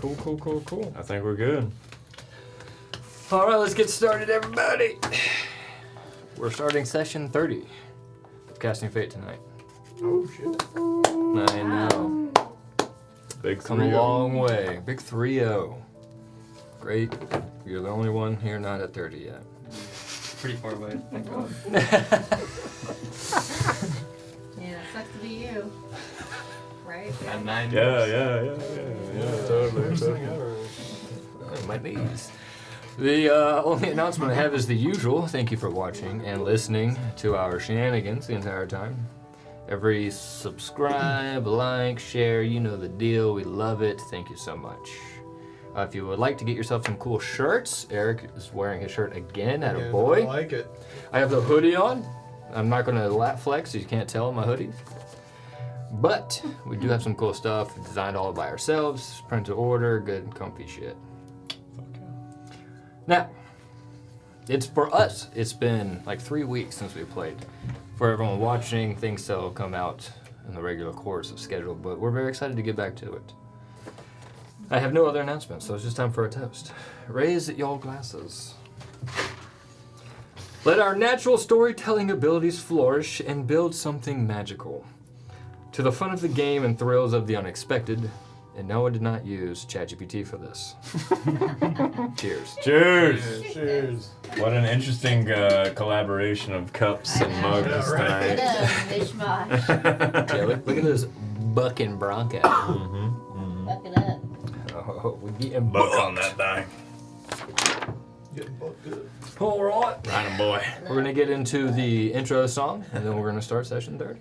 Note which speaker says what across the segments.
Speaker 1: Cool. I think we're good.
Speaker 2: All right, let's get started, everybody. We're starting session 30 of Casting Fate tonight.
Speaker 3: Oh, shit.
Speaker 2: I know.
Speaker 1: Big
Speaker 2: Come a long way. Big 3-0. Great. You're the only one here not at 30 yet.
Speaker 4: Pretty far away, thank God.
Speaker 5: Yeah, it sucks to be you. Right?
Speaker 4: At 9
Speaker 1: Yeah. Totally.
Speaker 2: My knees. The only announcement I have is the usual. Thank you for watching and listening to our shenanigans the entire time. Every subscribe, like, share, you know the deal. We love it. Thank you so much. If you would like to get yourself some cool shirts, Eric is wearing his shirt again, at a boy.
Speaker 3: I like it.
Speaker 2: I have the hoodie on. I'm not going to lap flex, so you can't tell my hoodies. But we do have some cool stuff designed all by ourselves, print to order, good comfy shit. Now, it's for us. It's been like 3 weeks since we played. For everyone watching, things still come out in the regular course of schedule, but we're very excited to get back to it. I have no other announcements, so it's just time for a toast. Raise your glasses. Let our natural storytelling abilities flourish and build something magical. To the fun of the game and thrills of the unexpected, and no, I did not use ChatGPT for this. Cheers.
Speaker 3: Cheers.
Speaker 1: What an interesting collaboration of cups and mugs tonight.
Speaker 5: Mishmash.
Speaker 2: Yeah, look at this bucking Bronco.
Speaker 5: Fuck it up.
Speaker 2: Oh, we're getting
Speaker 1: Buck
Speaker 2: bucked.
Speaker 1: on that thing.
Speaker 3: Getting bucked good.
Speaker 2: All right.
Speaker 1: Right, boy.
Speaker 2: We're going to get into the intro song, and then we're going to start session 30.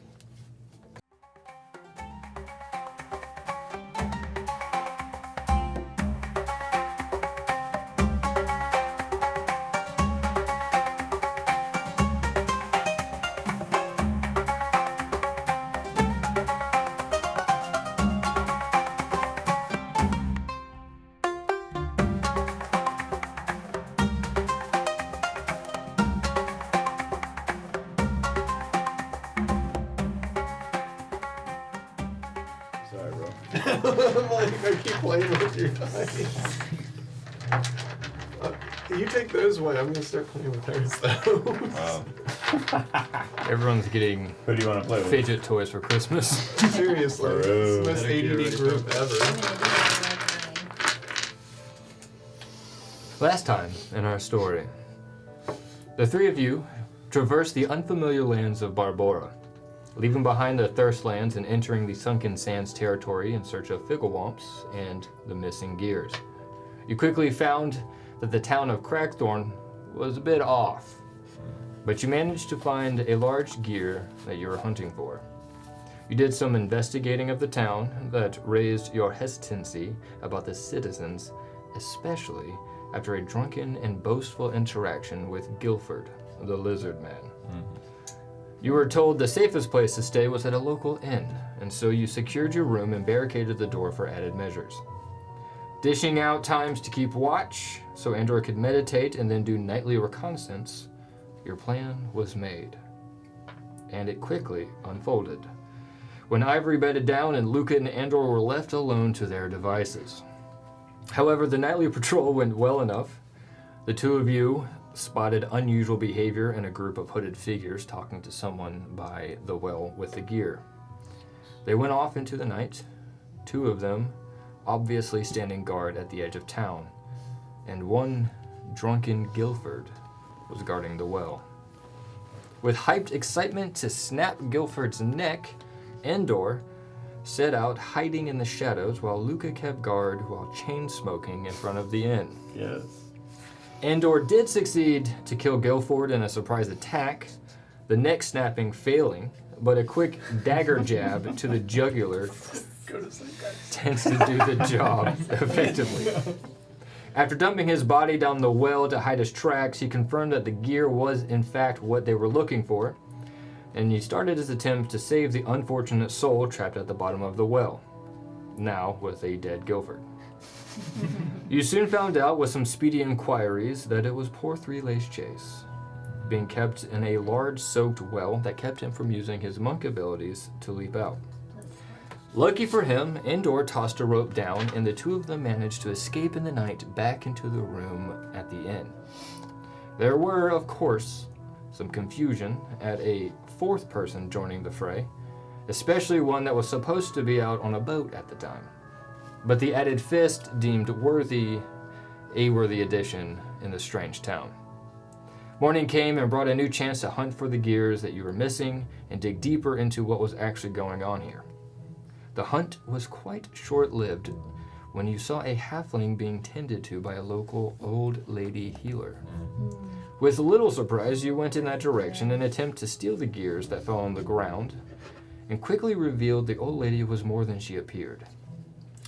Speaker 1: Sorry, bro.
Speaker 3: I keep playing with your dice. You take those away. I'm gonna start playing with hers though.
Speaker 1: Wow.
Speaker 2: Everyone's getting
Speaker 1: Who do you want to play with?
Speaker 2: fidget toys for Christmas.
Speaker 3: Seriously, it's the most
Speaker 4: Better get ready
Speaker 3: ADD
Speaker 4: for
Speaker 3: group
Speaker 4: it.
Speaker 3: ever.
Speaker 2: Last time in our story, the three of you traversed the unfamiliar lands of Barbora, leaving behind the Thirstlands and entering the Sunken Sands territory in search of Figglewomps and the missing gears. You quickly found that the town of Crackthorn was a bit off, but you managed to find a large gear that you were hunting for. You did some investigating of the town that raised your hesitancy about the citizens, especially after a drunken and boastful interaction with Guilford, the lizard man. You were told the safest place to stay was at a local inn, and so you secured your room and barricaded the door for added measures. Dishing out times to keep watch, so Andor could meditate and then do nightly reconnaissance, your plan was made. And it quickly unfolded. When Ivory bedded down and Luca and Andor were left alone to their devices. However, the nightly patrol went well enough. The two of you spotted unusual behavior in a group of hooded figures talking to someone by the well with the gear. They went off into the night, two of them obviously standing guard at the edge of town, and one drunken Guilford was guarding the well. With hyped excitement to snap Guilford's neck, Andor set out hiding in the shadows while Luca kept guard while chain-smoking in front of the inn.
Speaker 1: Yes.
Speaker 2: Andor did succeed to kill Guilford in a surprise attack, the neck snapping failing, but a quick dagger jab to the jugular tends to do the job effectively. After dumping his body down the well to hide his tracks, he confirmed that the gear was in fact what they were looking for, and he started his attempt to save the unfortunate soul trapped at the bottom of the well, now with a dead Guilford. You soon found out with some speedy inquiries that it was poor Three-Lace Chase, being kept in a large soaked well that kept him from using his monk abilities to leap out. Lucky for him, Andor tossed a rope down, and the two of them managed to escape in the night back into the room at the inn. There were, of course, some confusion at a fourth person joining the fray, especially one that was supposed to be out on a boat at the time. But the added fist deemed a worthy addition in the strange town. Morning came and brought a new chance to hunt for the gears that you were missing and dig deeper into what was actually going on here. The hunt was quite short-lived when you saw a halfling being tended to by a local old lady healer. With little surprise, you went in that direction in an attempt to steal the gears that fell on the ground, and quickly revealed the old lady was more than she appeared.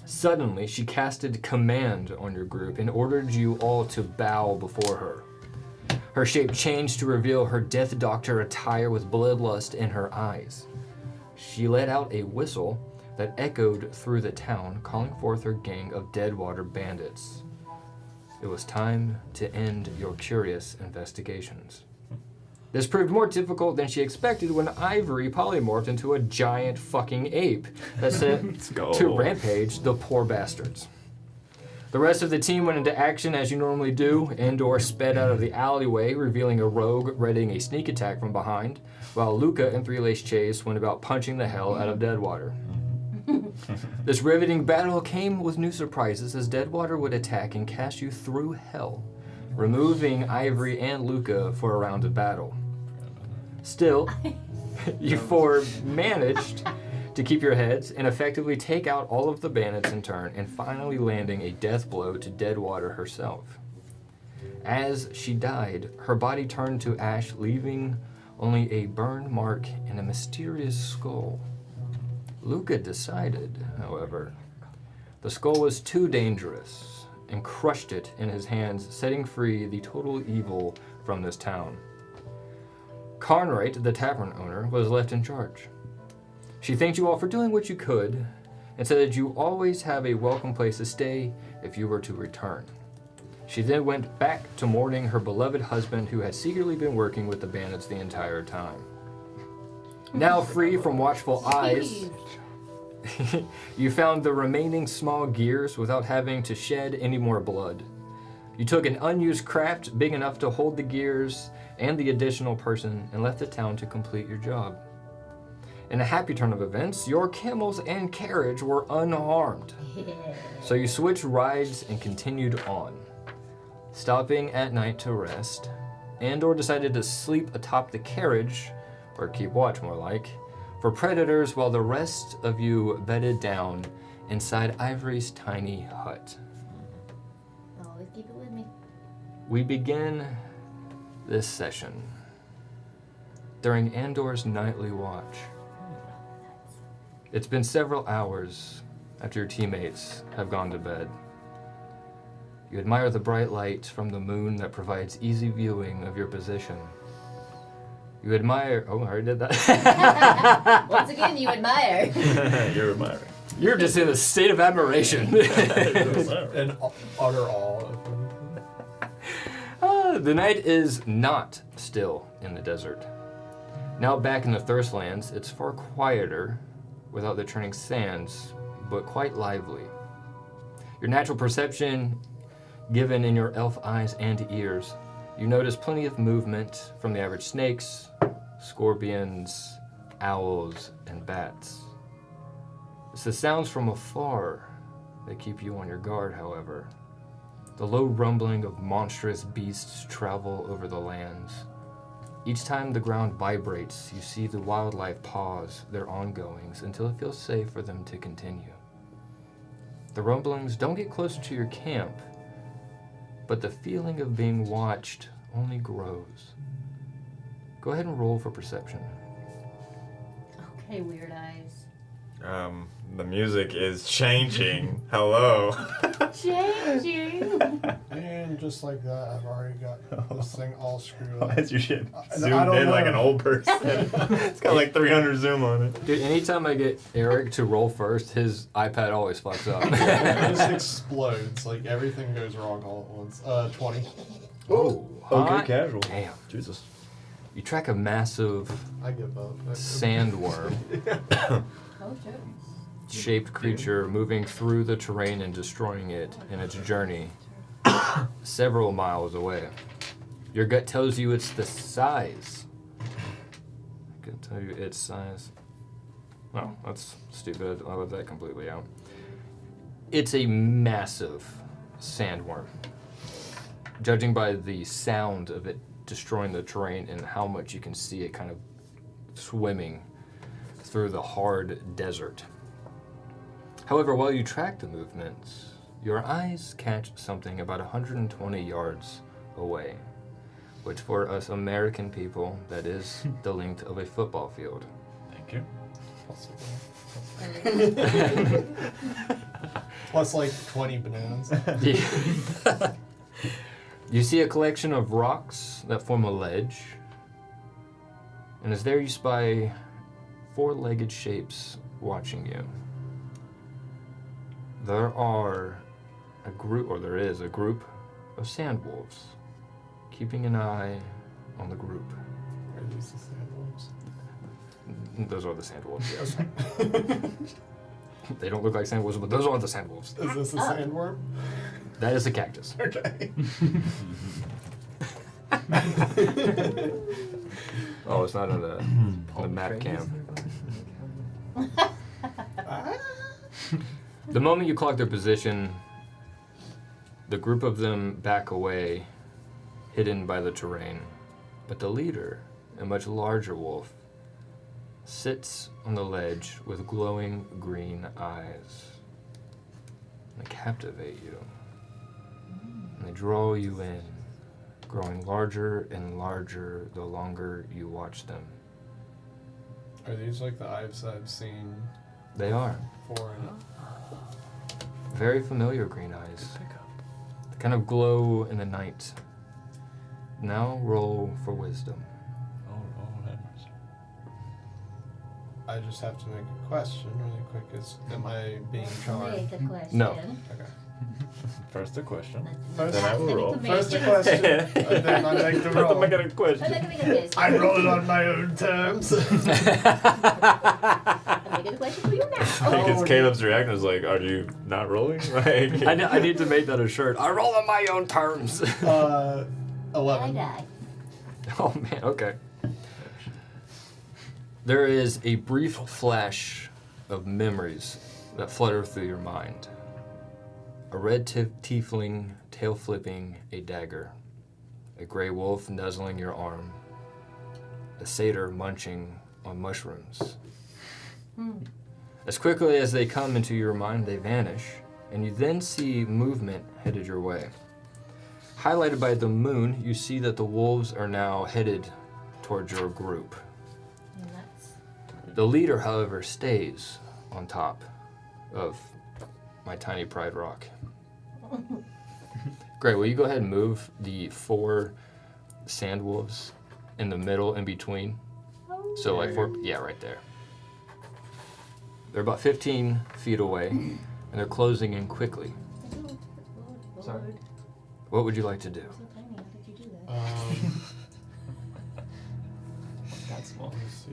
Speaker 2: Suddenly, she casted command on your group and ordered you all to bow before her. Her shape changed to reveal her Death Doctor attire with bloodlust in her eyes. She let out a whistle that echoed through the town, calling forth her gang of Deadwater bandits. It was time to end your curious investigations. This proved more difficult than she expected when Ivory polymorphed into a giant fucking ape that set to rampage the poor bastards. The rest of the team went into action as you normally do. Andor sped out of the alleyway, revealing a rogue readying a sneak attack from behind, while Luca and Three-Lace Chase went about punching the hell out of Deadwater. This riveting battle came with new surprises as Deadwater would attack and cast you through hell, removing Ivory and Luca for a round of battle. Still, you four managed to keep your heads and effectively take out all of the bandits in turn, and finally landing a death blow to Deadwater herself. As she died, her body turned to ash, leaving only a burn mark and a mysterious skull. Luca decided, however, the skull was too dangerous and crushed it in his hands, setting free the total evil from this town. Carnwright, the tavern owner, was left in charge. She thanked you all for doing what you could and said that you always have a welcome place to stay if you were to return. She then went back to mourning her beloved husband who had secretly been working with the bandits the entire time. Now free from watchful eyes, you found the remaining small gears without having to shed any more blood. You took an unused craft big enough to hold the gears and the additional person and left the town to complete your job. In a happy turn of events, your camels and carriage were unharmed. So you switched rides and continued on, stopping at night to rest, and/or decided to sleep atop the carriage, or keep watch more like, for predators while the rest of you bedded down inside Ivory's tiny hut.
Speaker 5: Always keep it with me.
Speaker 2: We begin this session during Andor's nightly watch. It's been several hours after your teammates have gone to bed. You admire the bright light from the moon that provides easy viewing of your position. You admire... Oh, I already did that.
Speaker 5: Once again, you admire.
Speaker 1: You're admiring.
Speaker 2: You're just in a state of admiration.
Speaker 3: And utter awe.
Speaker 2: The night is not still in the desert. Now back in the Thirstlands, it's far quieter without the churning sands, but quite lively. Your natural perception, given in your elf eyes and ears, you notice plenty of movement from the average snakes, scorpions, owls, and bats. It's the sounds from afar that keep you on your guard, however. The low rumbling of monstrous beasts travel over the lands. Each time the ground vibrates, you see the wildlife pause their ongoings until it feels safe for them to continue. The rumblings don't get closer to your camp, but the feeling of being watched only grows. Go ahead and roll for perception.
Speaker 5: Okay, weird eyes.
Speaker 1: The music is changing. Hello.
Speaker 5: Changing.
Speaker 3: And just like that, I've already got this thing all screwed
Speaker 1: Why
Speaker 3: up.
Speaker 1: is your shit
Speaker 3: I
Speaker 1: zoomed
Speaker 3: don't
Speaker 1: in like
Speaker 3: know.
Speaker 1: an old person? It's got like 300 zoom on it.
Speaker 2: Dude, anytime I get Eric to roll first, his iPad always fucks up.
Speaker 3: It just explodes. Like everything goes wrong all at once. 20.
Speaker 2: Oh,
Speaker 1: Okay, casual.
Speaker 2: Damn.
Speaker 1: Jesus.
Speaker 2: You track a massive
Speaker 3: I give up.
Speaker 2: sandworm.
Speaker 5: Oh, sure.
Speaker 2: shaped creature moving through the terrain and destroying it in its journey several miles away. Your gut tells you it's the size. I can tell you its size. Oh, that's stupid. I'll leave that completely out. It's a massive sandworm. Judging by the sound of it destroying the terrain and how much you can see it kind of swimming through the hard desert. However, while you track the movements, your eyes catch something about 120 yards away, which for us American people, that is the length of a football field.
Speaker 1: Thank you.
Speaker 3: Plus like 20 bananas.
Speaker 2: You see a collection of rocks that form a ledge, and as there you spy four-legged shapes watching you. There is a group of sandwolves keeping an eye on the group.
Speaker 3: Are these the sandworms?
Speaker 2: Those are the sandwolves, yes. They don't look like sandwolves, but those aren't the sandwolves.
Speaker 3: Is this a sandworm?
Speaker 2: That is a cactus.
Speaker 3: Okay.
Speaker 2: Oh, it's not on the map cam. The moment you clock their position, the group of them back away, hidden by the terrain. But the leader, a much larger wolf, sits on the ledge with glowing green eyes. They captivate you. And they draw you in, growing larger and larger the longer you watch them.
Speaker 3: Are these like the eyes I've seen
Speaker 2: They are.
Speaker 3: before?
Speaker 2: Very familiar green eyes. They kind of glow in the night. Now roll for wisdom.
Speaker 1: Oh, that much.
Speaker 3: I just have to make a question really quick. Am I being charged?
Speaker 5: Make a question.
Speaker 2: No.
Speaker 3: Okay.
Speaker 1: First a question.
Speaker 3: First,
Speaker 1: Then I will roll.
Speaker 3: first a question, and then I make the roll.
Speaker 1: I got a question.
Speaker 3: I roll it on my own terms.
Speaker 5: I'm making a question for you now.
Speaker 1: I think it's
Speaker 3: Oh,
Speaker 1: Caleb's reaction is like, are you not rolling? Like,
Speaker 2: I need to make that a shirt. I roll on my own terms.
Speaker 3: 11.
Speaker 5: Die.
Speaker 2: Oh man, okay. There is a brief flash of memories that flutter through your mind. A red tiefling tail flipping a dagger. A gray wolf nuzzling your arm. A satyr munching on mushrooms. As quickly as they come into your mind, they vanish, and you then see movement headed your way. Highlighted by the moon, you see that the wolves are now headed towards your group. The leader, however, stays on top of my tiny pride rock. Great, will you go ahead and move the 4 sand wolves in the middle, in between? So like 4, yeah, right there. They're about 15 feet away, and they're closing in quickly. Sorry. What would you like to do?
Speaker 5: So tiny, how did you do that?
Speaker 4: That's small.
Speaker 3: Let me see.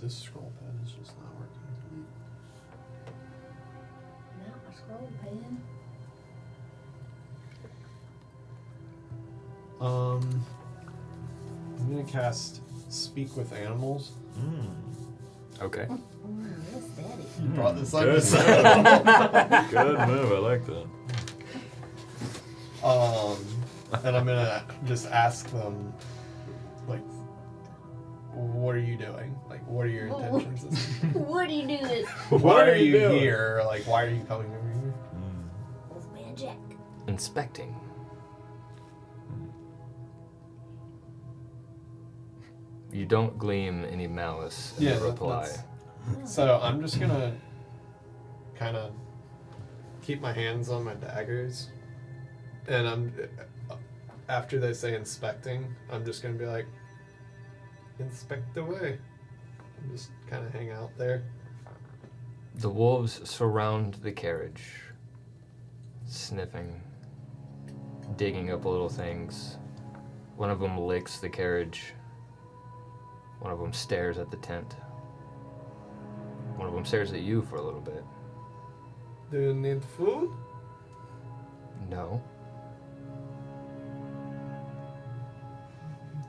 Speaker 3: This scroll pad is just not working tonight.
Speaker 5: Not my scroll pen.
Speaker 3: I'm gonna cast Speak with Animals.
Speaker 2: Okay.
Speaker 5: Yes, daddy.
Speaker 3: You brought this up.
Speaker 1: Good move. Good move. I like that.
Speaker 3: And I'm gonna just ask them, like, what are you doing? Like, what are your intentions?
Speaker 5: What are you doing?
Speaker 3: Why are you
Speaker 1: doing?
Speaker 3: here? Like, why are you coming over here?
Speaker 5: Wolfman Jack.
Speaker 2: Inspecting. You don't gleam any malice in
Speaker 3: Yeah,
Speaker 2: the reply.
Speaker 3: So I'm just gonna kind of keep my hands on my daggers, and after they say inspecting, I'm just gonna be like, inspect away, and just kind of hang out there.
Speaker 2: The wolves surround the carriage, sniffing, digging up little things. One of them licks the carriage. One of them stares at the tent. One of them stares at you for a little bit.
Speaker 3: Do you need food?
Speaker 2: No.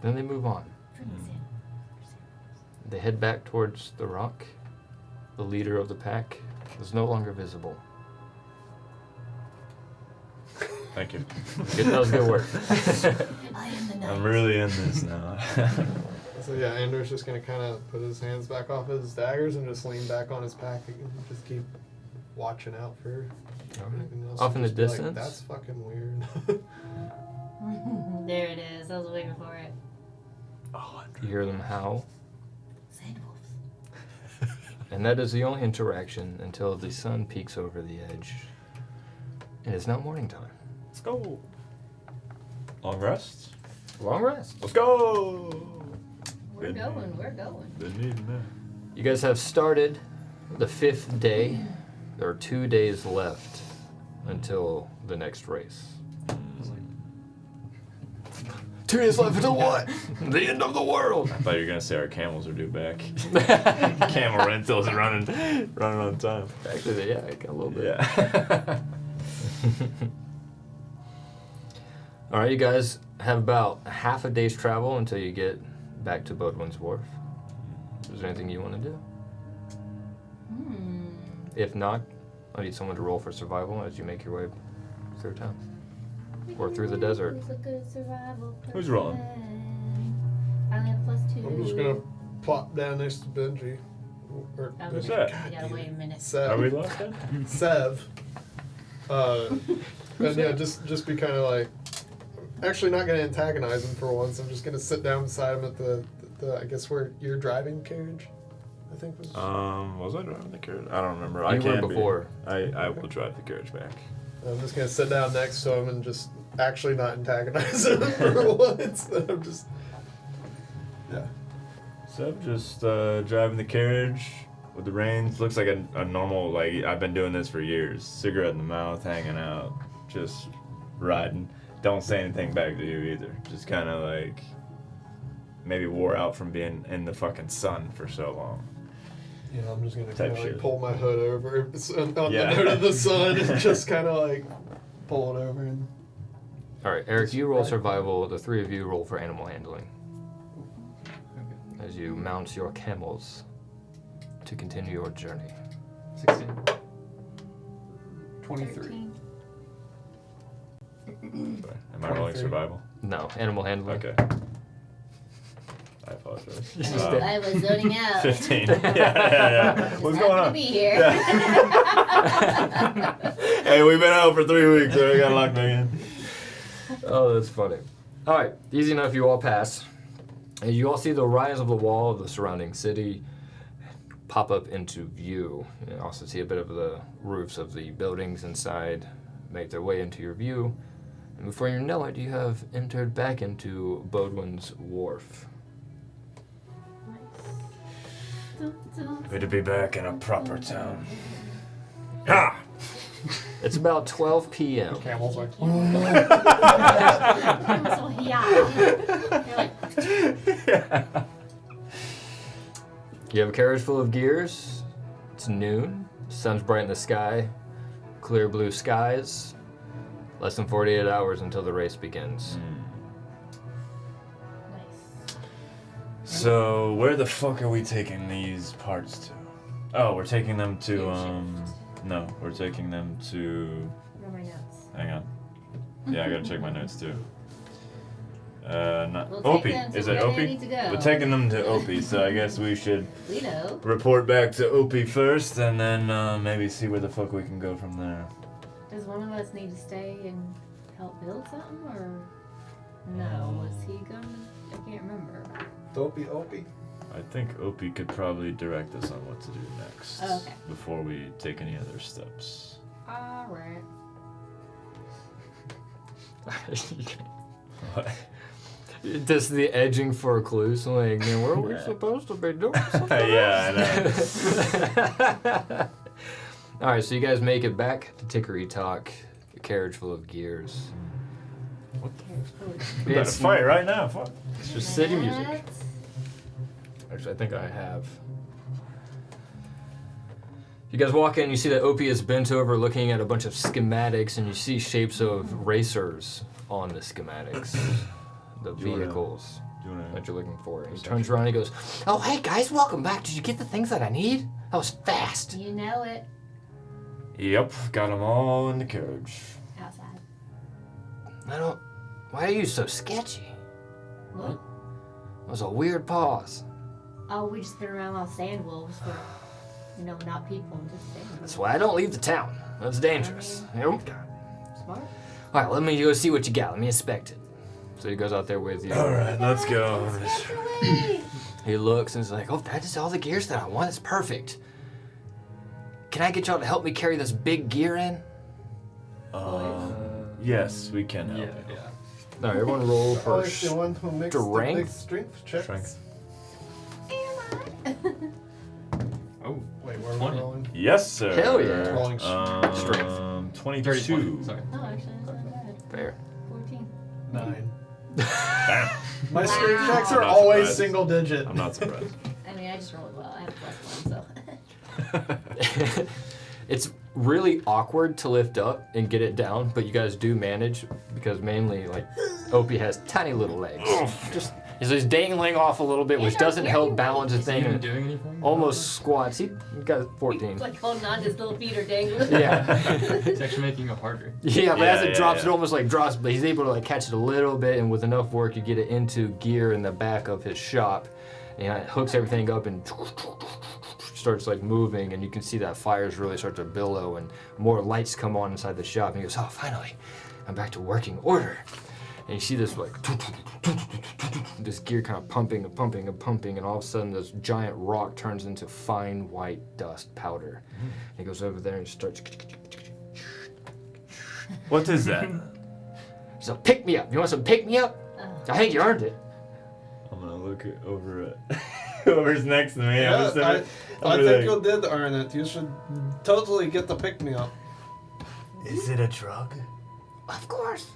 Speaker 2: Then they move on. They head back towards the rock. The leader of the pack is no longer visible.
Speaker 1: Thank you.
Speaker 2: That was good work.
Speaker 5: I am the knight.
Speaker 1: I'm really in this now.
Speaker 3: So yeah, Andor's just gonna kind of put his hands back off his daggers and just lean back on his pack and just keep watching out for anything else.
Speaker 2: Off in the
Speaker 3: Just be like,
Speaker 2: distance?
Speaker 3: That's fucking weird.
Speaker 5: There it is. I was waiting for it.
Speaker 2: You hear them howl,
Speaker 5: Sandwolves.
Speaker 2: and that is the only interaction until the sun peeks over the edge. And it's now morning time.
Speaker 1: Let's go. Long rest.
Speaker 2: Long rest.
Speaker 1: Let's go.
Speaker 5: We're going. We're going.
Speaker 1: Been needing that.
Speaker 2: You guys have started the 5th day. There are 2 days left until the next race. 2 days left until what? The end of the world.
Speaker 1: I thought you were gonna say our camels are due back. Camel rentals are running on time.
Speaker 2: Actually, yeah, a little bit.
Speaker 1: Yeah.
Speaker 2: All right, you guys have about half a day's travel until you get back to Bodwin's Wharf. Is there anything you want to do? If not, I need someone to roll for survival as you make your way through town. Or through the desert.
Speaker 5: Who's a good survival
Speaker 1: Who's rolling?
Speaker 5: person? I only have +2.
Speaker 3: I'm just gonna plop down next to Benji. Or
Speaker 5: I was
Speaker 1: Who's
Speaker 5: gonna-
Speaker 1: that?
Speaker 5: You gotta wait a minute.
Speaker 1: Are we
Speaker 3: Sev.
Speaker 1: locked in?
Speaker 3: Sev. And yeah, just be kind of like, actually not gonna antagonize him for once. I'm just gonna sit down beside him at the I guess where you're driving carriage, I think was.
Speaker 1: Was I driving the carriage? I don't remember. I
Speaker 2: You were
Speaker 1: can't
Speaker 2: before.
Speaker 1: be. I will drive the carriage back.
Speaker 3: I'm just gonna sit down next to him and just actually not antagonize him for once. I'm just, yeah.
Speaker 1: So just driving the carriage with the reins. Looks like a normal, like I've been doing this for years. Cigarette in the mouth, hanging out, just riding. Don't say anything back to you either. Just kind of like maybe wore out from being in the fucking sun for so long.
Speaker 3: Yeah, I'm just gonna
Speaker 1: Type
Speaker 3: kind of
Speaker 1: shit.
Speaker 3: like pull my hood over on
Speaker 1: Yeah.
Speaker 3: the note of the sun and just kind of like pull it over and.
Speaker 2: All right, Eric, you roll survival. The 3 of you roll for animal handling
Speaker 4: Okay.
Speaker 2: as you mount your camels to continue your journey.
Speaker 4: 16. 23.
Speaker 5: 13.
Speaker 1: Sorry. Am I rolling
Speaker 3: 23.
Speaker 1: survival?
Speaker 2: No, animal handling.
Speaker 1: Okay. I apologize.
Speaker 5: I was zoning out.
Speaker 1: 15. Yeah. What's
Speaker 5: Just
Speaker 1: going
Speaker 5: happened
Speaker 1: on?
Speaker 5: to be here.
Speaker 1: Hey, we've been out for 3 weeks, so we got locked back in.
Speaker 2: Oh, that's funny. All right, easy enough. You all pass. And you all see the rise of the wall of the surrounding city pop up into view. You also see a bit of the roofs of the buildings inside make their way into your view. And before you know it, you have entered back into Bodwin's Wharf.
Speaker 1: Good to be back in a proper town. Ha!
Speaker 2: It's about 12 p.m.
Speaker 3: Camel's like.
Speaker 2: You have a carriage full of gears. It's noon. Sun's bright in the sky. Clear blue skies. Less than 48 hours until the race begins.
Speaker 1: So, where the fuck are we taking these parts to? Oh, we're taking them to,
Speaker 5: Gearshift.
Speaker 1: no, we're taking them to,
Speaker 5: Where are my notes?
Speaker 1: hang on. Yeah, I gotta check my notes too. Not,
Speaker 5: We'll take
Speaker 1: Opie.
Speaker 5: them to
Speaker 1: Is it
Speaker 5: where they
Speaker 1: Opie?
Speaker 5: need to go.
Speaker 1: We're taking them to Opie, so I guess we should
Speaker 5: We know.
Speaker 1: report back to Opie first, and then maybe see where the fuck we can go from there.
Speaker 5: Does one of us need to stay and help build something, or no? Was he gonna? I can't remember.
Speaker 3: Opie.
Speaker 1: I think Opie could probably direct us on what to do next.
Speaker 5: Oh, okay.
Speaker 1: Before we take any other steps.
Speaker 5: All right.
Speaker 1: What?
Speaker 2: Just the edging for a clue, so like, you know, where are we supposed to be doing something?
Speaker 1: Yeah, I know.
Speaker 2: All right, so you guys make it back to Tickery Talk, a carriage full of gears.
Speaker 1: What the
Speaker 5: Carriage
Speaker 1: We better
Speaker 2: It's,
Speaker 1: fight right now. Fuck.
Speaker 2: it's just city music.
Speaker 5: What?
Speaker 2: Actually, I think I have. You guys walk in, you see that Opie is bent over looking at a bunch of schematics, and you see shapes of racers on the schematics. The
Speaker 1: Do you wanna-
Speaker 2: vehicles
Speaker 1: Do you wanna-
Speaker 2: that you're looking for. He turns around and he goes, "Oh, hey guys, welcome back. Did you get the things that I need? That was fast."
Speaker 5: You know it.
Speaker 1: Yep, got them all in the carriage.
Speaker 5: Outside.
Speaker 2: Why are you so sketchy?
Speaker 5: What?
Speaker 2: It was a weird pause.
Speaker 5: Oh, we just been around all sand wolves for, not people, just sand
Speaker 2: That's
Speaker 5: wolves.
Speaker 2: why I don't leave the town. That's dangerous. Yep.
Speaker 5: Smart.
Speaker 2: All right, let me go see what you got. Let me inspect it. So he goes out there with you.
Speaker 1: All right, let's go.
Speaker 5: Step away.
Speaker 2: He looks and is like, "Oh, that is all the gears that I want. It's perfect. Can I get y'all to help me carry this big gear in?"
Speaker 1: Yes, we can help.
Speaker 4: Yeah,
Speaker 1: you.
Speaker 4: yeah.
Speaker 2: No, everyone roll for
Speaker 3: Always the one who makes the big
Speaker 2: strength.
Speaker 3: strength checks.
Speaker 1: Strength.
Speaker 4: Oh,
Speaker 3: Wait, where are we
Speaker 4: 20.
Speaker 3: rolling?
Speaker 1: Yes, sir.
Speaker 2: Hell yeah.
Speaker 3: Rolling
Speaker 2: Strength.
Speaker 1: 22.
Speaker 4: 20, sorry.
Speaker 5: Oh, actually, that's not bad.
Speaker 2: Fair.
Speaker 5: 14.
Speaker 3: 9.
Speaker 1: Bam.
Speaker 3: My strength
Speaker 5: Wow.
Speaker 3: checks are
Speaker 1: I'm not
Speaker 3: always
Speaker 1: surprised.
Speaker 3: single digit.
Speaker 1: I'm not surprised.
Speaker 5: I mean, I just rolled well. I have a +1, so.
Speaker 2: It's really awkward to lift up and get it down, but you guys do manage because mainly like Opie has tiny little legs. Just he's dangling off a little bit, which
Speaker 5: Yeah,
Speaker 2: doesn't
Speaker 5: yeah,
Speaker 2: help
Speaker 5: you're
Speaker 2: balance the
Speaker 5: right.
Speaker 2: thing.
Speaker 4: Even
Speaker 2: And
Speaker 4: doing anything?
Speaker 2: almost squats. He got 14.
Speaker 5: It's like holding on to his little feet are dangling.
Speaker 2: Yeah.
Speaker 4: It's actually making it harder.
Speaker 2: Yeah, but as
Speaker 1: Yeah,
Speaker 2: it drops,
Speaker 1: yeah.
Speaker 2: it almost like drops, but he's able to like catch it a little bit, and with enough work, you get it into gear in the back of his shop, and it hooks everything up and starts like moving, and you can see that fires really start to billow, and more lights come on inside the shop, and he goes, "Oh, finally, I'm back to working order." And you see this like this gear kind of pumping and pumping and pumping, and all of a sudden this giant rock turns into fine white dust powder. And he goes over there and starts.
Speaker 1: What is that?
Speaker 2: So pick me up. You want some pick me up? I think you earned it.
Speaker 1: I'm gonna look over at whoever's next to me.
Speaker 3: Yeah,
Speaker 1: I'm just
Speaker 3: I
Speaker 1: I'm
Speaker 3: think
Speaker 1: like,
Speaker 3: you did earn it. You should totally get the pick me up.
Speaker 1: Is it a drug?
Speaker 2: Of course.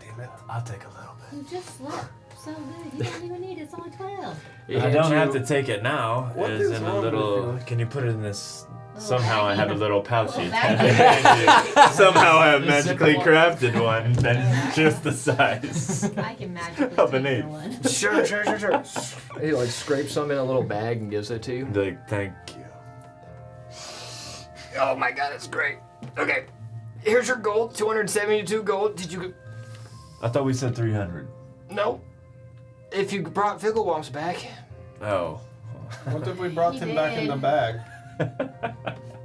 Speaker 3: Damn it.
Speaker 1: I'll take a little bit.
Speaker 5: You just slept so good. You don't even need it. It's only 12.
Speaker 1: I don't have to take it now.
Speaker 3: What
Speaker 1: It's
Speaker 3: is
Speaker 1: in a
Speaker 3: wrong with
Speaker 1: little.
Speaker 3: you?
Speaker 1: Can you put it in this?
Speaker 5: Little
Speaker 1: Somehow I
Speaker 5: baggie.
Speaker 1: have a little pouchy.
Speaker 5: Little
Speaker 1: attached. Somehow I have
Speaker 4: The
Speaker 1: magically
Speaker 4: zipper
Speaker 1: crafted one that is just the size.
Speaker 5: I can magically
Speaker 1: Of
Speaker 5: take
Speaker 1: an eight.
Speaker 5: the one.
Speaker 2: Sure. He like scrapes some in a little bag and gives it to you.
Speaker 1: Like, thank you.
Speaker 2: Oh my god, it's great. Okay, here's your gold, 272 gold. Did you?
Speaker 1: I thought we said 300.
Speaker 2: No. If you brought Ficklewumps back,
Speaker 1: Oh.
Speaker 3: What if we brought
Speaker 5: He
Speaker 3: him back in
Speaker 5: did.
Speaker 3: the bag?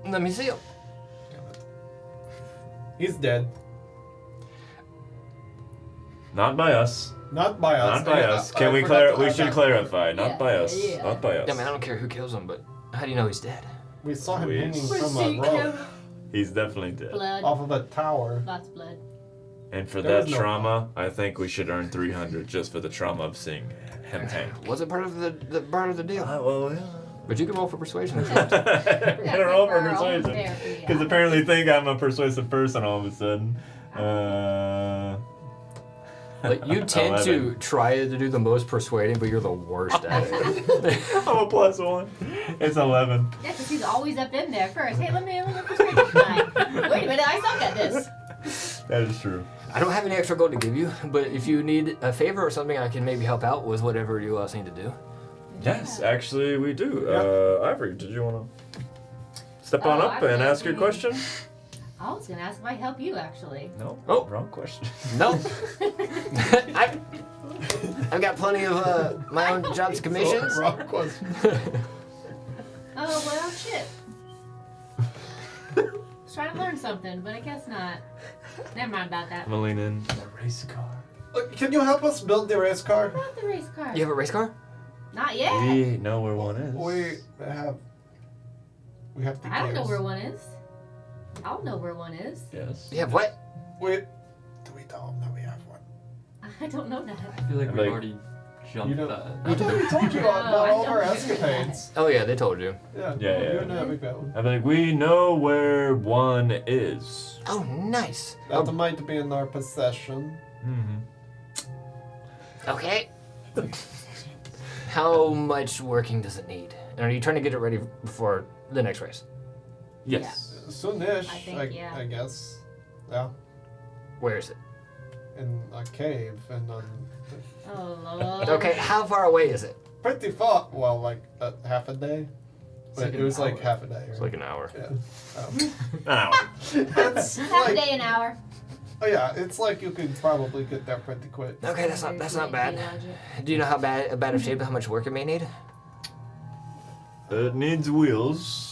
Speaker 2: let me see him.
Speaker 3: He's dead.
Speaker 1: Not by us.
Speaker 3: Not by us.
Speaker 1: Not by
Speaker 3: Yeah,
Speaker 1: us.
Speaker 3: I
Speaker 1: Can we
Speaker 3: forgot to
Speaker 1: We
Speaker 3: add
Speaker 1: should
Speaker 3: that.
Speaker 1: clarify. Not
Speaker 5: Yeah,
Speaker 1: by us.
Speaker 5: yeah.
Speaker 1: Not by us.
Speaker 2: Yeah, man, I don't care who kills him, but how do you know he's dead?
Speaker 3: We saw him
Speaker 1: Please.
Speaker 3: hanging
Speaker 5: We're
Speaker 3: from a
Speaker 5: seeing
Speaker 3: rope
Speaker 5: him.
Speaker 1: He's definitely dead.
Speaker 5: Blood.
Speaker 3: off of a tower.
Speaker 5: Lots of blood.
Speaker 1: And for
Speaker 3: There
Speaker 1: that
Speaker 3: was no
Speaker 1: trauma, I think we should earn 300 just for the trauma of seeing him hang.
Speaker 2: Wasn't part of the part of the deal.
Speaker 1: Well, yeah.
Speaker 2: But you can roll for persuasion. if you want.
Speaker 1: I'm gonna roll for
Speaker 5: We're all
Speaker 1: persuasion.
Speaker 5: there for you.
Speaker 1: Because apparently think I'm a persuasive person all of a sudden.
Speaker 2: Like you tend to
Speaker 1: 11.
Speaker 2: try to do the most persuading, but you're the worst at it.
Speaker 1: I'm a +1. It's 11.
Speaker 5: Yeah, because he's always up in there first. Hey, let me persuade this guy. Wait a minute, I suck at this.
Speaker 1: That is true.
Speaker 2: I don't have any extra gold to give you, but if you need a favor or something, I can maybe help out with whatever you need to do.
Speaker 1: Yes, actually we do.
Speaker 3: Yep.
Speaker 1: Ivory, did you want to step on up
Speaker 5: I
Speaker 1: and ask your
Speaker 5: mean-
Speaker 1: question?
Speaker 5: I was gonna ask if I help you actually.
Speaker 1: No.
Speaker 2: Oh.
Speaker 1: Wrong question.
Speaker 2: No. I've got plenty of my own jobs commissions.
Speaker 3: Wrong question.
Speaker 5: Oh well, shit. I was trying to learn something, but I guess not. Never mind about that.
Speaker 1: I'm gonna lean in. The race car.
Speaker 3: Can you help us build the race car?
Speaker 5: What about the race car?
Speaker 2: You have a race car?
Speaker 5: Not yet.
Speaker 1: We know where one is.
Speaker 3: We have the
Speaker 5: I don't know
Speaker 3: gears.
Speaker 5: where one is. I don't know where one is.
Speaker 1: Yes.
Speaker 2: You have what?
Speaker 3: Do we tell them that we have one?
Speaker 5: I don't know that.
Speaker 4: I feel like
Speaker 1: Like-
Speaker 4: we've already jumped
Speaker 3: You don't-
Speaker 4: that.
Speaker 3: I thought we told you about
Speaker 5: No, I
Speaker 3: all of
Speaker 5: don't
Speaker 3: our
Speaker 5: remember
Speaker 3: escapades.
Speaker 2: Oh yeah, they told you.
Speaker 3: Yeah,
Speaker 1: Yeah, yeah.
Speaker 3: You and we got one.
Speaker 1: I'm like, we know where one is.
Speaker 2: Oh, nice.
Speaker 3: That might be in our possession.
Speaker 1: Mm-hmm.
Speaker 2: Okay. How much working does it need? And are you trying to get it ready before the next race?
Speaker 1: Yes.
Speaker 3: Soonish,
Speaker 5: I think, yeah.
Speaker 3: I guess. Yeah.
Speaker 2: Where is it?
Speaker 3: In a cave and
Speaker 5: Oh Lord.
Speaker 2: Okay, how far away is it?
Speaker 3: pretty far. Well, like half a day.
Speaker 4: It's
Speaker 3: But
Speaker 4: like
Speaker 3: it
Speaker 4: an
Speaker 3: was like
Speaker 4: hour.
Speaker 3: half a day.
Speaker 2: It's
Speaker 3: Right?
Speaker 2: like an hour.
Speaker 3: Yeah.
Speaker 1: Ow.
Speaker 3: It's
Speaker 5: Half a
Speaker 3: like,
Speaker 5: day, an hour.
Speaker 3: oh yeah, it's like you could probably get there pretty quick.
Speaker 2: Okay, that's not bad. Do you know how bad of shape, how much work it may need?
Speaker 1: It needs wheels.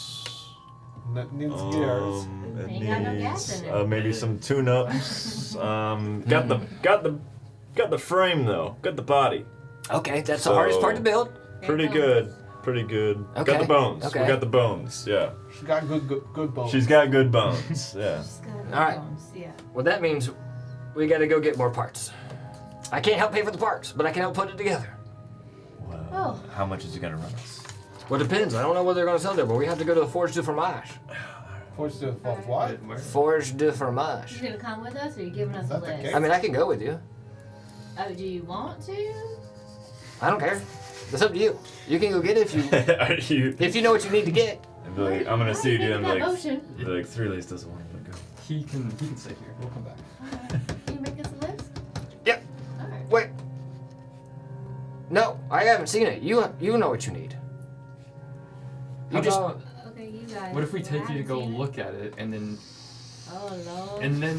Speaker 3: It needs gears.
Speaker 1: It
Speaker 5: Ain't got no gas in it.
Speaker 1: maybe some tune-ups. Got the frame though. Got the body.
Speaker 2: Okay, that's the hardest part to build.
Speaker 1: Pretty good. Pretty good.
Speaker 2: Okay,
Speaker 1: Got the bones.
Speaker 2: okay.
Speaker 1: We got the bones. Yeah.
Speaker 3: She got good bones.
Speaker 1: She's got good bones. Yeah.
Speaker 5: Just got
Speaker 2: All right.
Speaker 5: bones, yeah.
Speaker 2: Well, that means we gotta go get more parts. I can't help pay for the parts, but I can help put it together.
Speaker 1: Well,
Speaker 5: Oh.
Speaker 1: how much is it gonna run us?
Speaker 2: Well, it depends. I don't know what they're gonna sell there, but we have to go to the Forge de Fromage.
Speaker 3: Forced to fall. What?
Speaker 4: Where?
Speaker 2: Forge de
Speaker 5: You
Speaker 2: Fromage.
Speaker 5: gonna come with us, or you giving us
Speaker 3: Is
Speaker 5: a
Speaker 3: that the
Speaker 5: list?
Speaker 3: case?
Speaker 2: I mean, I can go with you.
Speaker 5: Oh, do you want to?
Speaker 2: I don't care. It's up to you. You can go get it
Speaker 1: Are you?
Speaker 2: if you know what you need to get.
Speaker 1: I'd be like, I'm gonna
Speaker 5: Why
Speaker 1: see
Speaker 5: you
Speaker 1: you. I'm
Speaker 5: making that
Speaker 1: like,
Speaker 5: motion?
Speaker 1: be like, Three Lace doesn't want to go.
Speaker 4: He can stay here. We'll come back.
Speaker 5: Alright. Can you make us a list?
Speaker 2: Yep.
Speaker 5: Alright.
Speaker 2: Wait. No, I haven't seen it. You know what you need.
Speaker 4: How
Speaker 2: You just
Speaker 4: about,
Speaker 5: Okay, you guys.
Speaker 4: what if we take
Speaker 5: I
Speaker 4: you to go
Speaker 5: haven't seen it.
Speaker 4: look at it and then
Speaker 5: Oh Lord.
Speaker 4: you can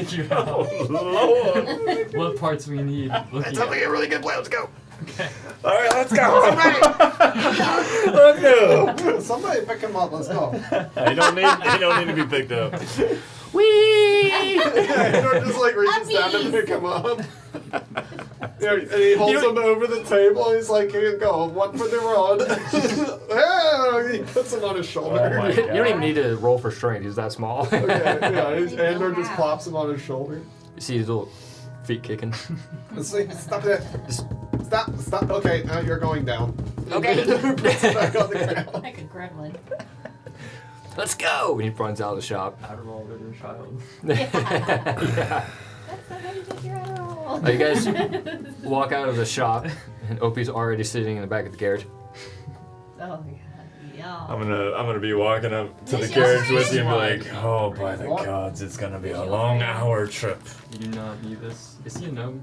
Speaker 4: figure out
Speaker 1: Oh Lord!
Speaker 4: what parts we need looking
Speaker 2: That sounds like
Speaker 4: at?
Speaker 2: a really good plan. Let's go.
Speaker 4: Okay.
Speaker 1: All right, let's go. Let's go.
Speaker 3: Somebody pick him up. Let's go.
Speaker 1: He don't need to be picked up.
Speaker 2: Whee!
Speaker 3: Or just like reaches down to pick him up. Yeah, and he holds him over the table. He's like, "Here you go, one for the road." Ah, he puts him on his shoulder.
Speaker 1: Oh my
Speaker 2: You don't even need to roll for strength. He's that small.
Speaker 3: Okay, yeah,
Speaker 5: You
Speaker 3: Andor
Speaker 5: know
Speaker 3: just
Speaker 5: how.
Speaker 3: plops him on his shoulder.
Speaker 2: You see his little feet kicking.
Speaker 3: It's like, stop it. Stop. Okay, now you're going down.
Speaker 2: Okay.
Speaker 3: Puts it back on the ground.
Speaker 5: Like a gremlin.
Speaker 2: Let's go! And he runs out of the shop.
Speaker 4: Adderall with your child.
Speaker 2: Yeah.
Speaker 5: That's not how you take your Adderall.
Speaker 2: Oh, you guys walk out of the shop, and Opie's already sitting in the back of the carriage.
Speaker 5: Oh God, y'all.
Speaker 1: I'm gonna be walking up to the
Speaker 5: Is she
Speaker 1: carriage
Speaker 5: already?
Speaker 1: with you and be like, oh, by the
Speaker 3: What?
Speaker 1: gods, it's gonna be
Speaker 5: Is
Speaker 1: a
Speaker 5: she
Speaker 1: long
Speaker 5: already?
Speaker 1: hour trip.
Speaker 4: You do not need this. Is he a gnome?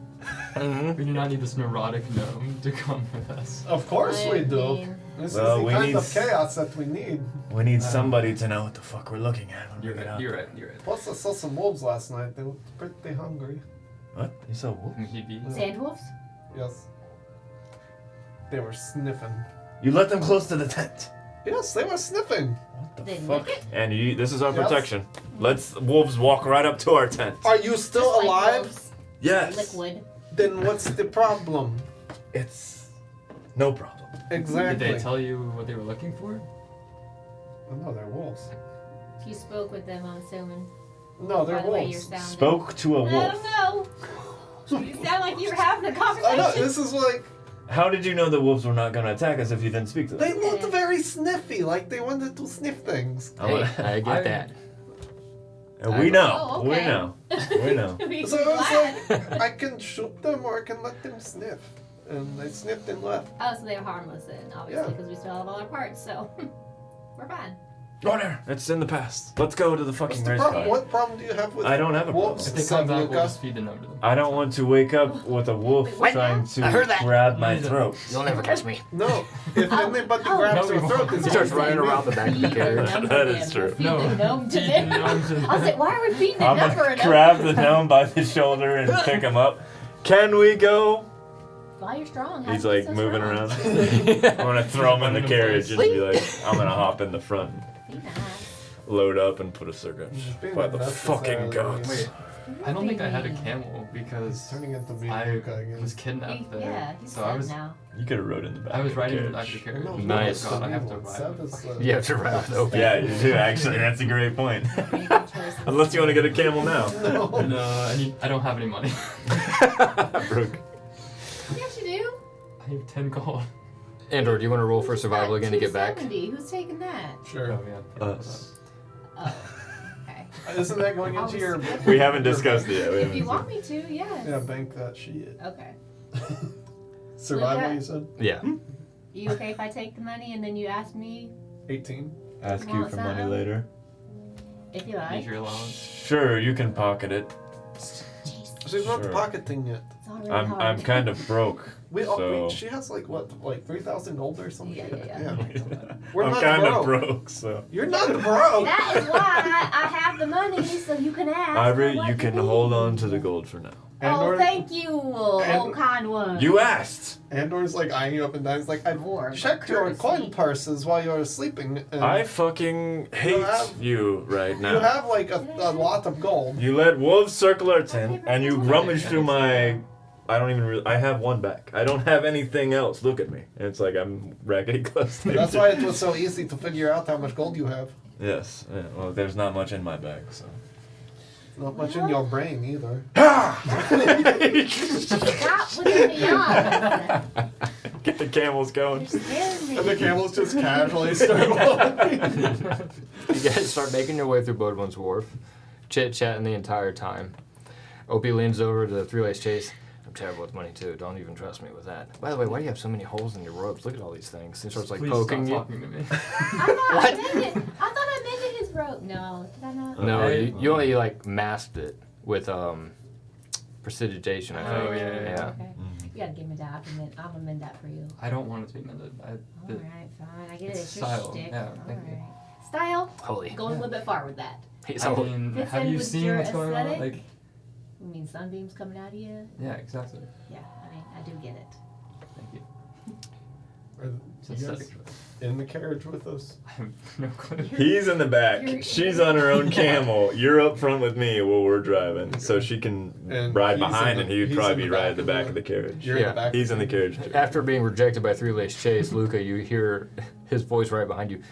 Speaker 2: Mm-hmm.
Speaker 4: We do not need this neurotic gnome to come with us.
Speaker 3: Of course we do.
Speaker 5: mean,
Speaker 3: This
Speaker 1: Well,
Speaker 3: is
Speaker 1: we
Speaker 3: the kind
Speaker 1: need
Speaker 3: of chaos that we need.
Speaker 1: We need somebody to know what the fuck we're looking at when
Speaker 4: You're
Speaker 1: we get
Speaker 4: right.
Speaker 1: out.
Speaker 4: You're right. You're right.
Speaker 3: Plus, I saw some wolves last night. They looked pretty hungry.
Speaker 1: What? You saw wolves?
Speaker 4: He'd be.
Speaker 5: Sandwolves?
Speaker 3: Yes. They were sniffing.
Speaker 1: You let them close to the tent.
Speaker 3: Yes, they were sniffing.
Speaker 1: What the
Speaker 5: They
Speaker 1: fuck?
Speaker 5: lick it?
Speaker 1: And this is our
Speaker 3: Yes.
Speaker 1: protection. Let's wolves walk right up to our tent.
Speaker 3: Are you still
Speaker 5: Just like
Speaker 3: alive?
Speaker 5: wolves.
Speaker 1: Yes.
Speaker 5: Liquid.
Speaker 3: Then what's the problem?
Speaker 1: It's no problem.
Speaker 3: Exactly.
Speaker 4: Did they tell you what they were looking for?
Speaker 3: Oh, no, they're wolves.
Speaker 5: You spoke with them, I'm assuming.
Speaker 3: No, they're
Speaker 5: By the way you're
Speaker 3: wolves.
Speaker 5: sounding.
Speaker 1: Spoke to a
Speaker 5: I
Speaker 1: wolf.
Speaker 5: don't know. You sound like you were having a
Speaker 3: I
Speaker 5: conversation.
Speaker 3: know, this is like,
Speaker 1: How did you know the wolves were not gonna attack us if you didn't speak to them?
Speaker 3: they looked very sniffy, like they wanted to sniff things.
Speaker 2: Hey, I get that.
Speaker 1: We know.
Speaker 5: Oh,
Speaker 1: We
Speaker 5: okay.
Speaker 1: know. We know.
Speaker 5: We
Speaker 3: So
Speaker 5: glad.
Speaker 3: it's like, I can shoot them or I can let them sniff. And they sniffed and left.
Speaker 5: Oh, so they were harmless then, obviously,
Speaker 3: Yeah.
Speaker 5: because we still have all our parts, so we're fine.
Speaker 1: Runner, it's in the past. Let's go to the
Speaker 3: What's
Speaker 1: fucking
Speaker 3: the
Speaker 1: race
Speaker 3: problem?
Speaker 1: car.
Speaker 3: What problem do you have with
Speaker 1: I don't have a
Speaker 3: wolves?
Speaker 4: If they
Speaker 3: Son
Speaker 4: come back, we'll
Speaker 3: Luca?
Speaker 4: just feed the gnome to them.
Speaker 1: I don't want to wake up with a wolf
Speaker 5: Wait,
Speaker 1: trying
Speaker 5: what?
Speaker 1: to
Speaker 2: I heard that.
Speaker 1: grab my throat.
Speaker 2: You'll never catch me.
Speaker 3: No, if anybody
Speaker 5: Oh.
Speaker 3: grabs
Speaker 4: No,
Speaker 3: your
Speaker 4: we
Speaker 3: throat,
Speaker 4: won't.
Speaker 3: it's
Speaker 2: He starts
Speaker 3: gonna
Speaker 2: running
Speaker 3: be me.
Speaker 2: around the back of the
Speaker 5: Feed the
Speaker 2: carriage.
Speaker 5: gnome
Speaker 1: That
Speaker 5: to
Speaker 1: is
Speaker 5: them.
Speaker 1: true.
Speaker 5: We'll feed
Speaker 4: No.
Speaker 5: the gnome to
Speaker 4: Feed the
Speaker 5: them.
Speaker 4: gnome to
Speaker 5: I was
Speaker 4: them.
Speaker 5: like, why are we feeding the
Speaker 1: I'm
Speaker 5: gnome for
Speaker 1: gonna
Speaker 5: a gnome?
Speaker 1: grab the gnome by the shoulder and pick him up. Can we go?
Speaker 5: While you're strong. how
Speaker 1: He's
Speaker 5: are you
Speaker 1: like
Speaker 5: so
Speaker 1: moving
Speaker 5: strong?
Speaker 1: around. I'm gonna throw him in the carriage and be like, I'm gonna hop in the front,
Speaker 5: Be nice.
Speaker 1: load up, and put a cigarette.
Speaker 3: Being
Speaker 1: By the
Speaker 3: unnecessarily-
Speaker 1: fucking gods.
Speaker 4: Wait, I don't think I had a camel
Speaker 3: He's
Speaker 4: because
Speaker 3: turning into me
Speaker 4: I
Speaker 3: Luca again.
Speaker 4: was kidnapped there.
Speaker 5: Yeah, he's
Speaker 4: so
Speaker 5: sad
Speaker 4: I was
Speaker 5: now.
Speaker 1: You could have rode in the back.
Speaker 4: I was
Speaker 1: of the
Speaker 4: riding in the
Speaker 1: carriage.
Speaker 4: back of the carriage.
Speaker 3: No,
Speaker 2: Nice.
Speaker 4: Oh God, I have to
Speaker 3: Seb
Speaker 4: ride.
Speaker 3: is,
Speaker 2: You have to ride with Opie.
Speaker 1: Yeah, you do actually. That's a great point.
Speaker 5: Pretty good choices.
Speaker 1: Unless you want to get a camel now.
Speaker 3: No.
Speaker 4: No, I don't have any money.
Speaker 1: Brooke.
Speaker 5: Yes, you do.
Speaker 4: I have 10 gold.
Speaker 2: Andor, do you want to roll for
Speaker 5: Who's
Speaker 2: survival
Speaker 5: got
Speaker 2: again to get back?
Speaker 5: 270? Who's taking that?
Speaker 3: Sure.
Speaker 4: Oh, yeah.
Speaker 1: Us.
Speaker 5: Oh, okay.
Speaker 3: Isn't that going into your...
Speaker 1: We haven't discussed it yet. We
Speaker 5: If
Speaker 1: haven't
Speaker 5: you want me to, yes.
Speaker 3: Yeah, bank that shit.
Speaker 5: Okay.
Speaker 3: Survival,
Speaker 5: Luca?
Speaker 3: you said?
Speaker 2: Yeah.
Speaker 5: You okay if I take the money and then you ask me?
Speaker 3: 18.
Speaker 1: Ask
Speaker 5: You
Speaker 1: you
Speaker 5: want
Speaker 1: for money
Speaker 5: something?
Speaker 1: later.
Speaker 5: If you
Speaker 4: Use
Speaker 5: like.
Speaker 4: your allowance.
Speaker 1: Sure, you can pocket it.
Speaker 5: Jeez,
Speaker 3: She's not
Speaker 1: Sure.
Speaker 3: pocketing it.
Speaker 5: it's all really
Speaker 1: I'm
Speaker 5: hard.
Speaker 1: kind of broke. So
Speaker 3: She has like what, like 3,000 gold or something?
Speaker 5: Yeah.
Speaker 3: We're
Speaker 1: I'm
Speaker 3: not
Speaker 1: kind of
Speaker 3: broke.
Speaker 1: broke, so.
Speaker 3: You're not broke.
Speaker 5: That is why I have the money, so you can ask.
Speaker 1: Ivory,
Speaker 5: for what
Speaker 1: you can
Speaker 5: need.
Speaker 1: hold on to the gold for now.
Speaker 5: Oh, thank you,
Speaker 3: and-
Speaker 5: kind one.
Speaker 1: You asked.
Speaker 3: Andor's like eyeing you up and down. He's like, I
Speaker 5: More
Speaker 3: checked your
Speaker 5: courtesy.
Speaker 3: coin purses while you were sleeping. And
Speaker 1: I fucking hate
Speaker 3: have-
Speaker 1: you right
Speaker 3: you
Speaker 1: now.
Speaker 3: have like a lot of gold.
Speaker 1: You let wolves circle our tent, and you rummage through my. I don't even. I have one back. I don't have anything else. Look at me. And it's like I'm raggedy close.
Speaker 3: That's why it was so easy to figure out how much gold you have.
Speaker 1: Yes. Yeah, well, there's not much in my bag, so.
Speaker 3: Not much in your brain either.
Speaker 5: Stop putting me on.
Speaker 1: Get the camels going.
Speaker 5: You're scaring me.
Speaker 3: And the camels just casually start walking.
Speaker 2: You guys start making your way through Bodwin's Wharf, chit-chatting the entire time. Opie leans over to the three-lace chase. I'm terrible with money, too. Don't even trust me with that. By the way, why do you have so many holes in your ropes? Look at all these things. He starts, like,
Speaker 4: Please
Speaker 2: poking
Speaker 4: stop
Speaker 2: you.
Speaker 4: talking to me.
Speaker 5: I thought I mended. I thought I mended his rope. No, did I not?
Speaker 2: No,
Speaker 4: Okay.
Speaker 2: you only, like, masked it with, prestidigitation, I think.
Speaker 4: Oh, yeah.
Speaker 5: Okay. You gotta give me that. I'm gonna mend that for you.
Speaker 4: I don't want it to be mended.
Speaker 5: Alright, fine. I get it.
Speaker 4: It's
Speaker 5: It's your
Speaker 4: style.
Speaker 5: shtick.
Speaker 4: Yeah, thank you.
Speaker 5: Alright. Style?
Speaker 2: Holy.
Speaker 5: Going a little bit far with that.
Speaker 2: He's
Speaker 4: I
Speaker 2: all,
Speaker 4: mean,
Speaker 5: Fits
Speaker 4: have
Speaker 5: in
Speaker 4: you
Speaker 5: with
Speaker 4: seen
Speaker 5: your
Speaker 4: what's going on?
Speaker 5: aesthetic?
Speaker 4: Like,
Speaker 5: You mean sunbeams coming out of you?
Speaker 4: yeah, exactly.
Speaker 5: Yeah, I mean, I do get it.
Speaker 4: Thank you.
Speaker 3: Are
Speaker 4: It's
Speaker 3: you guys
Speaker 4: aesthetic choice.
Speaker 3: in the carriage with us?
Speaker 4: I have no clue.
Speaker 1: He's in the back.
Speaker 5: You're-
Speaker 1: She's on her own camel. You're up front with me while we're driving, so she can
Speaker 3: And
Speaker 1: ride
Speaker 3: he's in
Speaker 1: behind,
Speaker 3: the-
Speaker 1: and he would
Speaker 3: he's
Speaker 1: probably
Speaker 3: in
Speaker 1: be
Speaker 3: the
Speaker 1: right
Speaker 3: back
Speaker 1: at the
Speaker 3: of
Speaker 1: back
Speaker 3: the-
Speaker 1: of the carriage.
Speaker 3: You're in
Speaker 2: Yeah.
Speaker 3: the back.
Speaker 1: He's in the carriage too.
Speaker 2: after being rejected by three-lace chase, Luca, you hear his voice right behind you.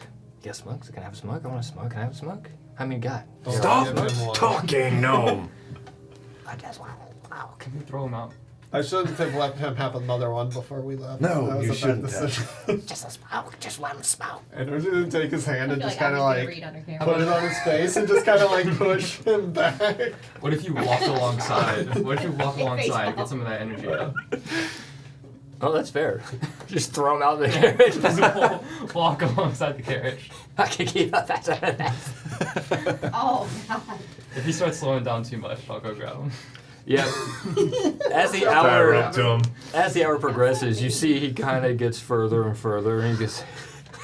Speaker 2: Get smokes? Can I have a smoke? I want a smoke. Can I have a smoke? How many you got?
Speaker 3: Don't
Speaker 1: Stop
Speaker 3: give him one.
Speaker 1: talking, gnome.
Speaker 2: I just want wow.
Speaker 4: Can we throw him out?
Speaker 3: I shouldn't have let him have another one before we left.
Speaker 1: No,
Speaker 3: that was
Speaker 1: you
Speaker 3: a bad
Speaker 1: shouldn't have.
Speaker 3: decision.
Speaker 2: Just a smoke. Just one smoke.
Speaker 3: And we're gonna take his hand
Speaker 5: I
Speaker 3: and
Speaker 5: feel
Speaker 3: just
Speaker 5: like
Speaker 3: kind of
Speaker 5: I'm
Speaker 3: like
Speaker 5: read under camera.
Speaker 3: put it on his face and just kind of like push him back.
Speaker 4: What if you walk alongside? What if you walk
Speaker 5: Face
Speaker 4: alongside,
Speaker 5: off.
Speaker 4: get some of that energy out?
Speaker 2: Oh, that's fair. Just throw him out of the carriage.
Speaker 4: Just walk alongside the carriage.
Speaker 2: I can keep up that.
Speaker 5: Oh, God.
Speaker 4: If he starts slowing down too much, I'll go grab him.
Speaker 2: Yeah. As the
Speaker 1: Fire
Speaker 2: hour
Speaker 1: up to him.
Speaker 2: progresses, you see he kind of gets further and further, and he gets.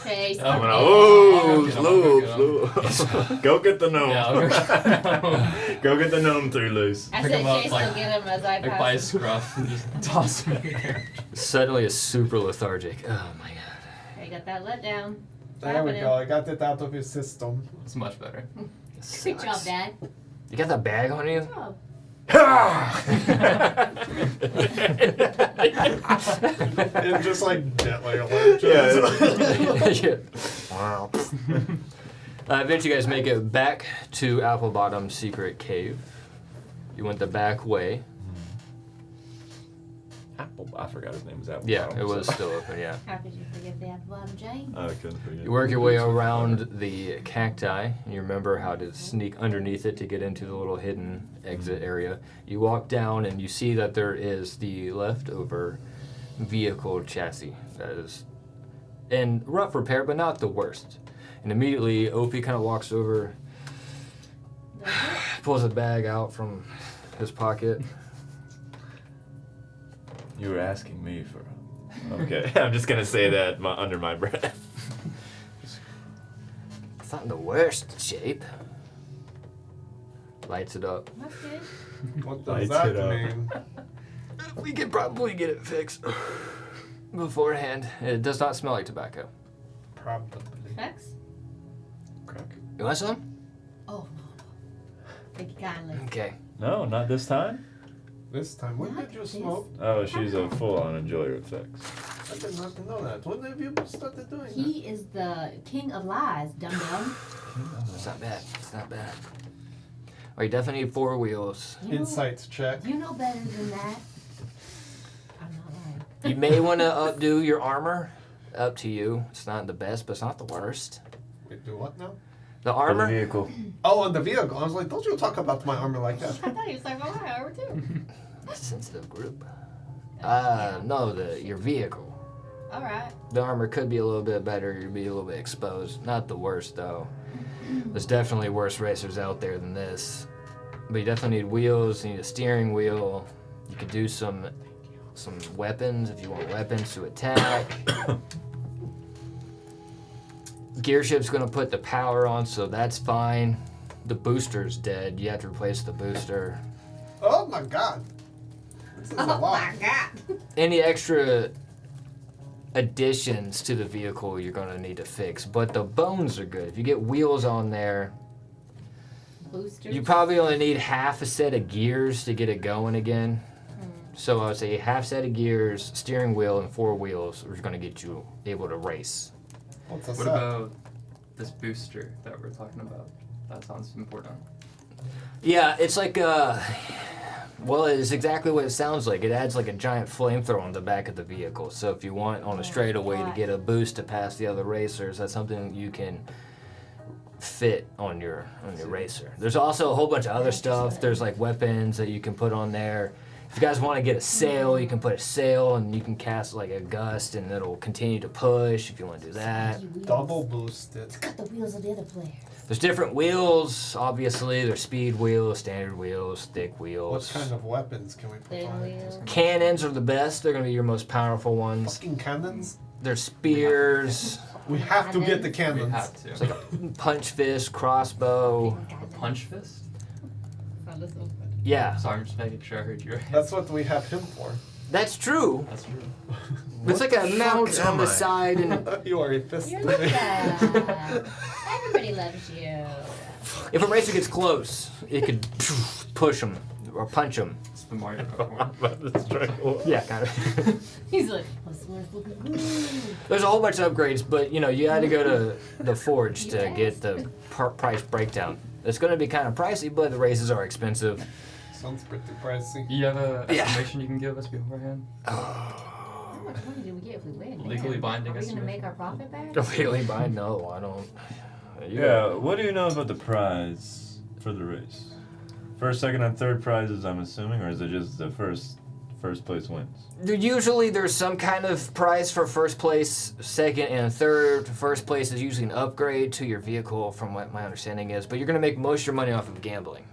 Speaker 5: Chase.
Speaker 4: I'm
Speaker 1: I'm
Speaker 4: gonna-
Speaker 1: gonna,
Speaker 4: I'll
Speaker 1: slow,
Speaker 4: go get
Speaker 1: slow. Go get the gnome.
Speaker 4: Yeah, I'll go grab him.
Speaker 1: Go get the gnome through loose.
Speaker 5: I
Speaker 4: Pick
Speaker 5: said
Speaker 4: him up,
Speaker 5: Chase
Speaker 4: like-
Speaker 5: will get him as I
Speaker 4: Like by his
Speaker 5: pass.
Speaker 4: scruff and just toss him in the carriage.
Speaker 2: Suddenly is super lethargic. Oh my god.
Speaker 5: I got that let down.
Speaker 3: There we go. I got it out of his system.
Speaker 4: It's much better.
Speaker 5: Good job, Dad.
Speaker 2: You got that bag on you?
Speaker 5: Good job.
Speaker 3: And just like gently lurches.
Speaker 2: Yeah. Wow. Eventually, you guys make it back to Apple Bottom's secret cave. You went the back way.
Speaker 1: Apple. I forgot his name was Apple.
Speaker 2: Yeah,
Speaker 1: Bottom,
Speaker 2: it was
Speaker 1: so-
Speaker 2: still open. Yeah.
Speaker 5: How could you forget the apple bottom, Jane?
Speaker 1: I couldn't forget.
Speaker 2: You work your way around the cacti, and you remember how to sneak underneath it to get into the little hidden exit area. You walk down, and you see that there is the leftover vehicle chassis that is in rough repair, but not the worst. And immediately, Opie kind of walks over, pulls a bag out from his pocket.
Speaker 1: You were asking me for. Okay, I'm just gonna say that under my breath.
Speaker 2: It's not in the worst shape. Lights it up.
Speaker 5: That's good.
Speaker 3: What
Speaker 1: Lights
Speaker 3: does that
Speaker 1: it up.
Speaker 3: mean?
Speaker 2: We could probably get it fixed beforehand. It does not smell like tobacco.
Speaker 3: Probably.
Speaker 5: Specs?
Speaker 1: Crack.
Speaker 2: You want some?
Speaker 5: Oh, no. Thank you kindly.
Speaker 2: Okay.
Speaker 1: No, not this time.
Speaker 3: This time, when
Speaker 5: Not
Speaker 3: did you
Speaker 5: this.
Speaker 3: smoke?
Speaker 1: Oh, she's a full-on enjoyer of sex.
Speaker 3: I did not know that. When have you started doing
Speaker 5: He is the king of lies, dum-dum.
Speaker 2: It's not bad. It's not bad. Oh, you definitely need 4 wheels.
Speaker 3: that?
Speaker 5: You know-
Speaker 3: Insights check.
Speaker 5: You know better than that. I'm not lying.
Speaker 2: You may want to updo your armor. Up to you. It's not the best, but it's not the worst.
Speaker 3: Wait, do what now?
Speaker 2: The
Speaker 1: For the
Speaker 2: armor?
Speaker 1: vehicle.
Speaker 3: Oh, on the vehicle. I was like, don't you talk about my armor like that.
Speaker 5: I thought he was like, oh, I over too.
Speaker 2: Sensitive group. No, your vehicle.
Speaker 5: All right.
Speaker 2: The armor could be a little bit better. You'd be a little bit exposed. Not the worst, though. There's definitely worse racers out there than this. But you definitely need wheels, you need a steering wheel. You could do some weapons if you want weapons to attack. Gearshift's gonna put the power on, so that's fine. The booster's dead. You have to replace the booster.
Speaker 3: Oh my god. This is a lot.
Speaker 5: my god.
Speaker 2: Any extra additions to the vehicle you're gonna need to fix, but the bones are good. If you get wheels on there,
Speaker 5: Boosters.
Speaker 2: you probably only need half a set of gears to get it going again. So I would say half set of gears, steering wheel, and 4 wheels are gonna get you able to race.
Speaker 3: What's a
Speaker 4: What
Speaker 3: set?
Speaker 4: about this booster that we're talking about? That sounds important.
Speaker 2: Yeah, it's like well, it's exactly what it sounds like. It adds like a giant flamethrower on the back of the vehicle. So if you want on a straightaway to get a boost to pass the other racers, that's something you can fit on your racer. There's also a whole bunch of other stuff. There's like weapons that you can put on there. If you guys want to get a sail, you can put a sail and you can cast like a gust and it'll continue to push if you want to do that.
Speaker 3: Double boosted.
Speaker 5: It's got the wheels of the other player.
Speaker 2: There's different wheels, obviously. There's speed wheels, standard wheels, thick wheels.
Speaker 3: What kind of weapons can we put
Speaker 5: Thin
Speaker 3: on it?
Speaker 5: wheels.
Speaker 2: Cannons are the best. They're going to be your most powerful ones.
Speaker 3: Fucking cannons?
Speaker 2: There's spears,
Speaker 3: We have to get the
Speaker 4: We
Speaker 3: cannons.
Speaker 4: have to.
Speaker 2: it's like a punch fist, crossbow.
Speaker 4: A punch fist?
Speaker 2: Yeah,
Speaker 4: Sorry, I'm just making sure I heard you right.
Speaker 3: That's what we have him for.
Speaker 2: that's true.
Speaker 4: That's true.
Speaker 2: It's like a mount on the side and
Speaker 3: You are a fist.
Speaker 5: You're like that. Everybody loves you.
Speaker 2: if a racer gets close, it could push them or punch them.
Speaker 4: It's the Mario Kart one.
Speaker 2: Yeah, kind of.
Speaker 5: He's like, this one's looking good.
Speaker 2: There's a whole bunch of upgrades, but you know, you had to go to the forge to get the price breakdown. It's going to be kind of pricey, but the races are expensive.
Speaker 3: Sounds pretty pricey.
Speaker 4: You have a
Speaker 2: Yeah.
Speaker 4: estimation you can give us beforehand?
Speaker 5: How much money do we get if we win? man?
Speaker 4: Legally binding
Speaker 5: Are we gonna
Speaker 4: estimate?
Speaker 5: make our profit back?
Speaker 2: Really buy? No, I don't.
Speaker 1: Yeah, what do you know about the prize for the race? First, second, and third prizes, I'm assuming, or is it just the first place wins?
Speaker 2: Usually there's some kind of prize for first place, second, and third. First place is usually an upgrade to your vehicle, from what my understanding is, but you're going to make most of your money off of gambling.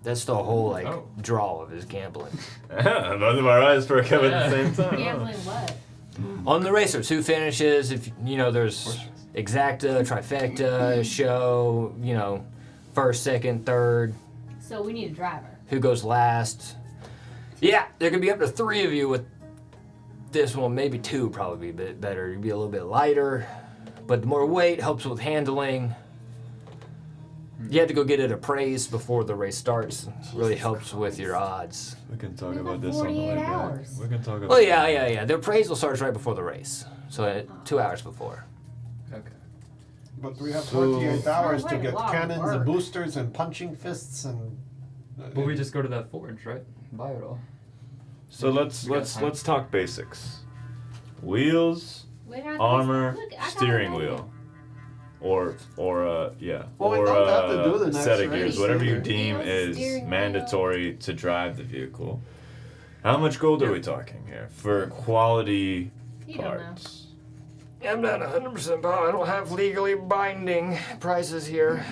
Speaker 2: That's the whole, like,
Speaker 4: Oh.
Speaker 2: draw of his gambling.
Speaker 1: Both of our eyes perk up at the same time.
Speaker 5: Gambling what?
Speaker 2: On the racers, who finishes, if, you know, there's exacta, trifecta, show, you know, first, second, third,
Speaker 5: So we need a driver.
Speaker 2: who goes last. Yeah, there can be up to 3 of you with this one, maybe 2 probably be a bit better. You'd be a little bit lighter, but the more weight helps with handling. You have to go get it appraised before the race starts. Really helps with your odds.
Speaker 1: We can talk
Speaker 5: We
Speaker 1: about
Speaker 5: got
Speaker 1: this on the
Speaker 5: 48
Speaker 1: way back.
Speaker 5: hours.
Speaker 1: We can talk about
Speaker 2: Well, yeah. The appraisal starts right before the race, so 2 hours before.
Speaker 4: Okay.
Speaker 3: But we have
Speaker 1: So-
Speaker 3: 48 hours to
Speaker 5: Quite a
Speaker 3: get
Speaker 5: lot of
Speaker 3: cannons and
Speaker 5: work.
Speaker 3: boosters and punching fists and.
Speaker 4: Well, we just go to that forge, right? Buy it all.
Speaker 1: So let's
Speaker 4: We got time.
Speaker 1: talk basics. Wheels,
Speaker 5: We got
Speaker 1: armor,
Speaker 5: Look, I got
Speaker 1: steering
Speaker 5: an idea.
Speaker 1: wheel. Or yeah.
Speaker 3: Well, we
Speaker 1: or
Speaker 3: don't have to do the next
Speaker 1: set of gears,
Speaker 3: race
Speaker 1: whatever you
Speaker 3: either.
Speaker 1: deem
Speaker 5: Wheels,
Speaker 1: is
Speaker 5: steering wheel.
Speaker 1: mandatory to drive the vehicle. How much gold are we talking here for quality
Speaker 5: You don't know.
Speaker 1: parts?
Speaker 2: Yeah, I'm not 100% positive. I don't have legally binding prices here.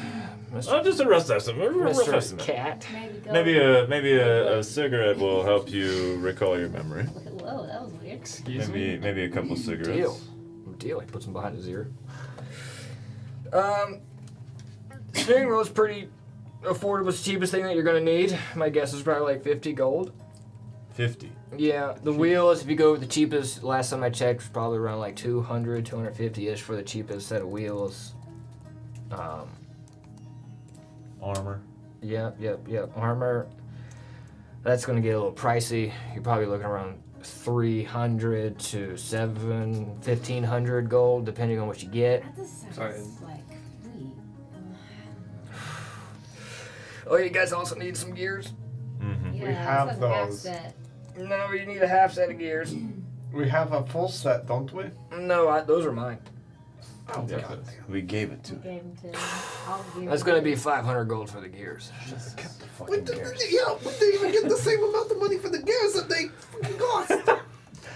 Speaker 1: Oh, just a rough estimate. a rough
Speaker 2: Mr.
Speaker 1: estimate.
Speaker 2: Cat.
Speaker 5: Maybe go.
Speaker 1: Maybe a cigarette will help you recall your memory.
Speaker 5: Whoa, that was weird.
Speaker 4: Excuse me?
Speaker 1: Maybe a couple cigarettes.
Speaker 2: Deal. He puts them behind his ear. Steering wheel's pretty affordable. It's the cheapest thing that you're gonna need. My guess is probably like 50 gold.
Speaker 1: 50.
Speaker 2: Yeah, the wheels, if you go with the cheapest, last time I checked, was probably around like 200, 250-ish for the cheapest set of wheels.
Speaker 1: Armor.
Speaker 2: Yep. Armor, that's gonna get a little pricey. You're probably looking around 300 to 1,500 gold, depending on what you get.
Speaker 5: That just sounds
Speaker 4: Sorry.
Speaker 5: like really.
Speaker 2: Oh, you guys also need some gears?
Speaker 1: Mm-hmm.
Speaker 5: Yeah,
Speaker 3: We have
Speaker 5: it's like a half
Speaker 3: those.
Speaker 5: set.
Speaker 2: No, you need a half set of gears.
Speaker 3: We have a full set, don't we?
Speaker 2: No, those are mine.
Speaker 3: Oh,
Speaker 1: Yeah,
Speaker 3: God.
Speaker 1: we gave it to
Speaker 5: We
Speaker 1: him.
Speaker 5: gave him to all the gears.
Speaker 2: That's gonna be 500 gold for the gears.
Speaker 1: Just kept the
Speaker 3: But
Speaker 1: fucking gears.
Speaker 3: but they even get the same amount of money for the gears that they fucking cost.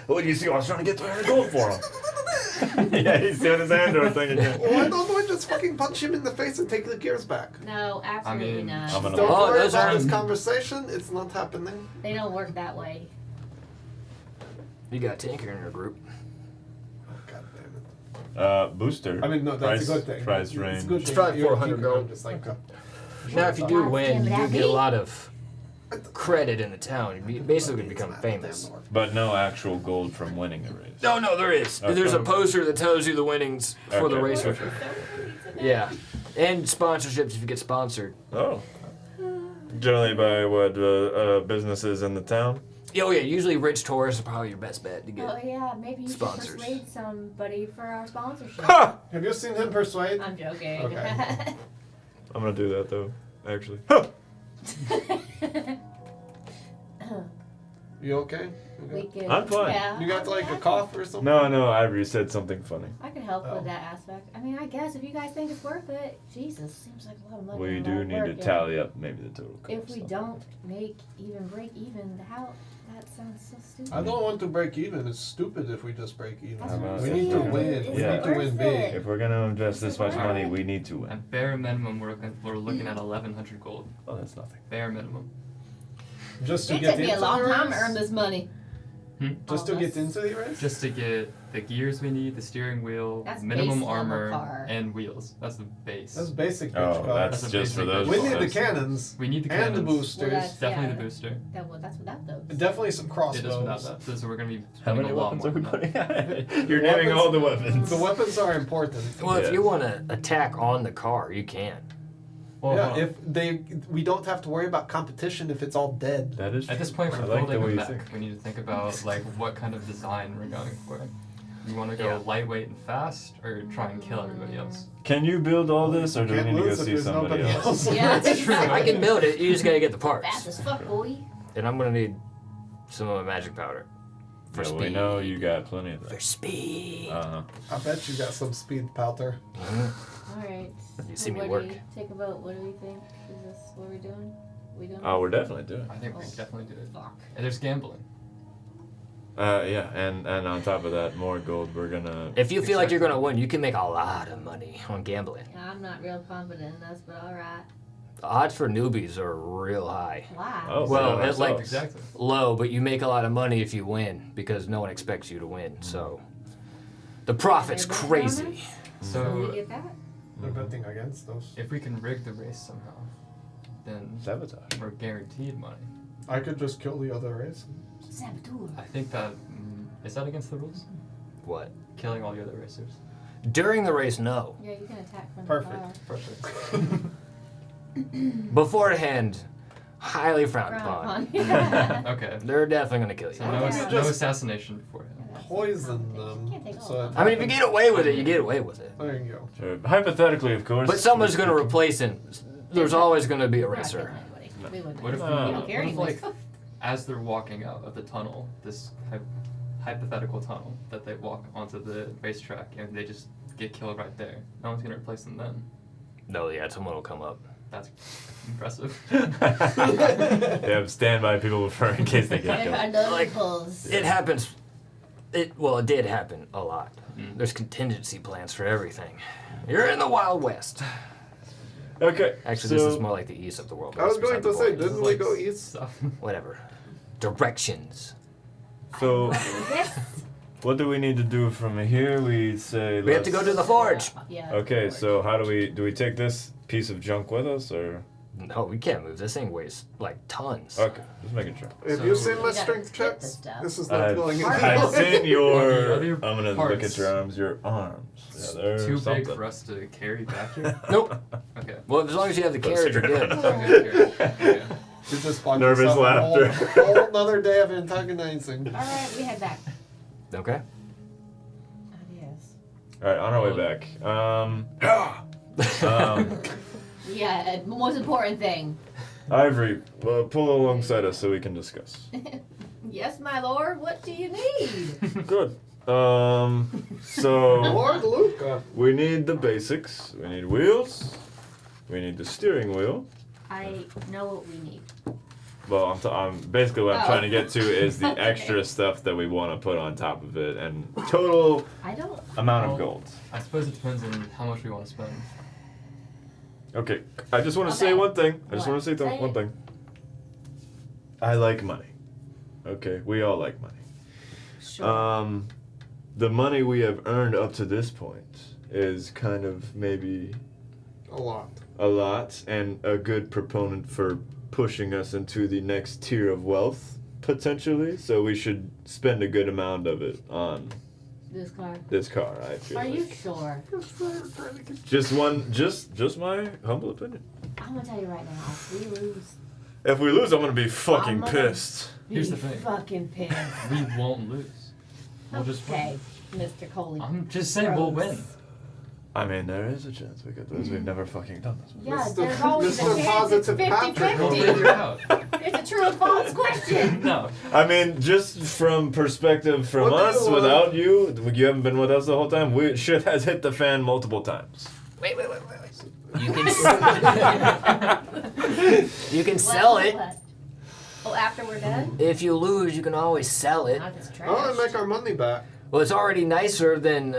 Speaker 1: Well, you see, I was trying to get 300 gold for him. Yeah, he's doing his Android thing again.
Speaker 3: Why don't we just fucking punch him in the face and take the gears back?
Speaker 5: No, absolutely
Speaker 4: mean,
Speaker 5: not.
Speaker 1: I'm gonna-
Speaker 3: Don't
Speaker 2: Oh,
Speaker 3: worry
Speaker 2: those
Speaker 3: about
Speaker 2: are-
Speaker 3: this conversation. It's not happening.
Speaker 5: They don't work that way.
Speaker 2: You got Tinker in your group.
Speaker 3: Oh, God damn it.
Speaker 1: Booster.
Speaker 3: I mean, no, that's
Speaker 1: price,
Speaker 3: a good thing.
Speaker 1: Price
Speaker 3: It's
Speaker 1: range.
Speaker 3: a good
Speaker 2: It's
Speaker 3: thing.
Speaker 2: probably
Speaker 3: You're
Speaker 2: 400
Speaker 3: keeping
Speaker 2: gold.
Speaker 3: on just like,
Speaker 2: Now, if you do
Speaker 5: God
Speaker 2: win, you
Speaker 5: damn it,
Speaker 2: do get a
Speaker 5: Abby.
Speaker 2: lot of credit in the town. You basically become famous.
Speaker 1: But no actual gold from winning a race.
Speaker 2: No, there is.
Speaker 1: Okay.
Speaker 2: There's a poster that tells you the winnings for the
Speaker 1: Okay.
Speaker 2: race. Yeah, and sponsorships if you get sponsored.
Speaker 1: Oh. Generally by what businesses in the town.
Speaker 2: Oh yeah, usually rich tourists are probably your best bet to get.
Speaker 5: Oh yeah, maybe you
Speaker 2: Sponsors.
Speaker 5: should persuade somebody for our sponsorship.
Speaker 1: Ha!
Speaker 3: Have you seen him persuade?
Speaker 5: I'm joking.
Speaker 3: Okay.
Speaker 1: I'm gonna do that though. Actually. Ha!
Speaker 3: You okay?
Speaker 5: we could,
Speaker 1: I'm fine.
Speaker 5: Yeah,
Speaker 3: You got like a
Speaker 5: I
Speaker 3: cough or something?
Speaker 1: No, Ivory said something funny.
Speaker 5: I could help
Speaker 3: Oh.
Speaker 5: with that aspect. I mean, I guess if you guys think it's worth it, Jesus, seems like a lot of money.
Speaker 1: We
Speaker 5: and a lot
Speaker 1: do
Speaker 5: of
Speaker 1: need to
Speaker 5: work, and
Speaker 1: tally up maybe the total cost.
Speaker 5: If we don't break even, how that sounds so stupid.
Speaker 3: I don't want to break even. It's stupid if we just break even.
Speaker 5: That's
Speaker 1: How
Speaker 5: what
Speaker 1: about
Speaker 3: We
Speaker 5: I'm
Speaker 3: need to
Speaker 5: saying.
Speaker 3: win.
Speaker 5: It's
Speaker 3: We
Speaker 1: Yeah.
Speaker 3: need to win
Speaker 5: worth
Speaker 3: big.
Speaker 5: it.
Speaker 1: If we're gonna invest this much money,
Speaker 5: Alright.
Speaker 1: we need to win.
Speaker 4: At bare minimum, we're looking at 1,100 gold.
Speaker 1: Oh, that's nothing.
Speaker 4: Bare minimum.
Speaker 3: Just to
Speaker 5: It
Speaker 3: get
Speaker 5: took me a
Speaker 3: into
Speaker 5: long
Speaker 3: the
Speaker 5: time to
Speaker 3: race?
Speaker 5: earn this money.
Speaker 3: Just to
Speaker 5: All
Speaker 3: get
Speaker 5: this.
Speaker 3: into the race?
Speaker 4: Just to get the gears we need, the steering wheel,
Speaker 5: That's
Speaker 4: minimum
Speaker 5: base level
Speaker 4: armor,
Speaker 5: car.
Speaker 4: and wheels. That's the base.
Speaker 3: That's basic bitch
Speaker 1: Oh,
Speaker 3: car.
Speaker 1: that's
Speaker 4: That's a
Speaker 1: just for
Speaker 4: basic
Speaker 1: those.
Speaker 3: We need the
Speaker 1: folks.
Speaker 3: cannons
Speaker 4: We need the
Speaker 3: and the
Speaker 4: cannons.
Speaker 3: boosters.
Speaker 5: Well, that's-
Speaker 4: Definitely
Speaker 5: yeah.
Speaker 4: the booster.
Speaker 5: That's what that does.
Speaker 3: Definitely some
Speaker 4: It is
Speaker 3: crossbows.
Speaker 4: without that. So we're gonna be
Speaker 1: How
Speaker 4: spending
Speaker 1: many
Speaker 4: a lot
Speaker 1: weapons are
Speaker 4: more
Speaker 1: we
Speaker 4: than that.
Speaker 1: putting? You're naming all the weapons.
Speaker 3: The weapons are important.
Speaker 2: Well,
Speaker 1: Yeah.
Speaker 2: if you want to attack on the car, you can.
Speaker 1: Well,
Speaker 3: Yeah, we don't have to worry about competition if it's all dead.
Speaker 1: that is
Speaker 4: At this
Speaker 1: true.
Speaker 4: point,
Speaker 1: I
Speaker 4: we're
Speaker 1: like the
Speaker 4: building
Speaker 1: way
Speaker 4: a
Speaker 1: you
Speaker 4: mech.
Speaker 1: think.
Speaker 4: We need to think about like what kind of design we're going for. You want to go
Speaker 2: Yeah.
Speaker 4: lightweight and fast, or try and kill everybody else?
Speaker 1: Can you build all this, or do we
Speaker 3: Can't
Speaker 1: need to go
Speaker 3: lose if
Speaker 1: see
Speaker 3: there's
Speaker 1: somebody
Speaker 3: nobody
Speaker 1: else?
Speaker 3: else.
Speaker 5: Yeah,
Speaker 4: That's true.
Speaker 2: I can build it. You just gotta get the parts.
Speaker 5: Fast as fuck, boy.
Speaker 2: And I'm gonna need some of my magic powder for
Speaker 1: Yeah,
Speaker 2: speed.
Speaker 1: we know you got plenty of
Speaker 2: For
Speaker 1: that.
Speaker 2: speed.
Speaker 1: Uh-huh.
Speaker 3: I bet you got some speed powder.
Speaker 5: All right.
Speaker 2: You
Speaker 5: So
Speaker 2: see me
Speaker 5: what
Speaker 2: work.
Speaker 5: do you think about? What do we think? Is this what we're doing? We doing?
Speaker 1: Oh, we're definitely doing.
Speaker 4: I think we
Speaker 5: Oh.
Speaker 4: can definitely do it.
Speaker 5: Fuck.
Speaker 4: And there's gambling.
Speaker 1: Yeah, and on top of that, more gold. We're gonna.
Speaker 2: If you feel like you're gonna win, you can make a lot of money on gambling.
Speaker 5: I'm not real confident in this, but all right.
Speaker 2: The odds for newbies are real high.
Speaker 5: Why?
Speaker 1: Oh,
Speaker 2: Well,
Speaker 1: yeah,
Speaker 2: it's like-
Speaker 1: ourselves.
Speaker 4: Exactly.
Speaker 2: Low, but you make a lot of money if you win because no one expects you to win. So the profit's
Speaker 5: Is there a bet
Speaker 2: crazy.
Speaker 5: bonus? Can
Speaker 4: So
Speaker 5: we get that?
Speaker 3: They're betting against us.
Speaker 4: if we can rig the race somehow, then
Speaker 1: Sabotage.
Speaker 4: we're guaranteed money.
Speaker 3: I could just kill the other race.
Speaker 5: Saboteur.
Speaker 4: I think that is that against the rules?
Speaker 2: What?
Speaker 4: Killing all the other racers.
Speaker 2: During the race, no.
Speaker 5: Yeah, you can attack from
Speaker 3: Perfect.
Speaker 5: the
Speaker 4: Perfect.
Speaker 2: Beforehand, highly frowned
Speaker 5: Frowned
Speaker 2: upon.
Speaker 5: upon.
Speaker 4: Okay.
Speaker 2: They're definitely gonna kill you.
Speaker 4: So
Speaker 5: Okay.
Speaker 4: no,
Speaker 5: You
Speaker 4: no
Speaker 3: just-
Speaker 4: assassination beforehand.
Speaker 3: Poison
Speaker 5: You
Speaker 3: them.
Speaker 5: can't take all
Speaker 3: So
Speaker 5: of them.
Speaker 2: I mean, if you get away with it, you get away with it.
Speaker 3: There you go.
Speaker 1: Sure. Hypothetically, of course.
Speaker 2: But someone's gonna replace him. There's always gonna be a
Speaker 5: We're not
Speaker 2: racer.
Speaker 5: killing anybody. We wouldn't.
Speaker 4: What if
Speaker 1: No.
Speaker 4: we,
Speaker 5: We don't care
Speaker 4: what if,
Speaker 5: anyway.
Speaker 4: like, as they're walking out of the tunnel, this hypothetical tunnel, that they walk onto the racetrack and they just get killed right there? No one's gonna replace them then.
Speaker 2: No, yeah, someone will come up.
Speaker 4: That's impressive.
Speaker 1: They have standby people for in case they get
Speaker 5: There are
Speaker 1: killed.
Speaker 5: no
Speaker 2: Like,
Speaker 5: loopholes.
Speaker 2: It happens. It did happen a lot.
Speaker 4: Mm.
Speaker 2: There's contingency plans for everything. You're in the Wild West.
Speaker 1: Okay.
Speaker 2: Actually,
Speaker 1: so,
Speaker 2: this is more like the east of the world.
Speaker 3: I was
Speaker 2: West
Speaker 3: going
Speaker 2: beside
Speaker 3: to
Speaker 2: the
Speaker 3: say,
Speaker 2: border.
Speaker 3: didn't we go east?
Speaker 4: Stuff.
Speaker 2: Whatever. Directions.
Speaker 1: So,
Speaker 5: Yes.
Speaker 1: what do we need to do from here? We say.
Speaker 2: We have to go to the forge.
Speaker 5: Yeah.
Speaker 1: Okay, so how do we take this piece of junk with us, or?
Speaker 2: No, we can't move. This thing weighs like tons.
Speaker 1: Okay, just making sure.
Speaker 3: Have
Speaker 4: So-
Speaker 3: you seen my
Speaker 5: We gotta
Speaker 3: strength
Speaker 5: tip
Speaker 3: checks?
Speaker 5: the stuff.
Speaker 3: This is not
Speaker 1: I've,
Speaker 3: going in.
Speaker 1: I've seen
Speaker 4: Or the
Speaker 1: your.
Speaker 4: other
Speaker 1: I'm gonna look
Speaker 4: parts.
Speaker 1: at your arms. Your arms. Yeah, they're
Speaker 4: Too
Speaker 1: something.
Speaker 4: big for us to carry back here?
Speaker 2: Nope.
Speaker 4: Okay.
Speaker 2: Well, as long as you have the carriage, you're good.
Speaker 4: Okay. Okay.
Speaker 3: You just spawned
Speaker 1: Nervous
Speaker 3: yourself
Speaker 1: laughter.
Speaker 3: A whole another day of antagonizing.
Speaker 5: All right, we head back.
Speaker 2: Okay.
Speaker 5: Adios.
Speaker 1: All right, on our way back.
Speaker 5: Yeah, most important thing.
Speaker 1: Ivory, pull alongside us so we can discuss.
Speaker 5: Yes, my lord. What do you need?
Speaker 1: Good. So
Speaker 3: Lord Luca.
Speaker 1: we need the basics. We need wheels. We need the steering wheel.
Speaker 5: I know what we need.
Speaker 1: Well, I'm basically what I'm
Speaker 5: Oh.
Speaker 1: trying to get to is the extra stuff that we want to put on top of it, and total
Speaker 5: I don't.
Speaker 1: amount of
Speaker 4: Well-
Speaker 1: gold.
Speaker 4: I suppose it depends on how much we want to spend.
Speaker 1: Okay, I just want to say
Speaker 5: Okay.
Speaker 1: one thing. I just
Speaker 5: What?
Speaker 1: want to say
Speaker 5: Say
Speaker 1: one
Speaker 5: it.
Speaker 1: thing. I like money. Okay, we all like money.
Speaker 5: Sure.
Speaker 1: The money we have earned up to this point is kind of maybe
Speaker 3: A lot.
Speaker 1: a lot and a good proponent for pushing us into the next tier of wealth potentially. So we should spend a good amount of it on
Speaker 5: This car.
Speaker 1: this car. I feel.
Speaker 5: Are
Speaker 1: like.
Speaker 5: you sure?
Speaker 1: Just my humble opinion.
Speaker 5: I'm gonna tell you right now. If we lose,
Speaker 1: If we lose, I'm gonna be fucking
Speaker 5: gonna-
Speaker 1: pissed.
Speaker 4: Here's
Speaker 5: be
Speaker 4: the thing.
Speaker 5: fucking pissed.
Speaker 4: We won't lose. We'll just win.
Speaker 5: Okay, Mr. Coley.
Speaker 4: I'm just saying we'll win.
Speaker 1: I mean, there is a chance we could lose. We've never fucking done this before.
Speaker 5: Yeah,
Speaker 3: Mr.
Speaker 5: there's always a
Speaker 3: Mr.
Speaker 5: chance. It's
Speaker 3: Positive Patrick.
Speaker 4: We'll
Speaker 5: 50-50.
Speaker 4: figure it out.
Speaker 5: It's a true or false question.
Speaker 4: No.
Speaker 1: I mean, just from perspective from
Speaker 3: What do
Speaker 1: us,
Speaker 3: you,
Speaker 1: without you haven't been with us the whole time. Shit has hit the fan multiple times.
Speaker 6: Wait. You can you can sell it.
Speaker 5: What? Oh, after we're done?
Speaker 6: If you lose, you can always sell it.
Speaker 5: Not if it's trash.
Speaker 3: I want to make our money back.
Speaker 6: Well, it's already nicer than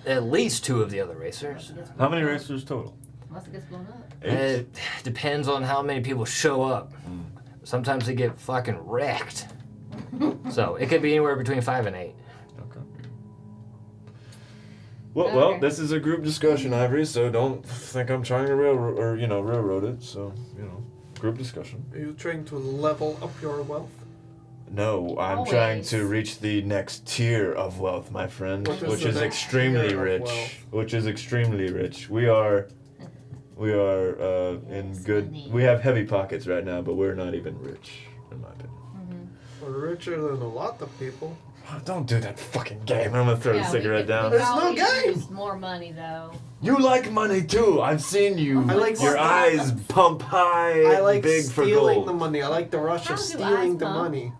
Speaker 6: at least 2 of the other racers.
Speaker 1: How many racers total?
Speaker 5: Unless it gets blown up.
Speaker 1: 8.
Speaker 6: It depends on how many people show up.
Speaker 1: Mm.
Speaker 6: Sometimes they get fucking wrecked. So it could be anywhere between 5 and 8.
Speaker 1: Okay. Well,
Speaker 5: Okay.
Speaker 1: this is a group discussion, Ivory. So don't think I'm trying to railroad it. So group discussion.
Speaker 3: Are you trying to level up your wealth?
Speaker 1: No, I'm trying
Speaker 5: Always.
Speaker 1: to reach the next tier of wealth, my friend,
Speaker 3: What is
Speaker 1: which
Speaker 3: the
Speaker 1: is
Speaker 3: next
Speaker 1: extremely
Speaker 3: tier of
Speaker 1: rich.
Speaker 3: wealth?
Speaker 1: Which is extremely rich. We are in
Speaker 5: Yes,
Speaker 1: good.
Speaker 5: money.
Speaker 1: We have heavy pockets right now, but we're not even rich, in my opinion.
Speaker 3: We're richer than a lot of people.
Speaker 1: Oh, don't do that fucking game. I'm gonna throw the cigarette down.
Speaker 3: There's no
Speaker 5: always
Speaker 3: game.
Speaker 5: use more money though.
Speaker 1: You like money too. I've seen you.
Speaker 3: I like
Speaker 1: your
Speaker 3: stock.
Speaker 1: eyes pump high,
Speaker 3: I like
Speaker 1: big for
Speaker 3: stealing
Speaker 1: gold.
Speaker 3: the money. I like the rush
Speaker 5: How
Speaker 3: of
Speaker 5: do
Speaker 3: stealing
Speaker 5: eyes
Speaker 3: the
Speaker 5: pump?
Speaker 3: money.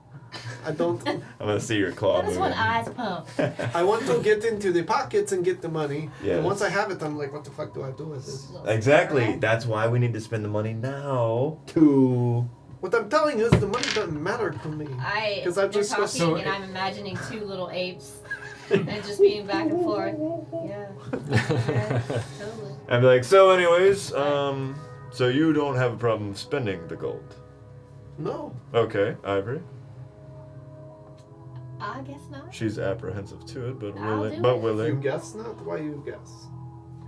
Speaker 3: I don't.
Speaker 1: I'm gonna see your claw
Speaker 5: That is
Speaker 1: moving.
Speaker 5: when eyes pump.
Speaker 3: I want to get into the pockets and get the money.
Speaker 1: Yes.
Speaker 3: And once I have it, I'm like, what the fuck do I do with this?
Speaker 1: Exactly. That's why we need to spend the money now to.
Speaker 3: What I'm telling you is the money doesn't matter to me. Because I'm
Speaker 5: You're
Speaker 3: just
Speaker 5: talking
Speaker 4: So-
Speaker 5: and I'm imagining 2 little apes and just being back and forth. Yeah. Yeah, totally.
Speaker 1: And be like, so anyways, so you don't have a problem spending the gold.
Speaker 3: No.
Speaker 1: Okay, Ivory.
Speaker 5: I guess not.
Speaker 1: She's apprehensive to it, but
Speaker 5: I'll
Speaker 1: willing.
Speaker 5: do
Speaker 1: But
Speaker 5: it.
Speaker 3: You
Speaker 1: willing.
Speaker 3: guess not? Why you guess?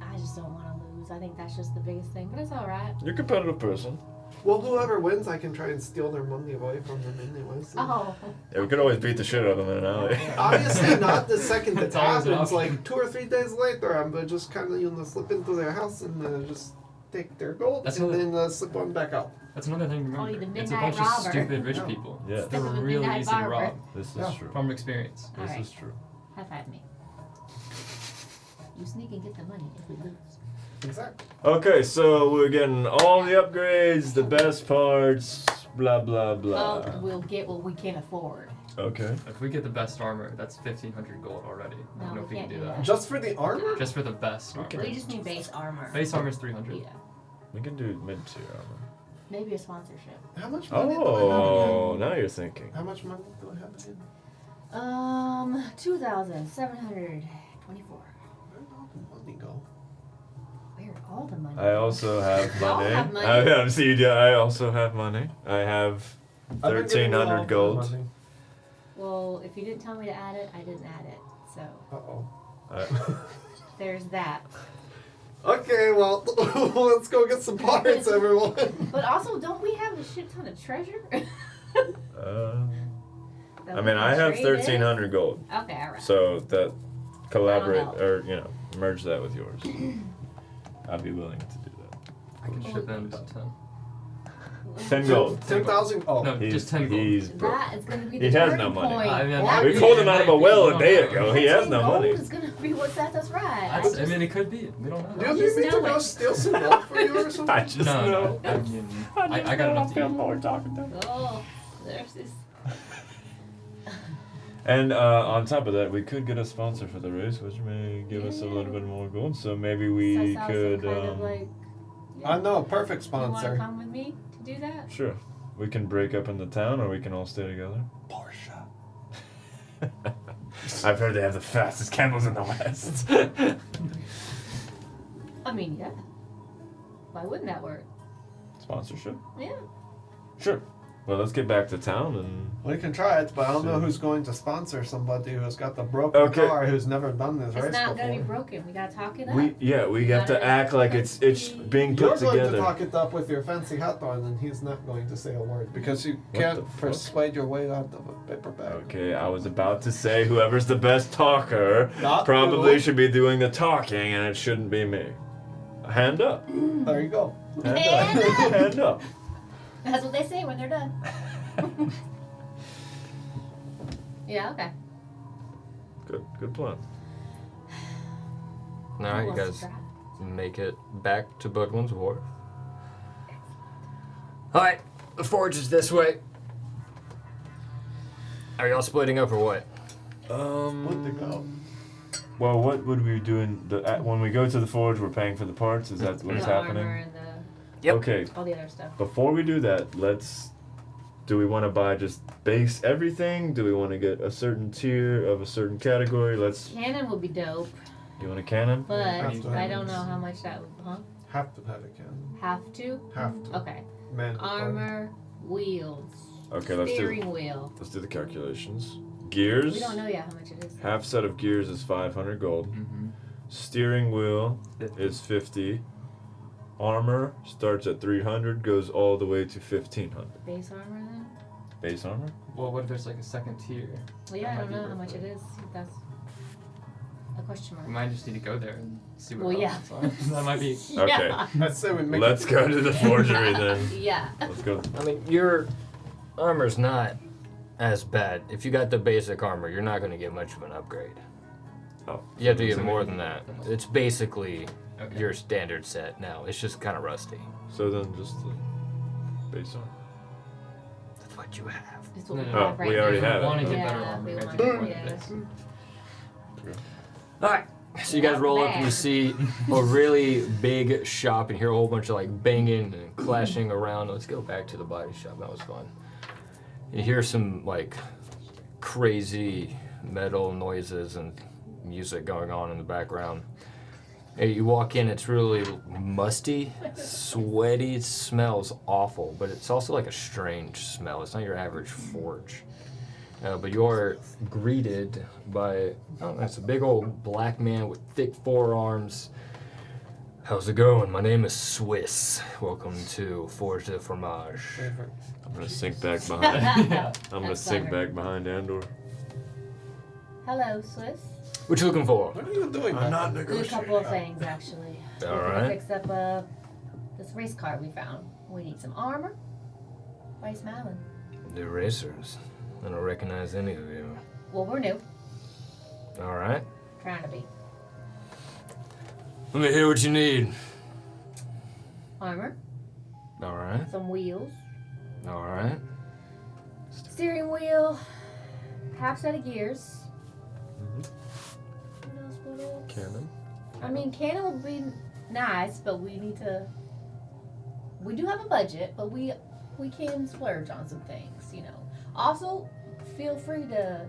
Speaker 5: I just don't want to lose. I think that's just the biggest thing, but it's all right.
Speaker 1: You're a competitive person.
Speaker 3: Well, whoever wins, I can try and steal their money away from them anyways.
Speaker 5: Oh,
Speaker 1: Yeah, we could always beat the shit out of them in an alley.
Speaker 3: Obviously not the second it
Speaker 4: It's always an
Speaker 3: happens.
Speaker 4: option.
Speaker 3: Like 2 or 3 days later, I'm gonna just kind of slip into their house and just take their gold
Speaker 4: That's
Speaker 3: and
Speaker 4: another-
Speaker 3: then slip on back out.
Speaker 4: That's another thing to
Speaker 5: Oh,
Speaker 4: remember.
Speaker 5: you're the
Speaker 4: It's a
Speaker 5: midnight
Speaker 4: bunch
Speaker 5: robber.
Speaker 4: of stupid rich
Speaker 3: No.
Speaker 4: people.
Speaker 1: Yeah,
Speaker 4: They're
Speaker 5: Instead of a
Speaker 4: really
Speaker 5: midnight
Speaker 4: easy to
Speaker 5: barber.
Speaker 4: rob.
Speaker 1: this is
Speaker 3: Yeah.
Speaker 1: true.
Speaker 4: From experience.
Speaker 1: This
Speaker 5: Alright.
Speaker 1: is true.
Speaker 5: high five me. You sneak and get the money if we lose.
Speaker 3: Exactly.
Speaker 1: Okay, so we're getting all the upgrades, the best parts, blah blah blah.
Speaker 5: Oh, we'll get what we can afford.
Speaker 1: Okay.
Speaker 4: If we get the best armor, that's 1,500 gold already. I
Speaker 5: No,
Speaker 4: don't know if
Speaker 5: we
Speaker 4: we can
Speaker 5: can't
Speaker 4: do
Speaker 5: do
Speaker 4: that.
Speaker 5: that.
Speaker 3: Just for the armor?
Speaker 4: Just for the best armor.
Speaker 5: We just need base armor.
Speaker 4: Base armor is 300.
Speaker 5: Yeah.
Speaker 1: We can do mid-tier armor.
Speaker 5: Maybe a sponsorship.
Speaker 3: How much money do I
Speaker 1: Oh,
Speaker 3: have
Speaker 1: now you're thinking.
Speaker 3: again? How much money do I have again?
Speaker 5: 2,724.
Speaker 3: Where did all the money go?
Speaker 5: Where all the money?
Speaker 1: I also have
Speaker 5: Y'all
Speaker 1: money.
Speaker 5: have money.
Speaker 1: I also have money. I have
Speaker 3: I've been giving you all
Speaker 1: 1,300
Speaker 3: my
Speaker 1: gold.
Speaker 3: money.
Speaker 5: Well, if you didn't tell me to add it, I didn't add it. So
Speaker 3: Uh-oh.
Speaker 5: there's that.
Speaker 3: Okay, well, let's go get some parts, everyone.
Speaker 5: But also, don't we have a shit ton of treasure? That
Speaker 1: I
Speaker 5: we
Speaker 1: mean,
Speaker 5: can
Speaker 1: I have
Speaker 5: trade in?
Speaker 1: 1,300 gold.
Speaker 5: Okay, alright.
Speaker 1: So that collaborate
Speaker 5: help.
Speaker 1: or merge that with yours. I'd be willing to do that.
Speaker 4: I can ship in about 10.
Speaker 1: 10 gold.
Speaker 3: 10,000? Oh.
Speaker 4: No,
Speaker 1: He's,
Speaker 4: just 10 gold.
Speaker 1: he's broke.
Speaker 5: That is going to be
Speaker 1: He
Speaker 5: the
Speaker 1: has
Speaker 5: turning
Speaker 1: no money.
Speaker 5: point.
Speaker 4: I mean,
Speaker 5: That
Speaker 1: We
Speaker 5: is-
Speaker 1: pulled him out of a well a day
Speaker 4: We don't
Speaker 1: ago.
Speaker 4: know.
Speaker 1: He has
Speaker 5: 10
Speaker 1: no
Speaker 5: gold
Speaker 1: money.
Speaker 5: is going to be what sets us right.
Speaker 4: I mean, it could be. We don't know.
Speaker 3: Do you
Speaker 5: Just
Speaker 3: need me to
Speaker 5: know
Speaker 3: go
Speaker 5: it.
Speaker 3: steal some gold for you or something?
Speaker 1: I just
Speaker 4: No,
Speaker 1: know.
Speaker 4: no. I mean, I got enough to eat.
Speaker 1: more talking to him.
Speaker 5: Oh, there's this.
Speaker 1: And on top of that, we could get a sponsor for the race, which may give us a little bit more gold. So maybe we
Speaker 5: So
Speaker 1: could.
Speaker 5: some kind of like,
Speaker 3: I know, perfect
Speaker 5: you want to
Speaker 3: sponsor.
Speaker 5: come with me to do that?
Speaker 1: Sure. We can break up in the town, or we can all stay together.
Speaker 3: Porsche.
Speaker 1: I've heard they have the fastest camels in the West.
Speaker 5: I mean, yeah. Why wouldn't that work?
Speaker 1: Sponsorship?
Speaker 5: Yeah.
Speaker 1: Sure. Well, let's get back to town and.
Speaker 3: We can try it, but I don't know
Speaker 1: So-
Speaker 3: who's going to sponsor somebody who's got the broken
Speaker 1: Okay.
Speaker 3: car who's never done this
Speaker 5: It's
Speaker 3: race
Speaker 5: not
Speaker 3: before.
Speaker 5: gonna be broken. We gotta talk it up.
Speaker 1: We have to
Speaker 5: Gotta-
Speaker 1: act like it's being
Speaker 3: You're
Speaker 1: put
Speaker 3: going
Speaker 1: together.
Speaker 3: to talk it up with your fancy hat on, and he's not going to say a word because you
Speaker 1: the
Speaker 3: can't
Speaker 1: fuck?
Speaker 3: persuade your way out of a paper bag.
Speaker 1: Okay, I was about to say whoever's the best talker
Speaker 3: Not
Speaker 1: probably
Speaker 3: you.
Speaker 1: should be doing the talking, and it shouldn't be me. Hand up.
Speaker 3: There you go.
Speaker 1: Hand
Speaker 5: Hand
Speaker 1: up.
Speaker 5: up.
Speaker 1: Hand up.
Speaker 5: That's what they say when they're done. Yeah, okay.
Speaker 1: Good plan.
Speaker 2: Alright,
Speaker 5: Who
Speaker 2: you
Speaker 5: wants to
Speaker 2: guys
Speaker 5: drive?
Speaker 2: make it back to Budwin's Wharf. Alright, the forge is this way. Are y'all splitting up or what?
Speaker 3: Good to go.
Speaker 1: Well, what would we be doing when we go to the forge? We're paying for the parts. Is that what's
Speaker 5: The
Speaker 1: happening?
Speaker 5: armor and the
Speaker 2: Yep.
Speaker 1: Okay.
Speaker 5: all the other stuff.
Speaker 1: Before we do that, do we want to buy just base everything? Do we want to get a certain tier of a certain category?
Speaker 5: Cannon would be dope,
Speaker 1: You want a cannon?
Speaker 5: but
Speaker 3: Have to
Speaker 5: I
Speaker 3: have
Speaker 5: don't
Speaker 3: it.
Speaker 5: know how much that would. Huh?
Speaker 3: Have to have a cannon.
Speaker 5: Have to?
Speaker 3: Have to.
Speaker 5: Okay.
Speaker 3: Mandatory.
Speaker 5: Armor, wheels,
Speaker 1: Okay, let's
Speaker 5: steering wheel.
Speaker 1: do the calculations. Gears.
Speaker 5: We don't know yet how much it is.
Speaker 1: Half set of gears is 500 gold.
Speaker 4: Mm-hmm.
Speaker 1: Steering wheel is 50. Armor starts at 300, goes all the way to 1500.
Speaker 5: Base armor then?
Speaker 1: Base armor?
Speaker 4: Well, what if there's like a second tier?
Speaker 5: Well, yeah, I
Speaker 4: That
Speaker 5: don't
Speaker 4: might be
Speaker 5: know how much
Speaker 4: worth
Speaker 5: it
Speaker 4: it.
Speaker 5: is. That's a question
Speaker 4: We
Speaker 5: mark.
Speaker 4: might just need to go there and see what
Speaker 5: Well, yeah.
Speaker 4: options are. That might be.
Speaker 1: Okay.
Speaker 5: Yeah.
Speaker 3: I'd say we make
Speaker 1: Let's
Speaker 3: it
Speaker 1: go to the forgery then.
Speaker 5: Yeah.
Speaker 1: Let's go.
Speaker 2: I mean, your armor's not as bad. If you got the basic armor, you're not going to get much of an upgrade.
Speaker 1: Oh.
Speaker 2: You have to get
Speaker 4: So
Speaker 2: more
Speaker 4: maybe-
Speaker 2: than that. It's basically
Speaker 4: Okay.
Speaker 2: your standard set now. It's just kind of rusty.
Speaker 1: So then just the base armor.
Speaker 2: That's what you have.
Speaker 5: That's what
Speaker 4: No,
Speaker 5: we
Speaker 4: no,
Speaker 1: Oh,
Speaker 5: have right
Speaker 1: we
Speaker 5: now.
Speaker 1: already have it.
Speaker 4: Want to get
Speaker 5: Yeah,
Speaker 4: better armor?
Speaker 5: we
Speaker 4: guys,
Speaker 5: want-
Speaker 4: you want
Speaker 5: yeah.
Speaker 4: this.
Speaker 2: Alright, so you guys roll up and you
Speaker 5: Bad.
Speaker 2: see a really big shop and hear a whole bunch of like banging and clashing around. Let's go back to the body shop. That was fun. You hear some like crazy metal noises and music going on in the background. Hey, you walk in, it's really musty, sweaty, it smells awful, but it's also like a strange smell. It's not your average forge. But you are greeted by, that's a big old black man with thick forearms. How's it going? My name is Swiss. Welcome to Forge de Fromage.
Speaker 3: favorite.
Speaker 1: I'm gonna sink back behind.
Speaker 4: Yeah.
Speaker 1: I'm gonna
Speaker 5: That's
Speaker 1: sink
Speaker 5: clever.
Speaker 1: back behind Andor.
Speaker 5: Hello, Swiss.
Speaker 2: What you looking for?
Speaker 3: What are you doing?
Speaker 1: I'm
Speaker 3: back
Speaker 1: not
Speaker 3: there?
Speaker 5: Do a couple of things actually.
Speaker 2: All
Speaker 5: We're gonna
Speaker 2: right.
Speaker 5: fix up this race car we found. We need some armor. Why are you smiling?
Speaker 2: The racers. I don't recognize any of you.
Speaker 5: Well, we're new.
Speaker 2: All right.
Speaker 5: Trying to be.
Speaker 2: Let me hear what you need.
Speaker 5: Armor,
Speaker 2: All right.
Speaker 5: some wheels,
Speaker 2: All right.
Speaker 5: steering wheel, half set of gears. What else?
Speaker 1: Cannon.
Speaker 5: I mean, cannon would be nice, but we need to. We do have a budget, but we can splurge on some things, you know. Also, feel free to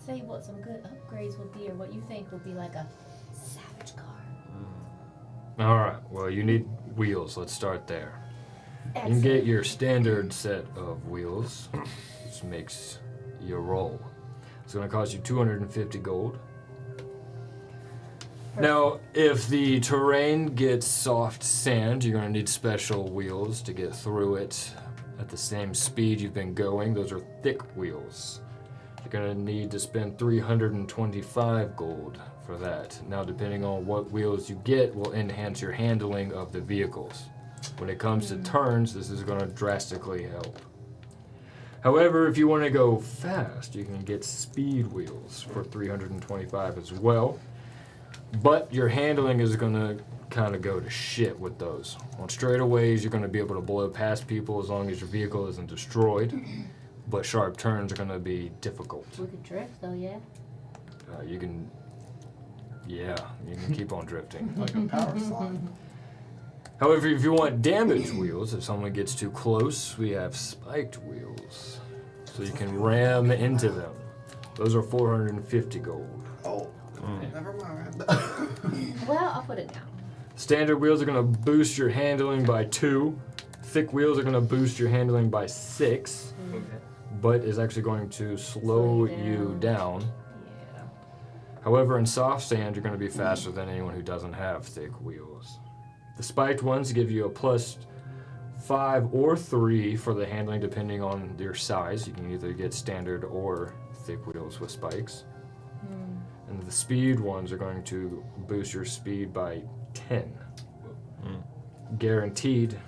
Speaker 5: say what some good upgrades would be, or what you think would be like a savage car.
Speaker 2: All right. Well, you need wheels. Let's start there. You can
Speaker 5: Excellent.
Speaker 2: get your standard set of wheels, which makes your roll. It's going to cost you 250 gold. Now, if the terrain gets soft sand, you're going to need special wheels to get through it at the same speed you've been going. Those are thick wheels. You're going to need to spend 325 gold for that. Now, depending on what wheels you get will enhance your handling of the vehicles. When it comes to turns, this is going to drastically help. However, if you want to go fast, you can get speed wheels for 325 as well. But your handling is going to kind of go to shit with those. On straightaways, you're going to be able to blow past people as long as your vehicle isn't destroyed. But sharp turns are going to be difficult.
Speaker 5: We could drift though, yeah.
Speaker 2: You can keep on drifting.
Speaker 3: Like a power slide.
Speaker 2: However, if you want damage wheels, if someone gets too close, we have spiked wheels. So you can ram into them. Those are 450 gold.
Speaker 3: Oh, never mind.
Speaker 5: Well, I'll put it down.
Speaker 2: Standard wheels are going to boost your handling by 2. Thick wheels are going to boost your handling by 6.
Speaker 4: Okay.
Speaker 2: But is actually going to slow you down.
Speaker 5: Yeah.
Speaker 2: However, in soft sand, you're going to be faster than anyone who doesn't have thick wheels. The spiked ones give you a plus 5 or 3 for the handling depending on your size. You can either get standard or thick wheels with spikes. And the speed ones are going to boost your speed by 10. Guaranteed,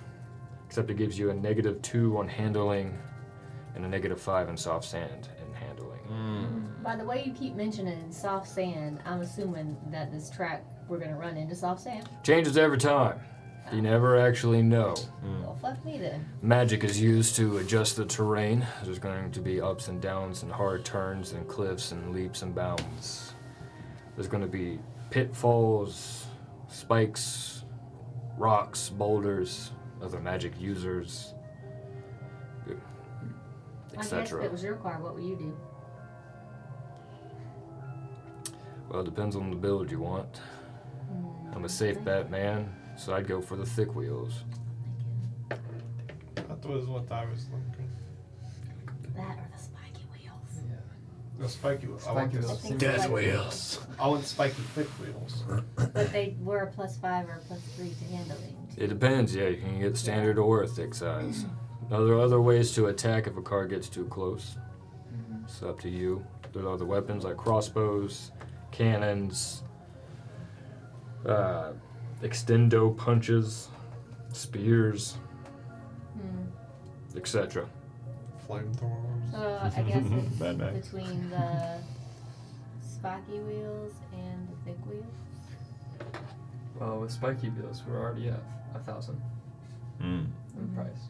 Speaker 2: except it gives you a -2 on handling and a -5 in soft sand in handling.
Speaker 5: By the way you keep mentioning soft sand, I'm assuming that this track we're gonna run into soft sand.
Speaker 2: Changes every time. You never actually know.
Speaker 5: Well, fuck me then.
Speaker 2: Magic is used to adjust the terrain. There's going to be ups and downs and hard turns and cliffs and leaps and bounds. There's going to be pitfalls, spikes, rocks, boulders, other magic users,
Speaker 5: I guess if
Speaker 2: etc.
Speaker 5: it was your car, what would you do?
Speaker 2: Well, it depends on the build you want. I'm a safe bet man, so I'd go for the thick wheels.
Speaker 3: That was what I was thinking.
Speaker 5: That or the spiky wheels.
Speaker 3: The spiky wheels. I want
Speaker 4: Spiky
Speaker 3: the
Speaker 4: wheels.
Speaker 5: think
Speaker 1: Death
Speaker 5: like-
Speaker 1: wheels.
Speaker 3: I want spiky thick wheels.
Speaker 5: But they were a +5 or a +3 to handling.
Speaker 2: It depends, yeah, you can get standard or a thick size. Now, there are other ways to attack if a car gets too close. It's up to you. There's other weapons like crossbows, cannons, extendo punches, spears, etc.
Speaker 3: Flamethrowers.
Speaker 5: So I guess it's
Speaker 1: Mad Max.
Speaker 5: between the spiky wheels and the thick wheels.
Speaker 4: Well, with spiky wheels, we're already at 1,000 in price.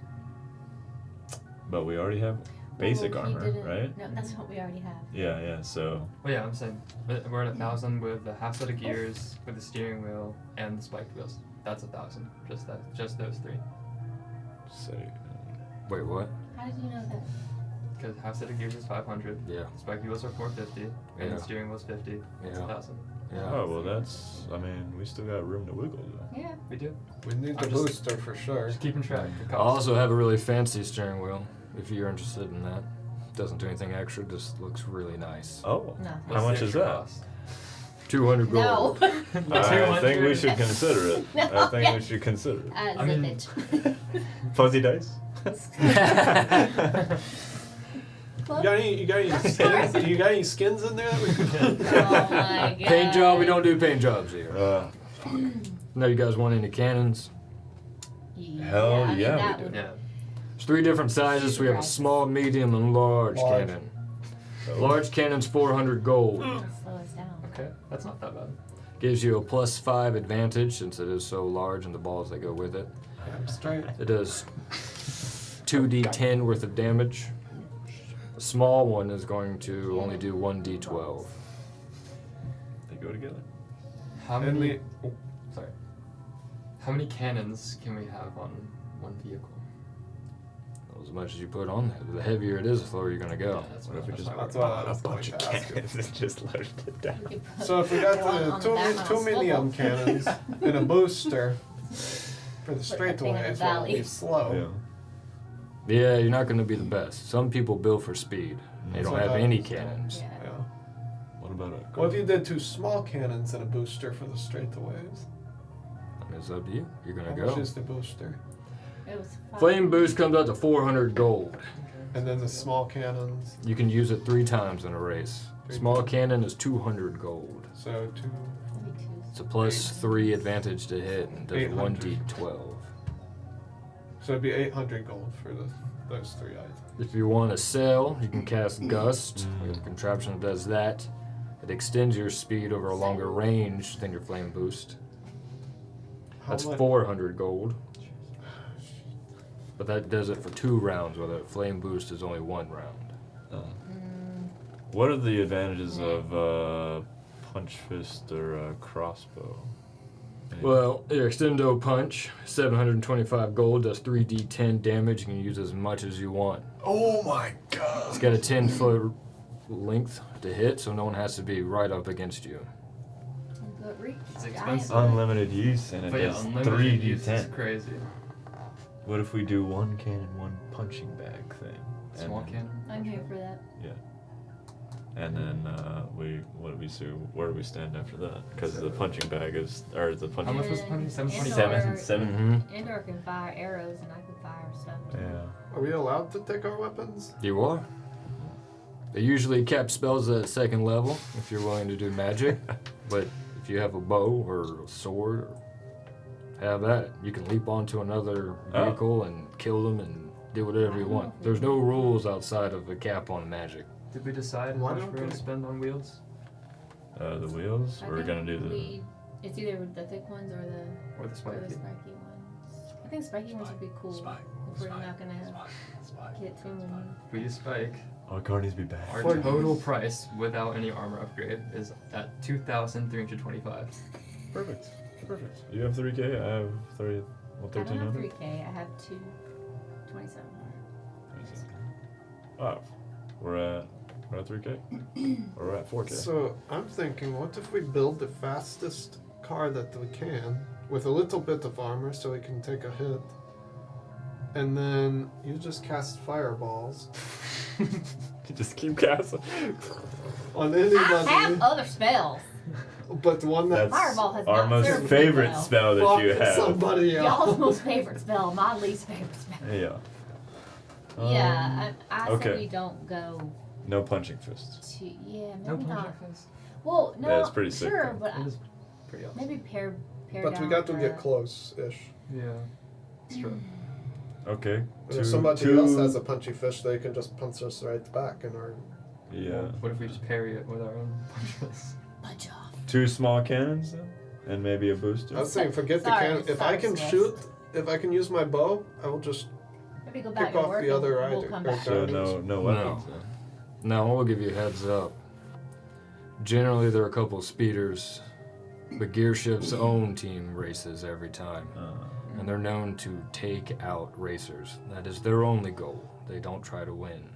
Speaker 1: But we already have basic
Speaker 5: Well, he
Speaker 1: armor,
Speaker 5: didn't-
Speaker 1: right?
Speaker 5: No, that's what we already have.
Speaker 1: Yeah, so
Speaker 4: Well, yeah, I'm saying we're at 1,000 with the half set of gears, with the steering wheel, and the spiked wheels. That's 1,000. Just those 3.
Speaker 2: Wait, what?
Speaker 5: How did you know that?
Speaker 4: Because half set of gears is 500.
Speaker 2: Yeah.
Speaker 4: Spiky wheels are 450, and
Speaker 2: Yeah.
Speaker 4: the steering wheel's 50. That's
Speaker 2: Yeah.
Speaker 4: 1,000.
Speaker 2: Yeah.
Speaker 1: Oh well, we still got room to wiggle though.
Speaker 5: Yeah.
Speaker 4: We do.
Speaker 3: We need the
Speaker 4: I'm just-
Speaker 3: booster for sure.
Speaker 4: Just keeping track. Of
Speaker 2: I also have a really fancy steering wheel, if you're interested in that. Doesn't do anything extra, just looks really nice.
Speaker 1: Oh,
Speaker 5: No.
Speaker 1: how
Speaker 4: What's
Speaker 1: much
Speaker 4: the
Speaker 1: is
Speaker 4: extra
Speaker 1: that?
Speaker 4: cost?
Speaker 2: 200
Speaker 5: No.
Speaker 2: gold.
Speaker 1: I think we should consider it.
Speaker 5: No,
Speaker 1: I think
Speaker 5: yeah.
Speaker 1: we should consider it.
Speaker 4: I mean-
Speaker 5: Zip
Speaker 1: Fuzzy dice.
Speaker 5: it.
Speaker 3: You got any skins? Do you got any skins in there that we can
Speaker 5: Oh my god.
Speaker 2: Paint job, we don't do paint jobs here.
Speaker 1: Uh,
Speaker 2: No, you guys want any cannons?
Speaker 1: Hell
Speaker 5: I mean,
Speaker 1: yeah, we
Speaker 5: that
Speaker 1: do.
Speaker 5: would-
Speaker 4: Yeah.
Speaker 2: There's 3 different sizes. We have a small, medium, and large
Speaker 3: Large.
Speaker 2: cannon. Large cannon's 400 gold.
Speaker 5: Slow us down.
Speaker 4: Okay, that's not that bad.
Speaker 2: Gives you a +5 advantage since it is so large and the balls that go with it.
Speaker 3: I'm straight.
Speaker 2: It does 2d10 worth of damage. The small one is going to only do 1d12.
Speaker 1: They go together.
Speaker 4: How
Speaker 3: And
Speaker 4: many?
Speaker 3: we-
Speaker 4: Sorry. How many cannons can we have on one vehicle?
Speaker 2: As much as you put on there. The heavier it is, the slower you're going to go.
Speaker 4: Yeah, that's
Speaker 1: What if we just
Speaker 3: That's
Speaker 1: bought
Speaker 3: what I
Speaker 1: a
Speaker 3: was
Speaker 1: bunch
Speaker 3: going
Speaker 1: of
Speaker 3: to ask.
Speaker 1: cannons and just loaded it down?
Speaker 5: We could put
Speaker 3: So if we got
Speaker 5: one
Speaker 3: the
Speaker 5: on
Speaker 3: two,
Speaker 5: back on a
Speaker 3: two medium
Speaker 5: swivel.
Speaker 3: cannons and a booster for the
Speaker 5: that thing in the
Speaker 3: straightaways, while
Speaker 5: valley.
Speaker 3: be slow.
Speaker 2: Yeah, you're not going to be the best. Some people build for speed. They
Speaker 3: That's
Speaker 2: don't
Speaker 3: what
Speaker 2: have
Speaker 3: I
Speaker 2: any
Speaker 3: was doing.
Speaker 2: cannons.
Speaker 5: Yeah.
Speaker 3: Yeah.
Speaker 1: What about a?
Speaker 3: What if you did 2 small cannons and a booster for the straightaways?
Speaker 2: I mean, it's up to you. You're going
Speaker 3: How
Speaker 2: to
Speaker 3: much
Speaker 2: go.
Speaker 3: is the booster?
Speaker 5: It was
Speaker 2: Flame boost comes out to 400 gold.
Speaker 3: And then the small cannons,
Speaker 2: You can use it 3 times in a race.
Speaker 3: 3
Speaker 2: Small
Speaker 3: times.
Speaker 2: cannon is 200 gold.
Speaker 3: so 2.
Speaker 2: It's a +3 advantage to hit and does
Speaker 3: 800.
Speaker 2: 1d12.
Speaker 3: So it'd be 800 gold for those 3 items.
Speaker 2: If you want to sell, you can cast Gust. We have a contraption that does that. It extends your speed over a longer range than your flame boost.
Speaker 3: How
Speaker 2: That's
Speaker 3: much-
Speaker 2: 400 gold. But that does it for 2 rounds, where the flame boost is only 1 round.
Speaker 1: What are the advantages of punch fist or crossbow?
Speaker 2: Well, your extendo punch, 725 gold, does 3d10 damage. You can use as much as you want.
Speaker 1: Oh my god.
Speaker 2: It's got a 10-foot length to hit, so no one has to be right up against you.
Speaker 5: Good reach.
Speaker 4: It's
Speaker 5: giant
Speaker 4: expensive.
Speaker 5: reach.
Speaker 1: Unlimited use, and it
Speaker 4: But yeah,
Speaker 1: does
Speaker 4: unlimited use is
Speaker 1: 3d10.
Speaker 4: crazy.
Speaker 1: What if we do one cannon, one punching bag thing? And
Speaker 4: Small
Speaker 1: then-
Speaker 4: cannon.
Speaker 5: I'm here for that.
Speaker 1: And then where do we stand after that? Because the punching bag is, or the
Speaker 4: How
Speaker 1: punching.
Speaker 4: much was the punching?
Speaker 5: And
Speaker 4: 727?
Speaker 1: Seven.
Speaker 2: Mm-hmm.
Speaker 5: Endor can fire arrows and I can fire stuff. too.
Speaker 1: Yeah.
Speaker 3: Are we allowed to take our weapons?
Speaker 2: You are. They usually cap spells at second level if you're willing to do magic, but if you have a bow or a sword, or have that. You can leap onto another vehicle and kill them and do whatever you want. There's no rules outside of a cap on magic.
Speaker 4: Did we decide how
Speaker 3: Why
Speaker 4: much
Speaker 3: don't
Speaker 4: we're going to
Speaker 3: we-
Speaker 4: spend on wheels?
Speaker 1: The wheels.
Speaker 5: I
Speaker 1: We're
Speaker 5: think
Speaker 1: gonna do the.
Speaker 5: It's either the thick ones or the
Speaker 4: Or the spiky?
Speaker 5: spiky ones. I think spiky ones would be cool. If we're not gonna get too many.
Speaker 4: If we use spike,
Speaker 1: Oh, car needs to be back.
Speaker 4: our
Speaker 3: For-
Speaker 4: total price without any armor upgrade is at 2,325.
Speaker 1: Perfect. Perfect. You have 3K. I have 30. Well,
Speaker 5: I don't have
Speaker 1: 1300.
Speaker 5: 3K. I have 2700.
Speaker 1: Oh, we're at 3K. Or we're at 4K.
Speaker 3: So I'm thinking, what if we build the fastest car that we can with a little bit of armor so we can take a hit, and then you just cast fireballs
Speaker 1: You just keep casting.
Speaker 3: on
Speaker 5: I have
Speaker 3: anybody,
Speaker 5: other spells.
Speaker 3: but one that
Speaker 1: That's
Speaker 5: Fireball has
Speaker 1: our
Speaker 5: not
Speaker 1: most
Speaker 5: served me
Speaker 1: favorite
Speaker 5: well.
Speaker 1: spell that you
Speaker 3: fuck
Speaker 1: have.
Speaker 3: somebody
Speaker 5: Y'all's
Speaker 3: else.
Speaker 5: most favorite spell, my least favorite spell.
Speaker 1: Yeah.
Speaker 5: Yeah, I
Speaker 1: okay.
Speaker 5: say we don't go
Speaker 1: No punching fists.
Speaker 5: to. Yeah, maybe
Speaker 4: No
Speaker 5: not.
Speaker 4: punch
Speaker 5: Well, no,
Speaker 1: That's pretty sick,
Speaker 5: sure,
Speaker 1: though.
Speaker 5: but
Speaker 4: It is pretty awesome.
Speaker 5: maybe pair
Speaker 3: But we
Speaker 5: down
Speaker 3: got to
Speaker 5: the-
Speaker 3: get close-ish.
Speaker 4: Yeah, it's true.
Speaker 1: Okay.
Speaker 3: And if somebody else has a punchy fish, they can just punch us right back in our.
Speaker 1: Yeah.
Speaker 4: What if we just parry it with our own punches?
Speaker 5: Bunch off.
Speaker 1: 2 small cannons then? And maybe a booster?
Speaker 3: I was saying, forget the
Speaker 5: Sorry,
Speaker 3: cannon. If I can
Speaker 5: sorry,
Speaker 3: shoot, if I can use my bow, I will just
Speaker 5: Maybe go back
Speaker 3: pick
Speaker 5: and
Speaker 3: off
Speaker 5: work
Speaker 3: the
Speaker 5: and
Speaker 3: other
Speaker 5: we'll
Speaker 3: rider.
Speaker 5: come
Speaker 3: or
Speaker 5: back.
Speaker 1: So
Speaker 3: guardians.
Speaker 1: no weapons then?
Speaker 2: No, we'll give you a heads up. Generally, there are a couple of speeders, but Gearshift's own team races every time. And they're known to take out racers. That is their only goal. They don't try to win.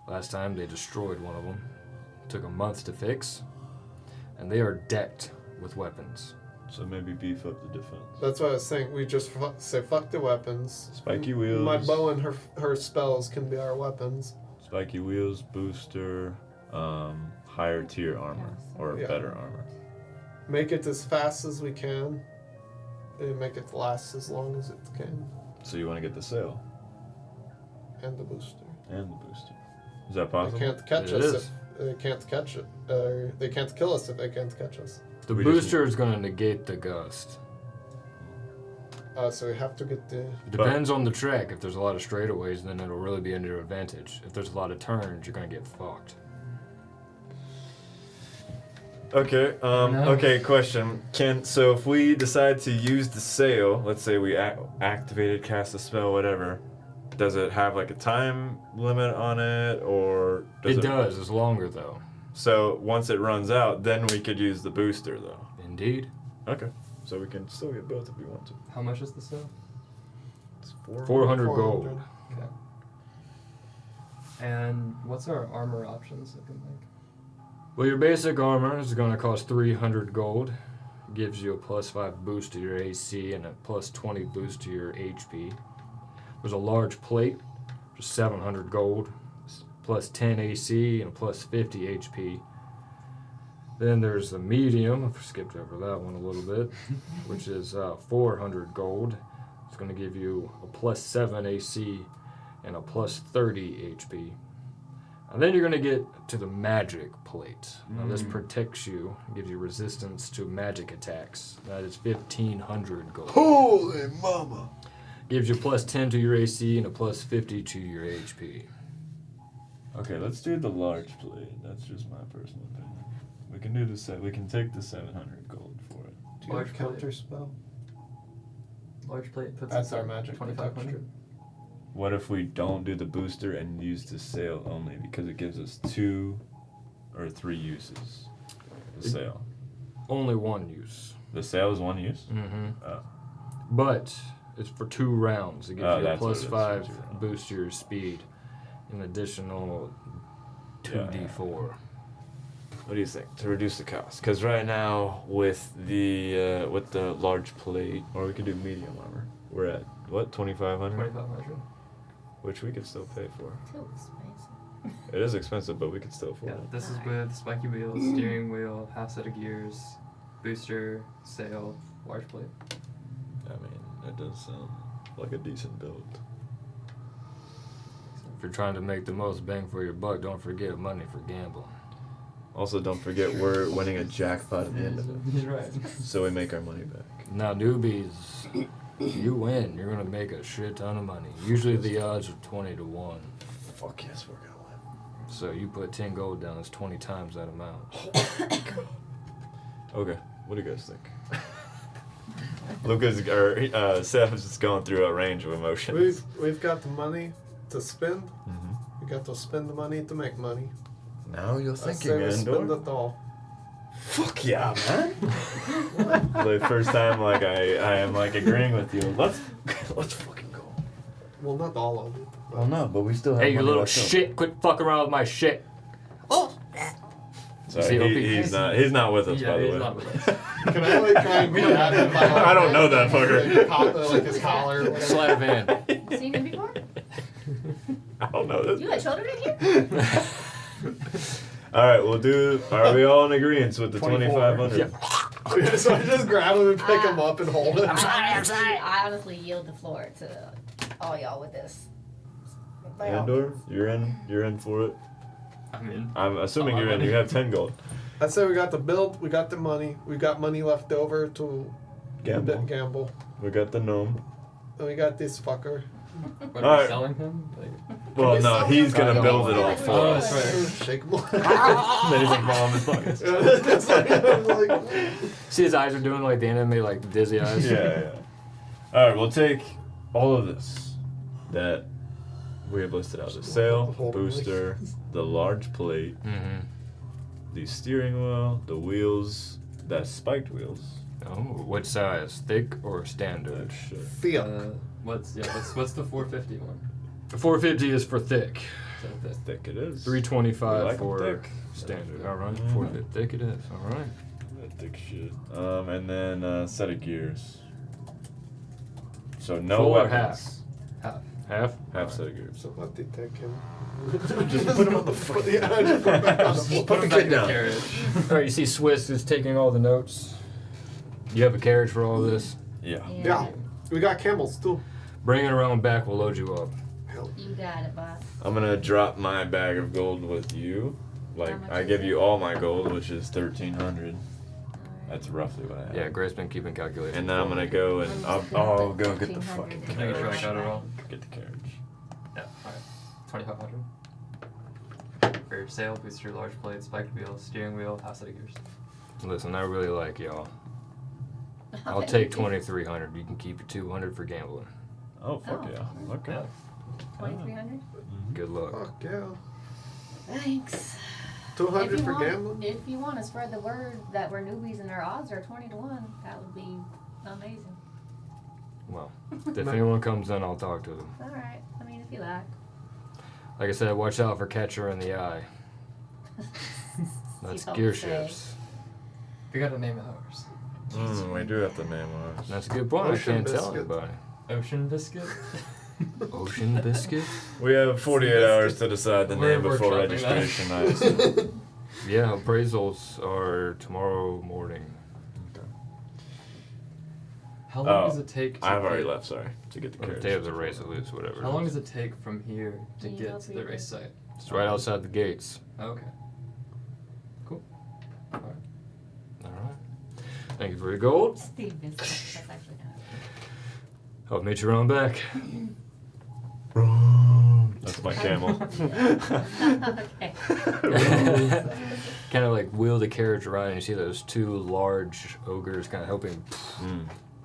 Speaker 2: Last time they destroyed one of them. Took a month to fix. And they are decked with weapons.
Speaker 1: So maybe beef up the defense.
Speaker 3: That's what I was saying. We just say fuck the weapons.
Speaker 1: Spiky wheels.
Speaker 3: My bow and her spells can be our weapons.
Speaker 1: Spiky wheels, booster, higher tier armor. Or
Speaker 3: Yeah.
Speaker 1: better armor.
Speaker 3: Make it as fast as we can. And make it last as long as it can.
Speaker 1: So you want to get the sail
Speaker 3: And the booster.
Speaker 1: and the booster. Is that
Speaker 3: They
Speaker 1: possible?
Speaker 3: can't catch
Speaker 2: It
Speaker 3: us
Speaker 2: is.
Speaker 3: if they can't catch it. They can't kill us if they can't catch us.
Speaker 2: The
Speaker 1: We just-
Speaker 2: booster is going to negate the gust.
Speaker 3: So we have to get the.
Speaker 2: It depends on the track. If there's a lot of straightaways, then it'll really be under advantage. If there's a lot of turns, you're going to get fucked.
Speaker 1: Okay.
Speaker 4: No.
Speaker 1: Okay. Question. So if we decide to use the sail, let's say we activated, cast a spell, whatever, does it have like a time limit on it, or
Speaker 2: It does. It's longer, though.
Speaker 1: So once it runs out, then we could use the booster, though.
Speaker 2: Indeed.
Speaker 1: Okay. So we can still get both if we want to.
Speaker 4: How much is the sale?
Speaker 1: It's
Speaker 2: 400 gold.
Speaker 4: Okay. And what's our armor options looking like?
Speaker 2: Well, your basic armor is going to cost 300 gold. Gives you a +5 boost to your AC and a +20 boost to your HP. There's a large plate for 700 gold, +10 AC and a +50 HP. Then there's the medium. I've skipped over that one a little bit, which is 400 gold. It's going to give you a +7 AC and a +30 HP. And then you're going to get to the magic plate. Now this protects you, gives you resistance to magic attacks. That is 1,500 gold.
Speaker 1: Holy mama!
Speaker 2: Gives you +10 to your AC and a +50 to your HP.
Speaker 1: Okay, let's do the large plate. That's just my personal opinion. We can do the we can take the 700 gold for it.
Speaker 3: Do you
Speaker 4: Large
Speaker 3: have
Speaker 4: plate.
Speaker 3: counter spell?
Speaker 4: Large plate puts
Speaker 3: That's
Speaker 4: us
Speaker 3: our
Speaker 4: at
Speaker 3: magic
Speaker 4: 2,500.
Speaker 1: What if we don't do the booster and use the sail only because it gives us 2 or 3 uses? The sail.
Speaker 2: Only one use.
Speaker 1: The sail is one use?
Speaker 2: Mm-hmm.
Speaker 1: Oh.
Speaker 2: But it's for 2 rounds. It gives
Speaker 1: Oh,
Speaker 2: you a
Speaker 1: that's what
Speaker 2: plus
Speaker 1: it is,
Speaker 2: 5
Speaker 1: for 2 rounds.
Speaker 2: boost to your speed. An additional 2d4.
Speaker 1: What do you think to reduce the cost? Because right now with the large plate, or we could do medium armor. We're at what 2,500,
Speaker 4: 2,500.
Speaker 1: which we could still pay for.
Speaker 5: Too expensive.
Speaker 1: It is expensive, but we could still afford
Speaker 4: Yeah,
Speaker 1: it.
Speaker 4: this is with spiky wheels, steering wheel, half set of gears, booster, sail, large plate.
Speaker 1: I mean, that does sound like a decent build.
Speaker 2: If you're trying to make the most bang for your buck, don't forget money for gambling.
Speaker 1: Also, don't forget we're winning a jackpot at the end of it,
Speaker 4: He's right.
Speaker 1: so we make our money back.
Speaker 2: Now, newbies, you win. You're going to make a shit ton of money. Usually the odds are 20 to 1.
Speaker 1: Fuck yes, we're gonna win.
Speaker 2: So you put 10 gold down, it's 20 times that amount.
Speaker 1: Okay, what do you guys think? Lucas or Seth is just going through a range of emotions.
Speaker 3: We've got the money to spend.
Speaker 1: Mm-hmm.
Speaker 3: We got to spend the money to make money.
Speaker 1: Now you're
Speaker 3: I
Speaker 1: thinking,
Speaker 3: say we spend
Speaker 1: Andor.
Speaker 3: it all.
Speaker 1: Fuck yeah, man! The first time, like I am like agreeing with you. Let's fucking go.
Speaker 3: Well, not all of it.
Speaker 1: Well, no, but we still have.
Speaker 2: Hey, you
Speaker 1: money
Speaker 2: little
Speaker 1: left over.
Speaker 2: shit, quit fucking around with my shit.
Speaker 1: Sorry,
Speaker 2: See, OP?
Speaker 1: he's not with us,
Speaker 4: Yeah,
Speaker 1: by the
Speaker 4: he's
Speaker 1: way.
Speaker 4: not with us.
Speaker 3: Can I like try and grab him by
Speaker 1: I don't know that fucker.
Speaker 3: like his collar. or whatever?
Speaker 2: Sleight of hand.
Speaker 5: Seen him before?
Speaker 1: I don't know this.
Speaker 5: You had children in here?
Speaker 1: All right, we'll do. Are we all in agreement with the 2,500?
Speaker 2: Yeah.
Speaker 3: So I just grab him and pick him up and hold him.
Speaker 5: I honestly yield the floor to all y'all with this.
Speaker 1: Andor, you're in for it.
Speaker 4: I'm in.
Speaker 1: I'm assuming
Speaker 4: Oh,
Speaker 1: you're in.
Speaker 4: I'm in.
Speaker 1: You have 10 gold.
Speaker 3: I say we got the build, we got the money, we got money left over to gamble.
Speaker 1: We got the gnome.
Speaker 3: And we got this fucker.
Speaker 4: What,
Speaker 1: All
Speaker 4: are we
Speaker 1: right.
Speaker 4: selling him? Like,
Speaker 1: Well,
Speaker 3: we
Speaker 1: no,
Speaker 3: sell
Speaker 1: he's
Speaker 3: him?
Speaker 1: gonna
Speaker 2: Oh,
Speaker 1: build it
Speaker 5: no.
Speaker 1: all for
Speaker 4: Oh,
Speaker 1: us.
Speaker 4: that's right.
Speaker 3: Shake him.
Speaker 1: Then he's like fall in his pockets.
Speaker 3: That's like, I'm like,
Speaker 2: See his eyes are doing like the anime, like dizzy eyes.
Speaker 1: Yeah. All right, we'll take all of this that we have listed out: the sail, booster, the large plate,
Speaker 2: Mm-hmm.
Speaker 1: the steering wheel, the wheels, the spiked wheels.
Speaker 2: Oh, what size? Thick or standard?
Speaker 1: Shit.
Speaker 3: Fiat.
Speaker 4: what's the 450 one?
Speaker 2: 450 is for thick.
Speaker 4: So that's
Speaker 1: Thick it is.
Speaker 2: 325
Speaker 1: We like 'em
Speaker 2: for
Speaker 1: thick.
Speaker 2: standard. All right,
Speaker 1: Mhm.
Speaker 2: 450 thick it is. All right.
Speaker 1: That thick shit. And then set of gears. So no
Speaker 2: Full or
Speaker 1: weapons.
Speaker 4: half.
Speaker 2: Half.
Speaker 1: Half set of gears.
Speaker 3: So let the take him.
Speaker 1: Just put him on the
Speaker 3: foot. Yeah, I just put him back on the floor.
Speaker 1: Put the
Speaker 4: back
Speaker 1: kid
Speaker 4: in the
Speaker 1: down.
Speaker 4: carriage.
Speaker 2: All right. You see, Swiss is taking all the notes. You have a carriage for all this.
Speaker 1: Yeah.
Speaker 3: Yeah, we got camels too.
Speaker 2: Bring it around back. We'll load you up.
Speaker 3: Hell.
Speaker 5: You got it, boss.
Speaker 1: I'm gonna drop my bag of gold with you. Like
Speaker 5: How much
Speaker 1: I
Speaker 5: is
Speaker 1: give
Speaker 5: it?
Speaker 1: you all my gold, which is 1,300.
Speaker 5: Alright.
Speaker 1: That's roughly what I have.
Speaker 2: Yeah, Grace's been keeping calculations.
Speaker 1: And then I'm gonna go and I'll go get the fucking
Speaker 5: 1,500
Speaker 4: Can I
Speaker 1: carriage.
Speaker 4: get your got it all?
Speaker 1: Get the carriage.
Speaker 4: Yeah. Alright. 2,500. For sail, booster, large plate, spiked wheel, steering wheel, half set of gears.
Speaker 2: Listen, I really like y'all. I'll take 2,300. You can keep your 200 for gambling.
Speaker 1: Oh fuck
Speaker 5: Oh.
Speaker 1: yeah. Okay.
Speaker 4: Yeah.
Speaker 5: 2,300?
Speaker 2: Good luck.
Speaker 3: Fuck yeah.
Speaker 5: Thanks.
Speaker 3: 200
Speaker 5: If you
Speaker 3: for
Speaker 5: want-
Speaker 3: gambling.
Speaker 5: If you want to spread the word that we're newbies and our odds are 20 to 1, that would be amazing.
Speaker 2: Well, if anyone comes in, I'll talk to them.
Speaker 5: Alright, I mean, if you like.
Speaker 2: Like I said, watch out for catcher in the eye. That's
Speaker 5: You don't
Speaker 2: gear
Speaker 5: say.
Speaker 2: shifts.
Speaker 4: We gotta name ours.
Speaker 1: We do have to name ours.
Speaker 2: That's a good point.
Speaker 3: Ocean
Speaker 2: I can't tell
Speaker 3: biscuit.
Speaker 2: anybody.
Speaker 4: Ocean Biscuit?
Speaker 2: Ocean biscuit?
Speaker 1: We have 48 hours to decide the
Speaker 4: We're
Speaker 1: name before
Speaker 4: workshopping that.
Speaker 1: registration. I assume.
Speaker 2: Yeah, appraisals are tomorrow morning.
Speaker 4: How long
Speaker 1: Oh,
Speaker 4: does it take to
Speaker 1: I've already
Speaker 4: get-
Speaker 1: left. Sorry to get the
Speaker 2: Or
Speaker 1: carriage.
Speaker 2: day of the race, at least, whatever.
Speaker 4: How long does it take from here to
Speaker 5: Can you
Speaker 4: get
Speaker 5: go
Speaker 4: to
Speaker 5: through
Speaker 4: the
Speaker 5: your
Speaker 4: race
Speaker 5: list?
Speaker 4: site?
Speaker 2: It's right outside the gates.
Speaker 4: Okay. Cool. Alright.
Speaker 2: All right. Thank you for your gold.
Speaker 5: Steve Biscuit. That's actually kind
Speaker 2: I'll meet you around back.
Speaker 1: That's my camel.
Speaker 5: okay.
Speaker 2: Kind of like wheel the carriage around, and you see those two large ogres kind of helping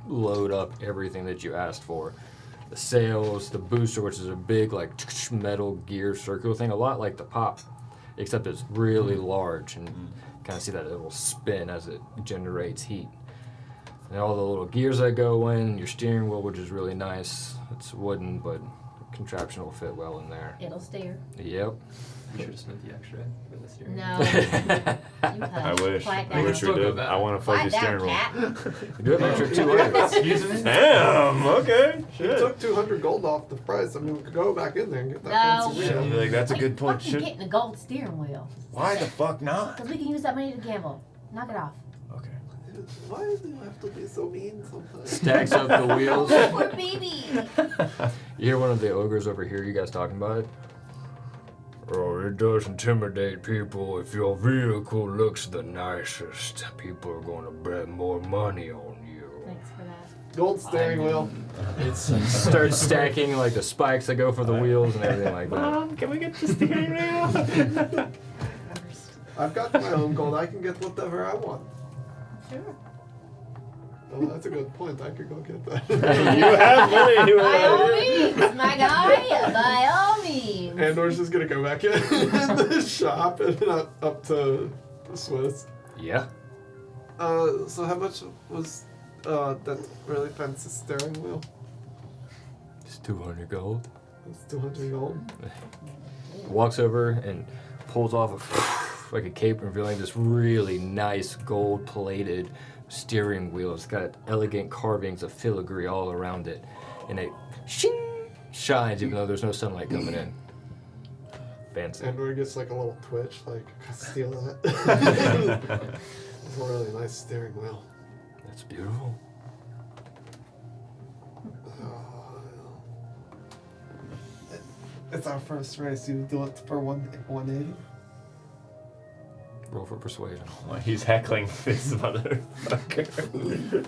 Speaker 2: load up everything that you asked for. The sails, the booster, which is a big like metal gear circular thing, a lot like the pop, except it's really large, and kind of see that it'll spin as it generates heat. And all the little gears that go in, your steering wheel, which is really nice. It's wooden, but the contraption will fit well in there.
Speaker 5: It'll steer.
Speaker 2: Yep.
Speaker 4: You should have spent the extra for the steering.
Speaker 5: No. You
Speaker 1: I
Speaker 5: hush.
Speaker 1: wish.
Speaker 5: Quiet
Speaker 1: I
Speaker 5: down.
Speaker 1: wish we did. I want a fuzzy
Speaker 5: Quiet
Speaker 1: steering
Speaker 5: down,
Speaker 1: wheel.
Speaker 5: cat.
Speaker 2: You do have an extra 200.
Speaker 4: Excuse me?
Speaker 1: Damn. Okay.
Speaker 3: You
Speaker 1: Shit.
Speaker 3: took 200 gold off the price. I mean, we could go back in there and get that
Speaker 5: No.
Speaker 3: fancy
Speaker 1: Yeah,
Speaker 3: wheel.
Speaker 1: like, that's a
Speaker 5: We
Speaker 1: good point.
Speaker 5: fucking getting a gold steering wheel.
Speaker 1: Why the fuck not?
Speaker 5: Because we can use that money to gamble. Knock it off.
Speaker 1: Okay.
Speaker 3: Why do you have to be so mean sometimes?
Speaker 2: Stacks up the wheels.
Speaker 5: Poor baby.
Speaker 2: You hear one of the ogres over here, you guys talking about it? Oh, it does intimidate people. If your vehicle looks the nicest, people are going to bet more money on you.
Speaker 5: Thanks for that.
Speaker 3: Gold steering wheel.
Speaker 2: Start stacking like the spikes that go for the wheels and everything like that.
Speaker 1: Mom, can we get the steering wheel?
Speaker 3: I've got my own gold. I can get whatever I want.
Speaker 5: Sure.
Speaker 3: Oh, that's a good point. I could go get that.
Speaker 1: You have money.
Speaker 5: By all means, my guy. By all means.
Speaker 3: Andor's just gonna go back in the shop and up to Swiss.
Speaker 2: Yeah.
Speaker 3: So how much was that really fancy steering wheel?
Speaker 2: It's 200 gold.
Speaker 3: It's 200 gold.
Speaker 2: Walks over and pulls off like a cape, revealing this really nice gold-plated steering wheel. It's got elegant carvings of filigree all around it, and it shines even though there's no sunlight coming in. Fancy.
Speaker 3: Andor gets like a little twitch, like, steal that. It's a really nice steering wheel.
Speaker 2: That's beautiful.
Speaker 3: It's our first race. You do it for 180?
Speaker 2: Roll for persuasion.
Speaker 1: Oh, he's heckling this motherfucker.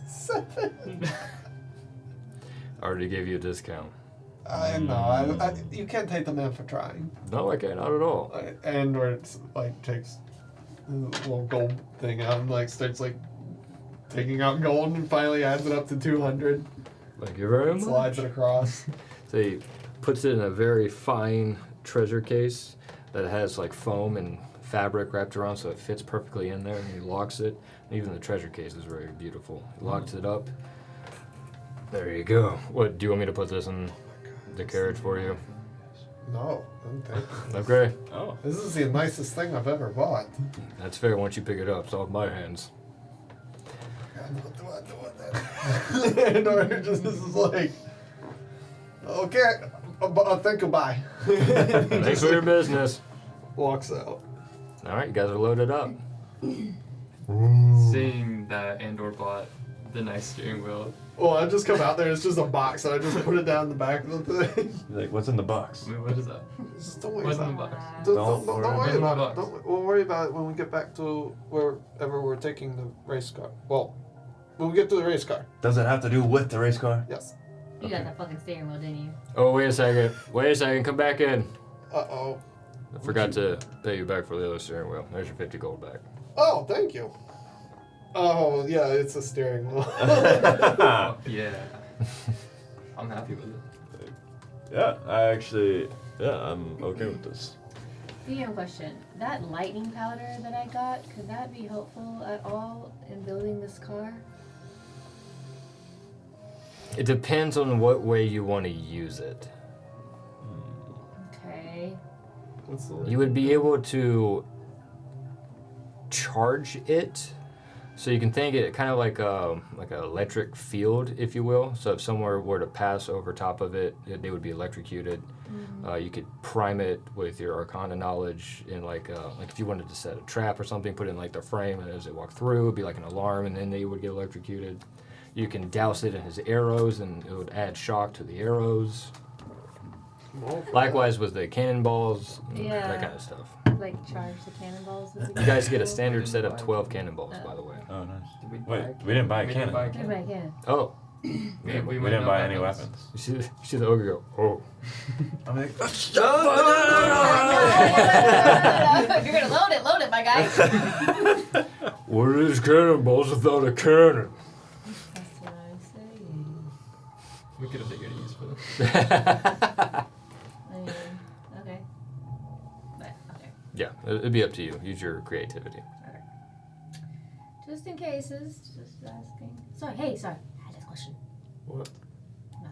Speaker 3: 7.
Speaker 2: I already gave you a discount.
Speaker 3: I know. You can't take the man for trying.
Speaker 2: No, I can't. Not at all.
Speaker 3: Andor like takes the little gold thing out and like starts like taking out gold and finally adds it up to 200.
Speaker 2: Thank you very much.
Speaker 3: Slides it across.
Speaker 2: So he puts it in a very fine treasure case that has like foam and fabric wrapped around so it fits perfectly in there, and he locks it. And even the treasure case is very beautiful. He locks it up. There you go. What, do you want me to put this in the carriage for you?
Speaker 3: No, I'm taking it.
Speaker 2: Okay.
Speaker 1: Oh.
Speaker 3: This is the nicest thing I've ever bought.
Speaker 2: That's fair. Once you pick it up, it's all in my hands.
Speaker 3: What do I do with that? Andor just is like, okay, think goodbye.
Speaker 2: Thanks for your business.
Speaker 3: Walks out.
Speaker 2: All right, you guys are loaded up.
Speaker 4: Seeing that Andor bought the nice steering wheel,
Speaker 3: Well, I just come out there. It's just a box, and I just put it down the back of the thing.
Speaker 1: Like, what's in the box?
Speaker 4: I mean, what is that?
Speaker 3: Just don't worry
Speaker 4: What's in
Speaker 3: about
Speaker 4: the
Speaker 3: it.
Speaker 4: box?
Speaker 3: Don't
Speaker 1: worry
Speaker 3: worry
Speaker 4: about
Speaker 3: about
Speaker 4: it.
Speaker 3: it. We'll worry about it when we get back to wherever we're taking the race car. Well, when we get to the race car.
Speaker 1: Does it have to do with the race car?
Speaker 3: Yes.
Speaker 5: You got that fucking steering wheel, didn't you?
Speaker 2: Oh, wait a second. Wait a second. Come back in.
Speaker 3: Uh-oh.
Speaker 2: I forgot to pay you back for the other steering wheel. There's your 50 gold back.
Speaker 3: Oh, thank you. Oh, yeah, it's a steering wheel.
Speaker 4: Oh, yeah. I'm happy with it.
Speaker 1: Yeah, I'm okay with this.
Speaker 5: DM question. That lightning powder that I got, could that be helpful at all in building this car?
Speaker 2: It depends on what way you want to use it.
Speaker 5: Okay.
Speaker 3: What's the
Speaker 2: You would be able to charge it, so you can think it kind of like an electric field, if you will. So if someone were to pass over top of it, they would be electrocuted. You could prime it with your Arcana knowledge, and like if you wanted to set a trap or something, put it in like the frame, and as it walked through, it'd be like an alarm, and then they would get electrocuted. You can douse it in his arrows, and it would add shock to the arrows. Likewise with the cannonballs,
Speaker 5: Yeah.
Speaker 2: that kind of stuff.
Speaker 5: Like charge the cannonballs with
Speaker 2: You guys get a standard set of 12 cannonballs, by the way.
Speaker 1: Oh, nice.
Speaker 4: Did we
Speaker 1: Wait, we didn't buy a
Speaker 4: we
Speaker 1: cannon.
Speaker 4: Didn't buy a
Speaker 5: Everybody can.
Speaker 2: Oh,
Speaker 4: We
Speaker 1: We
Speaker 4: went
Speaker 1: didn't
Speaker 4: no
Speaker 1: buy any weapons.
Speaker 2: you see the ogre go, oh.
Speaker 1: I'm like,
Speaker 5: If you're gonna load it, my guy.
Speaker 2: What are these cannonballs without a cannon?
Speaker 5: That's what I'm saying.
Speaker 4: We could have figured a use for them.
Speaker 5: I mean, okay. But, okay.
Speaker 2: Yeah, it'd be up to you. Use your creativity.
Speaker 5: Just in cases. Just asking. Sorry. Hey, sorry. I had a question
Speaker 3: What?
Speaker 5: No.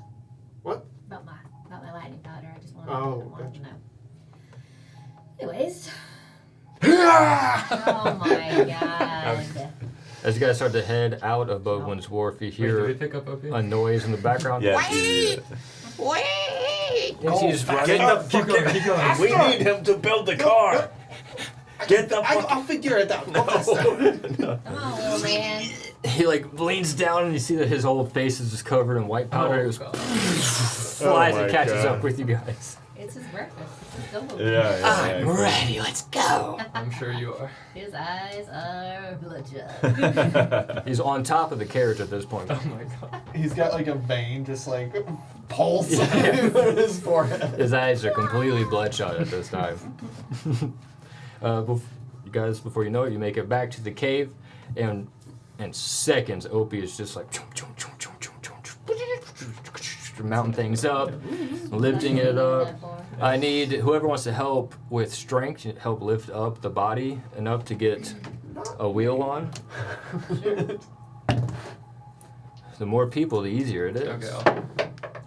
Speaker 3: What?
Speaker 5: about my lightning powder. I just wanted,
Speaker 3: Oh,
Speaker 5: to know. Anyways. Oh my god.
Speaker 2: As you guys start to head out of Bowman's Wharf, you
Speaker 4: Wait, did we
Speaker 2: hear
Speaker 4: pick up Opie?
Speaker 2: a noise in the background.
Speaker 1: Yeah.
Speaker 2: As he's running.
Speaker 1: Keep going. We need him to build the car. Get the fuck.
Speaker 3: I'll figure it out. Go faster.
Speaker 1: No.
Speaker 5: Come on, little man.
Speaker 2: He like leans down and you see that his whole face is just covered in white powder. It just
Speaker 4: God.
Speaker 2: flies
Speaker 1: Oh
Speaker 2: and
Speaker 1: my
Speaker 2: catches
Speaker 1: God.
Speaker 2: up with you guys.
Speaker 5: It's his breakfast. It's double.
Speaker 1: Yeah.
Speaker 6: Ready, let's go.
Speaker 4: I'm sure you are.
Speaker 5: His eyes are bloodshot.
Speaker 2: He's on top of the carriage at this point.
Speaker 4: Oh my god.
Speaker 3: He's got like a vein just like pulsing in his forehead.
Speaker 2: His eyes are completely bloodshot at this time. You guys, before you know it, you make it back to the cave, and in seconds, Opie is just like mounting things up, lifting it up. I need whoever wants to help with strength, help lift up the body enough to get a wheel on. The more people, the easier it is.
Speaker 4: Okay.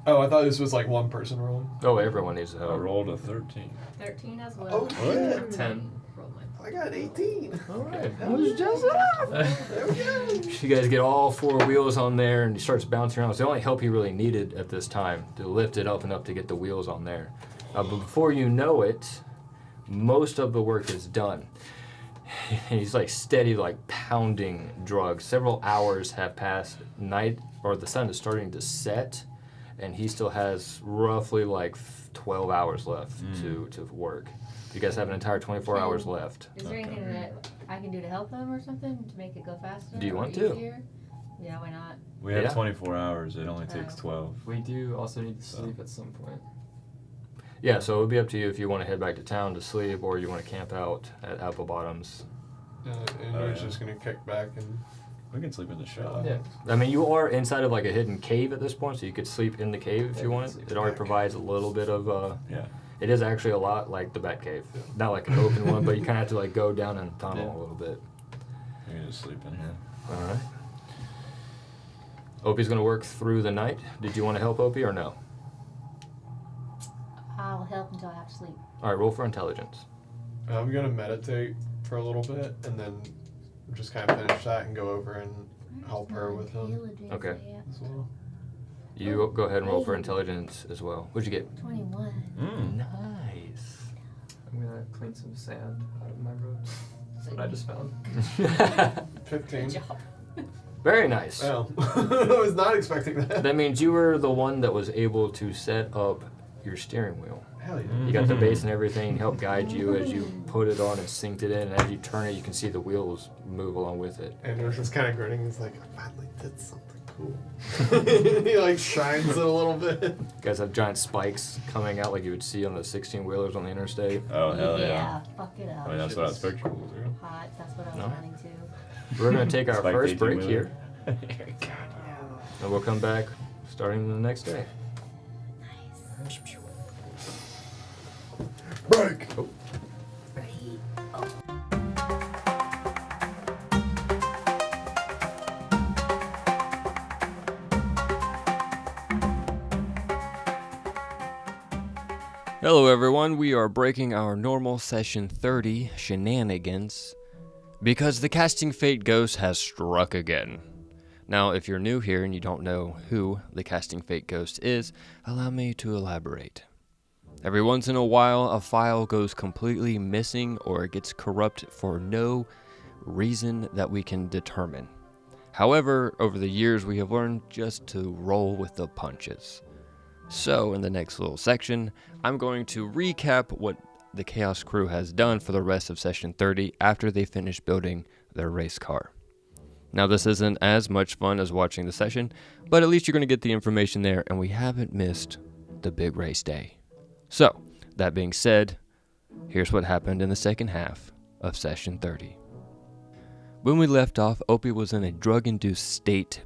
Speaker 3: Oh, I thought this was like one person rolling.
Speaker 2: Oh, everyone needs
Speaker 1: I
Speaker 2: help.
Speaker 1: rolled a 13.
Speaker 5: 13 as well.
Speaker 3: Oh, shit.
Speaker 4: 10.
Speaker 5: Roll my
Speaker 3: I got 18.
Speaker 2: All right.
Speaker 3: That was just enough.
Speaker 4: There
Speaker 3: we go.
Speaker 2: You guys get all four wheels on there, and he starts bouncing around. It's the only help he really needed at this time to lift it up enough to get the wheels on there. But before you know it, most of the work is done. He's like steady, like pounding drugs. Several hours have passed. Night or the sun is starting to set, and he still has roughly like 12 hours left to work. You guys have an entire 24 hours left.
Speaker 5: Is there anything that I can do to help them or something to make it go faster?
Speaker 2: Do you
Speaker 5: or
Speaker 2: want to?
Speaker 5: easier? Yeah, why not?
Speaker 1: We have
Speaker 2: Yeah.
Speaker 1: 24 hours. It only takes 12.
Speaker 4: We do also need to sleep at some point.
Speaker 2: Yeah, so it would be up to you if you want to head back to town to sleep or you want to camp out at Apple Bottoms.
Speaker 3: Andrew's just gonna kick back and.
Speaker 1: We can sleep in the shop.
Speaker 4: Yeah.
Speaker 2: I mean, you are inside of like a hidden cave at this point, so you could sleep in the cave if
Speaker 4: Yeah,
Speaker 2: you
Speaker 4: we can
Speaker 2: wanted.
Speaker 4: sleep
Speaker 2: It already
Speaker 3: back.
Speaker 2: provides a little bit of,
Speaker 1: Yeah.
Speaker 2: it is actually a lot like the Bat Cave. Not like an open one, but you kind of have to like go down and tunnel
Speaker 1: Yeah.
Speaker 2: a little bit.
Speaker 1: We can just sleep in here.
Speaker 2: All right. Opie's going to work through the night. Did you want to help Opie or no?
Speaker 5: I'll help until I have to sleep.
Speaker 2: All right, roll for intelligence.
Speaker 3: I'm gonna meditate for a little bit and then just kind of finish that and go over and help her with him
Speaker 2: Okay.
Speaker 3: as well.
Speaker 2: You go ahead and roll for intelligence as well. What'd you get?
Speaker 5: 21.
Speaker 2: Nice.
Speaker 4: I'm gonna clean some sand out of my road. That's what I just found.
Speaker 3: 15.
Speaker 5: Good job.
Speaker 2: Very nice.
Speaker 3: Oh, I was not expecting that.
Speaker 2: That means you were the one that was able to set up your steering wheel.
Speaker 3: Hell yeah.
Speaker 2: You got the base and everything, help guide you as you put it on and synced it in, and as you turn it, you can see the wheels move along with it.
Speaker 3: Andrew's just kind of grinning. He's like, I finally did something cool. He like shines it a little bit.
Speaker 2: You guys have giant spikes coming out like you would see on the 16-wheelers on the interstate.
Speaker 1: Oh, hell yeah.
Speaker 5: Fuck it up.
Speaker 1: I mean, that's what I was picturing.
Speaker 5: Hot. That's what I was
Speaker 2: No.
Speaker 5: running to.
Speaker 2: We're going to take our
Speaker 1: Spike
Speaker 2: first break
Speaker 1: 18-wheeler.
Speaker 2: here, and we'll come back starting the next day.
Speaker 5: Nice.
Speaker 3: Break.
Speaker 5: Ready.
Speaker 2: Hello everyone, we are breaking our normal session 30 shenanigans because the casting fate ghost has struck again. Now, if you're new here and you don't know who the casting fate ghost is, allow me to elaborate. Every once in a while, a file goes completely missing or it gets corrupt for no reason that we can determine. However, over the years, we have learned just to roll with the punches. So, in the next little section, I'm going to recap what the Chaos Crew has done for the rest of Session 30 after they finish building their race car. Now, this isn't as much fun as watching the session, but at least you're going to get the information there, and we haven't missed the big race day. So, that being said, here's what happened in the second half of Session 30. When we left off, Opie was in a drug-induced state,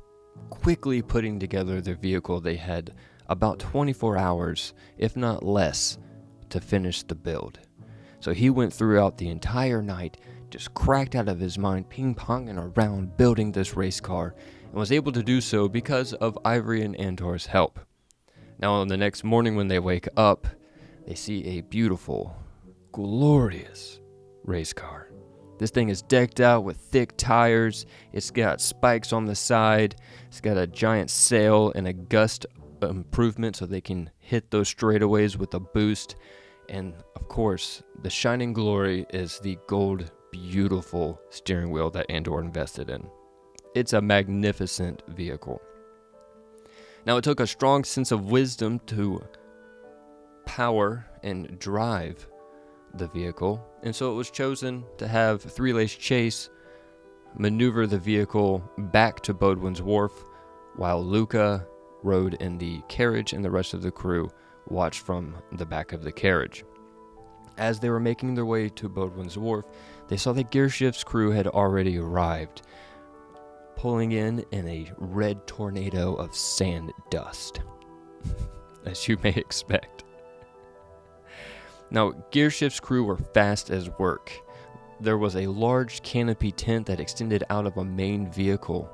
Speaker 2: quickly putting together their vehicle. They had about 24 hours, if not less, to finish the build. So he went throughout the entire night just cracked out of his mind, ping-ponging around building this race car, and was able to do so because of Ivory and Andor's help. Now on the next morning when they wake up, they see a beautiful, glorious race car. This thing is decked out with thick tires, it's got spikes on the side, it's got a giant sail and a gust improvement so they can hit those straightaways with a boost. And of course, the shining glory is the gold, beautiful steering wheel that Andor invested in. It's a magnificent vehicle. Now, it took a strong sense of wisdom to power and drive the vehicle, and so it was chosen to have Three-Lace Chase maneuver the vehicle back to Bodwin's Wharf, while Luca rode in the carriage and the rest of the crew watched from the back of the carriage. As they were making their way to Bodwin's Wharf, they saw that Gearshift's crew had already arrived, pulling in a red tornado of sand dust, as you may expect. Now, Gearshift's crew were fast as work. There was a large canopy tent that extended out of a main vehicle.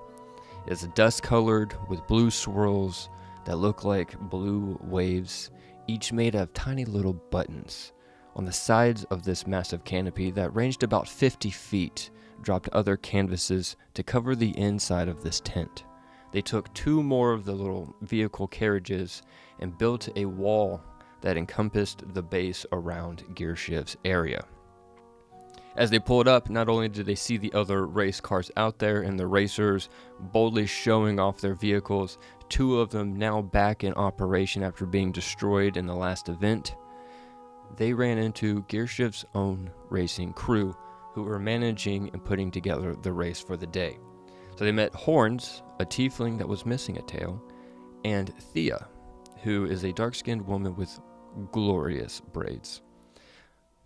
Speaker 2: It's dust-colored with blue swirls that look like blue waves, each made of tiny little buttons. On the sides of this massive canopy that ranged about 50 feet, dropped other canvases to cover the inside of this tent. They took 2 more of the little vehicle carriages and built a wall that encompassed the base around Gearshift's area. As they pulled up, not only did they see the other race cars out there and the racers boldly showing off their vehicles, 2 of them now back in operation after being destroyed in the last event, they ran into Gearshift's own racing crew who were managing and putting together the race for the day. So they met Horns, a tiefling that was missing a tail, and Thea, who is a dark-skinned woman with glorious braids.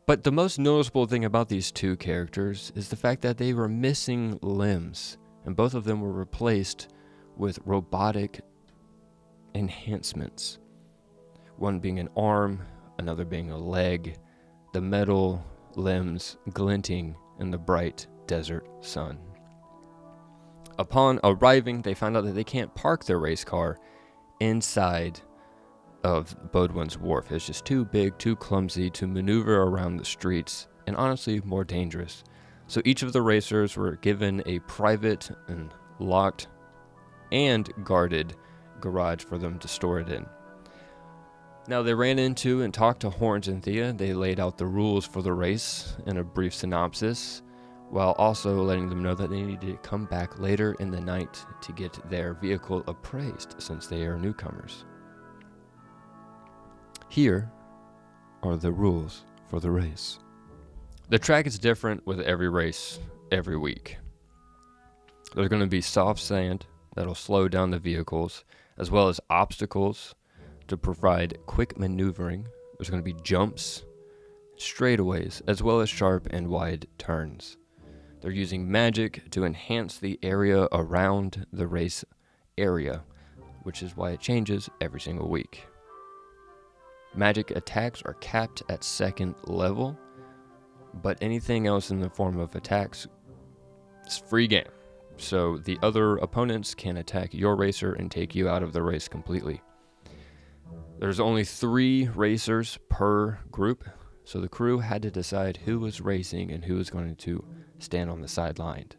Speaker 2: But the most noticeable thing about these 2 characters is the fact that they were missing limbs, and both of them were replaced with robotic enhancements. One being an arm, another being a leg, the metal limbs glinting in the bright desert sun. Upon arriving, they found out that they can't park their race car inside of Bodwin's Wharf. It's just too big, too clumsy to maneuver around the streets, and honestly more dangerous. So each of the racers were given a private and locked and guarded garage for them to store it in. Now they ran into and talked to Horns and Thea. They laid out the rules for the race in a brief synopsis, while also letting them know that they needed to come back later in the night to get their vehicle appraised since they are newcomers. Here are the rules for the race. The track is different with every race, every week. There's going to be soft sand that'll slow down the vehicles, as well as obstacles to provide quick maneuvering. There's going to be jumps, straightaways, as well as sharp and wide turns. They're using magic to enhance the area around the race area, which is why it changes every single week. Magic attacks are capped at 2nd level, but anything else in the form of attacks is free game. So the other opponents can attack your racer and take you out of the race completely. There's only 3 racers per group, so the crew had to decide who was racing and who was going to stand on the sidelines.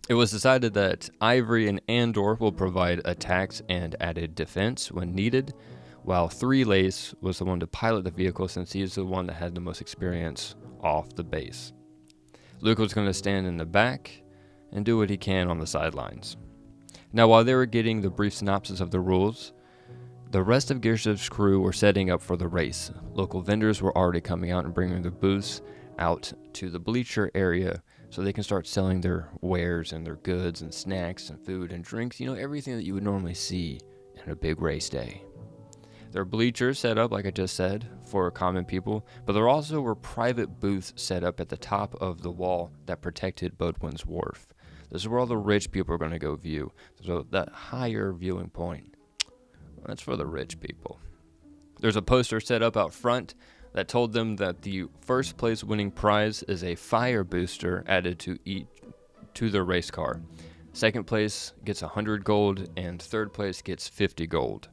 Speaker 2: It was decided that Ivory and Andor will provide attacks and added defense when needed, while Three-Lace was the one to pilot the vehicle since he is the one that had the most experience off the base. Luke was going to stand in the back and do what he can on the sidelines. Now, while they were getting the brief synopsis of the rules, the rest of Gearshift's crew were setting up for the race. Local vendors were already coming out and bringing their booths out to the bleacher area so they can start selling their wares and their goods and snacks and food and drinks, everything that you would normally see in a big race day. There are bleachers set up, like I just said, for common people, but there also were private booths set up at the top of the wall that protected Bodwin's Wharf. This is where all the rich people are going to go view. So that higher viewing point, that's for the rich people. There's a poster set up out front that told them that the first place winning prize is a fire booster added to their race car. Second place gets 100 gold, and third place gets 50 gold.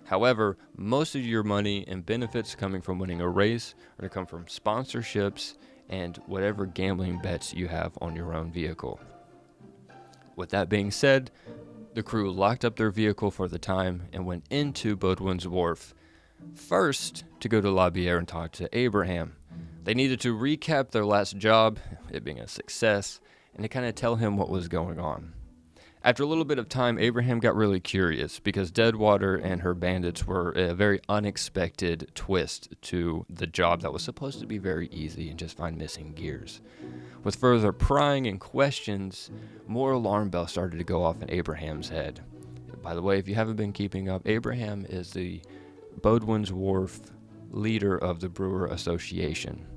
Speaker 2: However, most of your money and benefits coming from winning a race are to come from sponsorships and whatever gambling bets you have on your own vehicle. With that being said, the crew locked up their vehicle for the time and went into Bodwin's Wharf, first to go to La Bière and talk to Abraham. They needed to recap their last job, it being a success, and to kind of tell him what was going on. After a little bit of time, Abraham got really curious because Deadwater and her bandits were a very unexpected twist to the job that was supposed to be very easy and just find missing gears. With further prying and questions, more alarm bells started to go off in Abraham's head. By the way, if you haven't been keeping up, Abraham is the Bodwin's Wharf leader of the Brewer Association.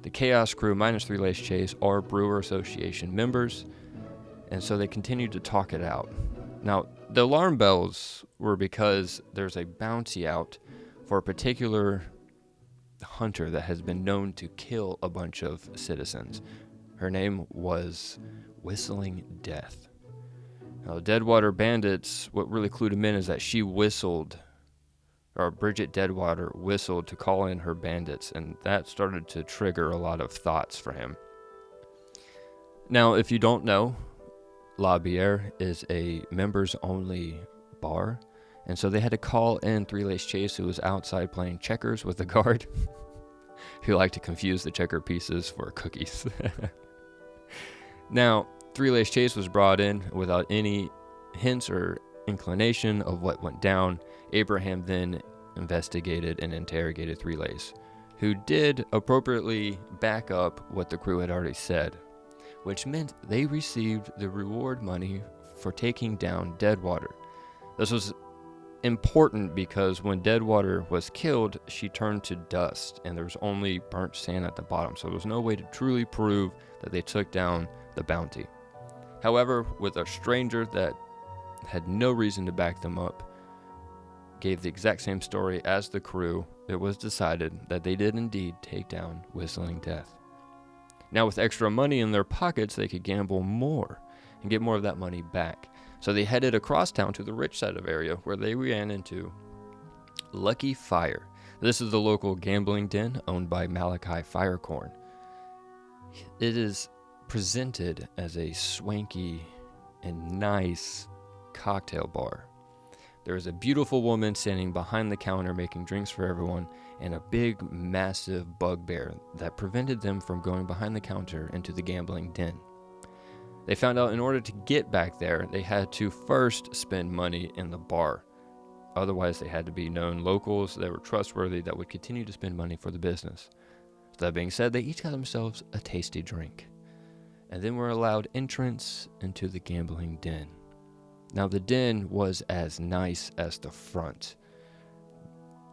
Speaker 2: The Chaos Crew minus 3 Lace Chase are Brewer Association members, and so they continued to talk it out. Now, the alarm bells were because there's a bounty out for a particular hunter that has been known to kill a bunch of citizens. Her name was Whistling Death. Now, the Deadwater bandits, what really clued him in is that she whistled, or Bridget Deadwater whistled to call in her bandits, and that started to trigger a lot of thoughts for him. Now, if you don't know, La Bière is a members-only bar, and so they had to call in 3 Lace Chase, who was outside playing checkers with the guard, who liked to confuse the checker pieces for cookies. Now, 3 Lace Chase was brought in without any hints or inclination of what went down. Abraham then investigated and interrogated 3 Lace, who did appropriately back up what the crew had already said, which meant they received the reward money for taking down Deadwater. This was important because when Deadwater was killed, she turned to dust and there was only burnt sand at the bottom, so there was no way to truly prove that they took down the bounty. However, with a stranger that had no reason to back them up, gave the exact same story as the crew, it was decided that they did indeed take down Whistling Death. Now, with extra money in their pockets, they could gamble more and get more of that money back. So they headed across town to the rich side of area where they ran into Lucky Fire. This is the local gambling den owned by Malachi Firecorn. It is presented as a swanky and nice cocktail bar. There is a beautiful woman standing behind the counter making drinks for everyone, and a big, massive bugbear that prevented them from going behind the counter into the gambling den. They found out in order to get back there, they had to first spend money in the bar. Otherwise, they had to be known locals that were trustworthy that would continue to spend money for the business. That being said, they each got themselves a tasty drink, and then were allowed entrance into the gambling den. Now, the den was as nice as the front,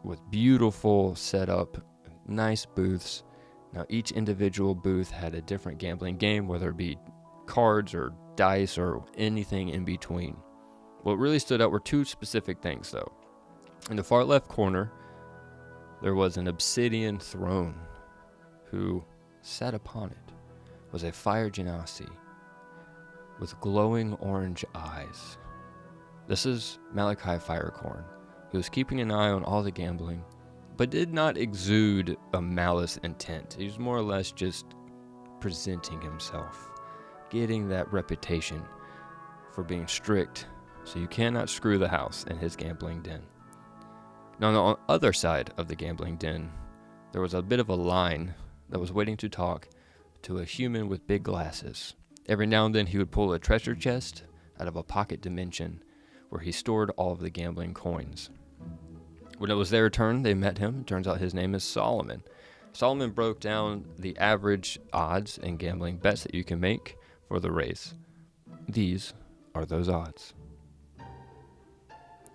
Speaker 2: with beautiful setup, nice booths. Now, each individual booth had a different gambling game, whether it be cards or dice or anything in between. What really stood out were 2 specific things, though. In the far left corner, there was an obsidian throne. Who sat upon it was a fire genasi with glowing orange eyes. This is Malachi Firecorn, who was keeping an eye on all the gambling, but did not exude a malice intent. He was more or less just presenting himself, getting that reputation for being strict, so you cannot screw the house in his gambling den. Now, on the other side of the gambling den, there was a bit of a line that was waiting to talk to a human with big glasses. Every now and then he would pull a treasure chest out of a pocket dimension where he stored all of the gambling coins. When it was their turn, they met him. Turns out his name is Solomon. Solomon broke down the average odds and gambling bets that you can make for the race. These are those odds.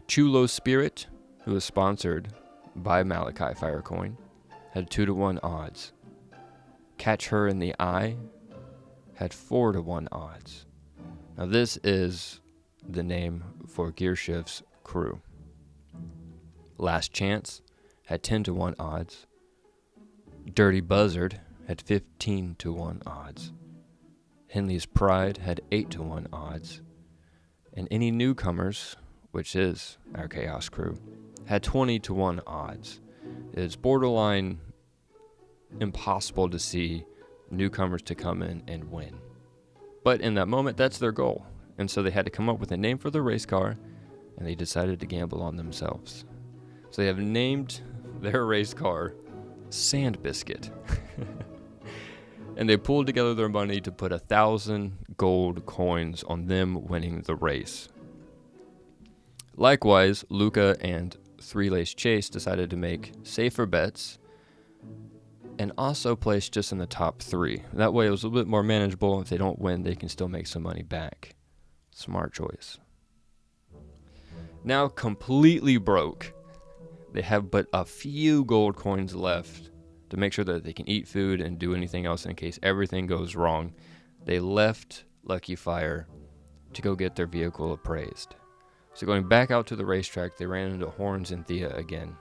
Speaker 2: Chulo Spirit, who was sponsored by Malachi Firecoin, had 2-to-1 odds. Catch Her in the Eye had 4-to-1 odds. Now this is the name for Gearshift's crew. Last Chance had 10-to-1 odds. Dirty Buzzard had 15 to 1 odds. Henley's Pride had 8 to 1 odds. And any newcomers, which is our Chaos crew, had 20 to 1 odds. It's borderline impossible to see newcomers to come in and win. But in that moment, that's their goal. And so they had to come up with a name for the race car, and they decided to gamble on themselves. So they have named their race car Sand Biscuit. And they pulled together their money to put 1,000 gold coins on them winning the race. Likewise, Luca and Three Lace Chase decided to make safer bets and also place just in the top 3. That way it was a little bit more manageable. If they don't win, they can still make some money back. Smart choice. Now completely broke. They have but a few gold coins left to make sure that they can eat food and do anything else in case everything goes wrong. They left Lucky Fire to go get their vehicle appraised. So going back out to the racetrack, they ran into Horns and Thea again.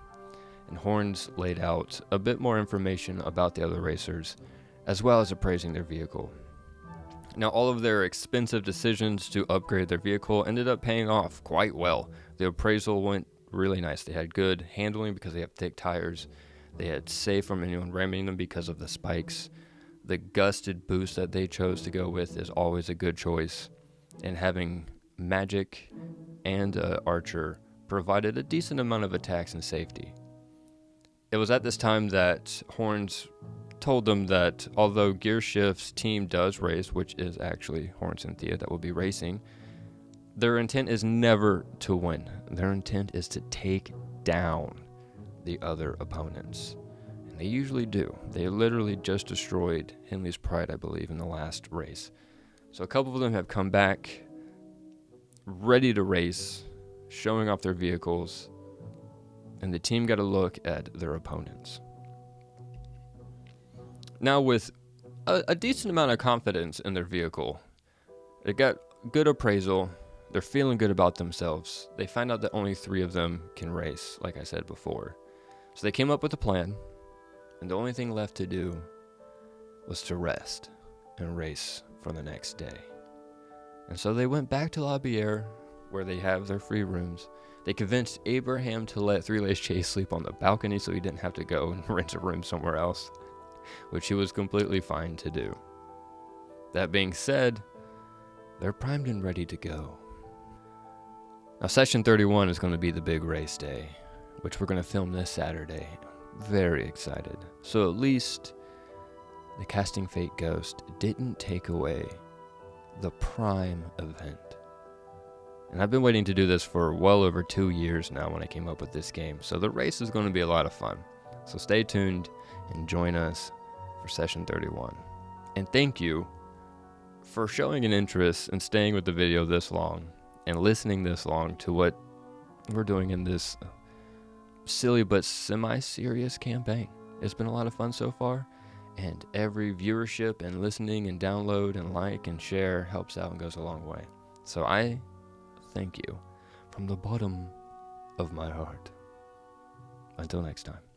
Speaker 2: And Horns laid out a bit more information about the other racers, as well as appraising their vehicle. Now, all of their expensive decisions to upgrade their vehicle ended up paying off quite well. The appraisal went really nice. They had good handling because they have thick tires. They had safe from anyone ramming them because of the spikes. The gusted boost that they chose to go with is always a good choice. And having Magic and Archer provided a decent amount of attacks and safety. It was at this time that Horns told them that although Gearshift's team does race, which is actually Horns and Thea that will be racing, their intent is never to win. Their intent is to take down the other opponents. And they usually do. They literally just destroyed Henley's Pride, I believe, in the last race. So a couple of them have come back ready to race, showing off their vehicles, and the team got a look at their opponents. Now, with a decent amount of confidence in their vehicle, it got good appraisal, they're feeling good about themselves. They find out that only 3 of them can race, like I said before. So they came up with a plan, and the only thing left to do was to rest and race for the next day. And so they went back to La Bière, where they have their free rooms. They convinced Abraham to let Three Lace Chase sleep on the balcony so he didn't have to go and rent a room somewhere else, which he was completely fine to do. That being said, they're primed and ready to go. Now, Session 31 is going to be the big race day, which we're going to film this Saturday. Very excited. So at least the Casting Fate Ghost didn't take away the prime event. And I've been waiting to do this for well over 2 years now when I came up with this game. So the race is going to be a lot of fun. So stay tuned and join us for Session 31. And thank you for showing an interest and staying with the video this long and listening this long to what we're doing in this silly but semi-serious campaign. It's been a lot of fun so far, and every viewership and listening and download and like and share helps out and goes a long way. So I thank you from the bottom of my heart. Until next time.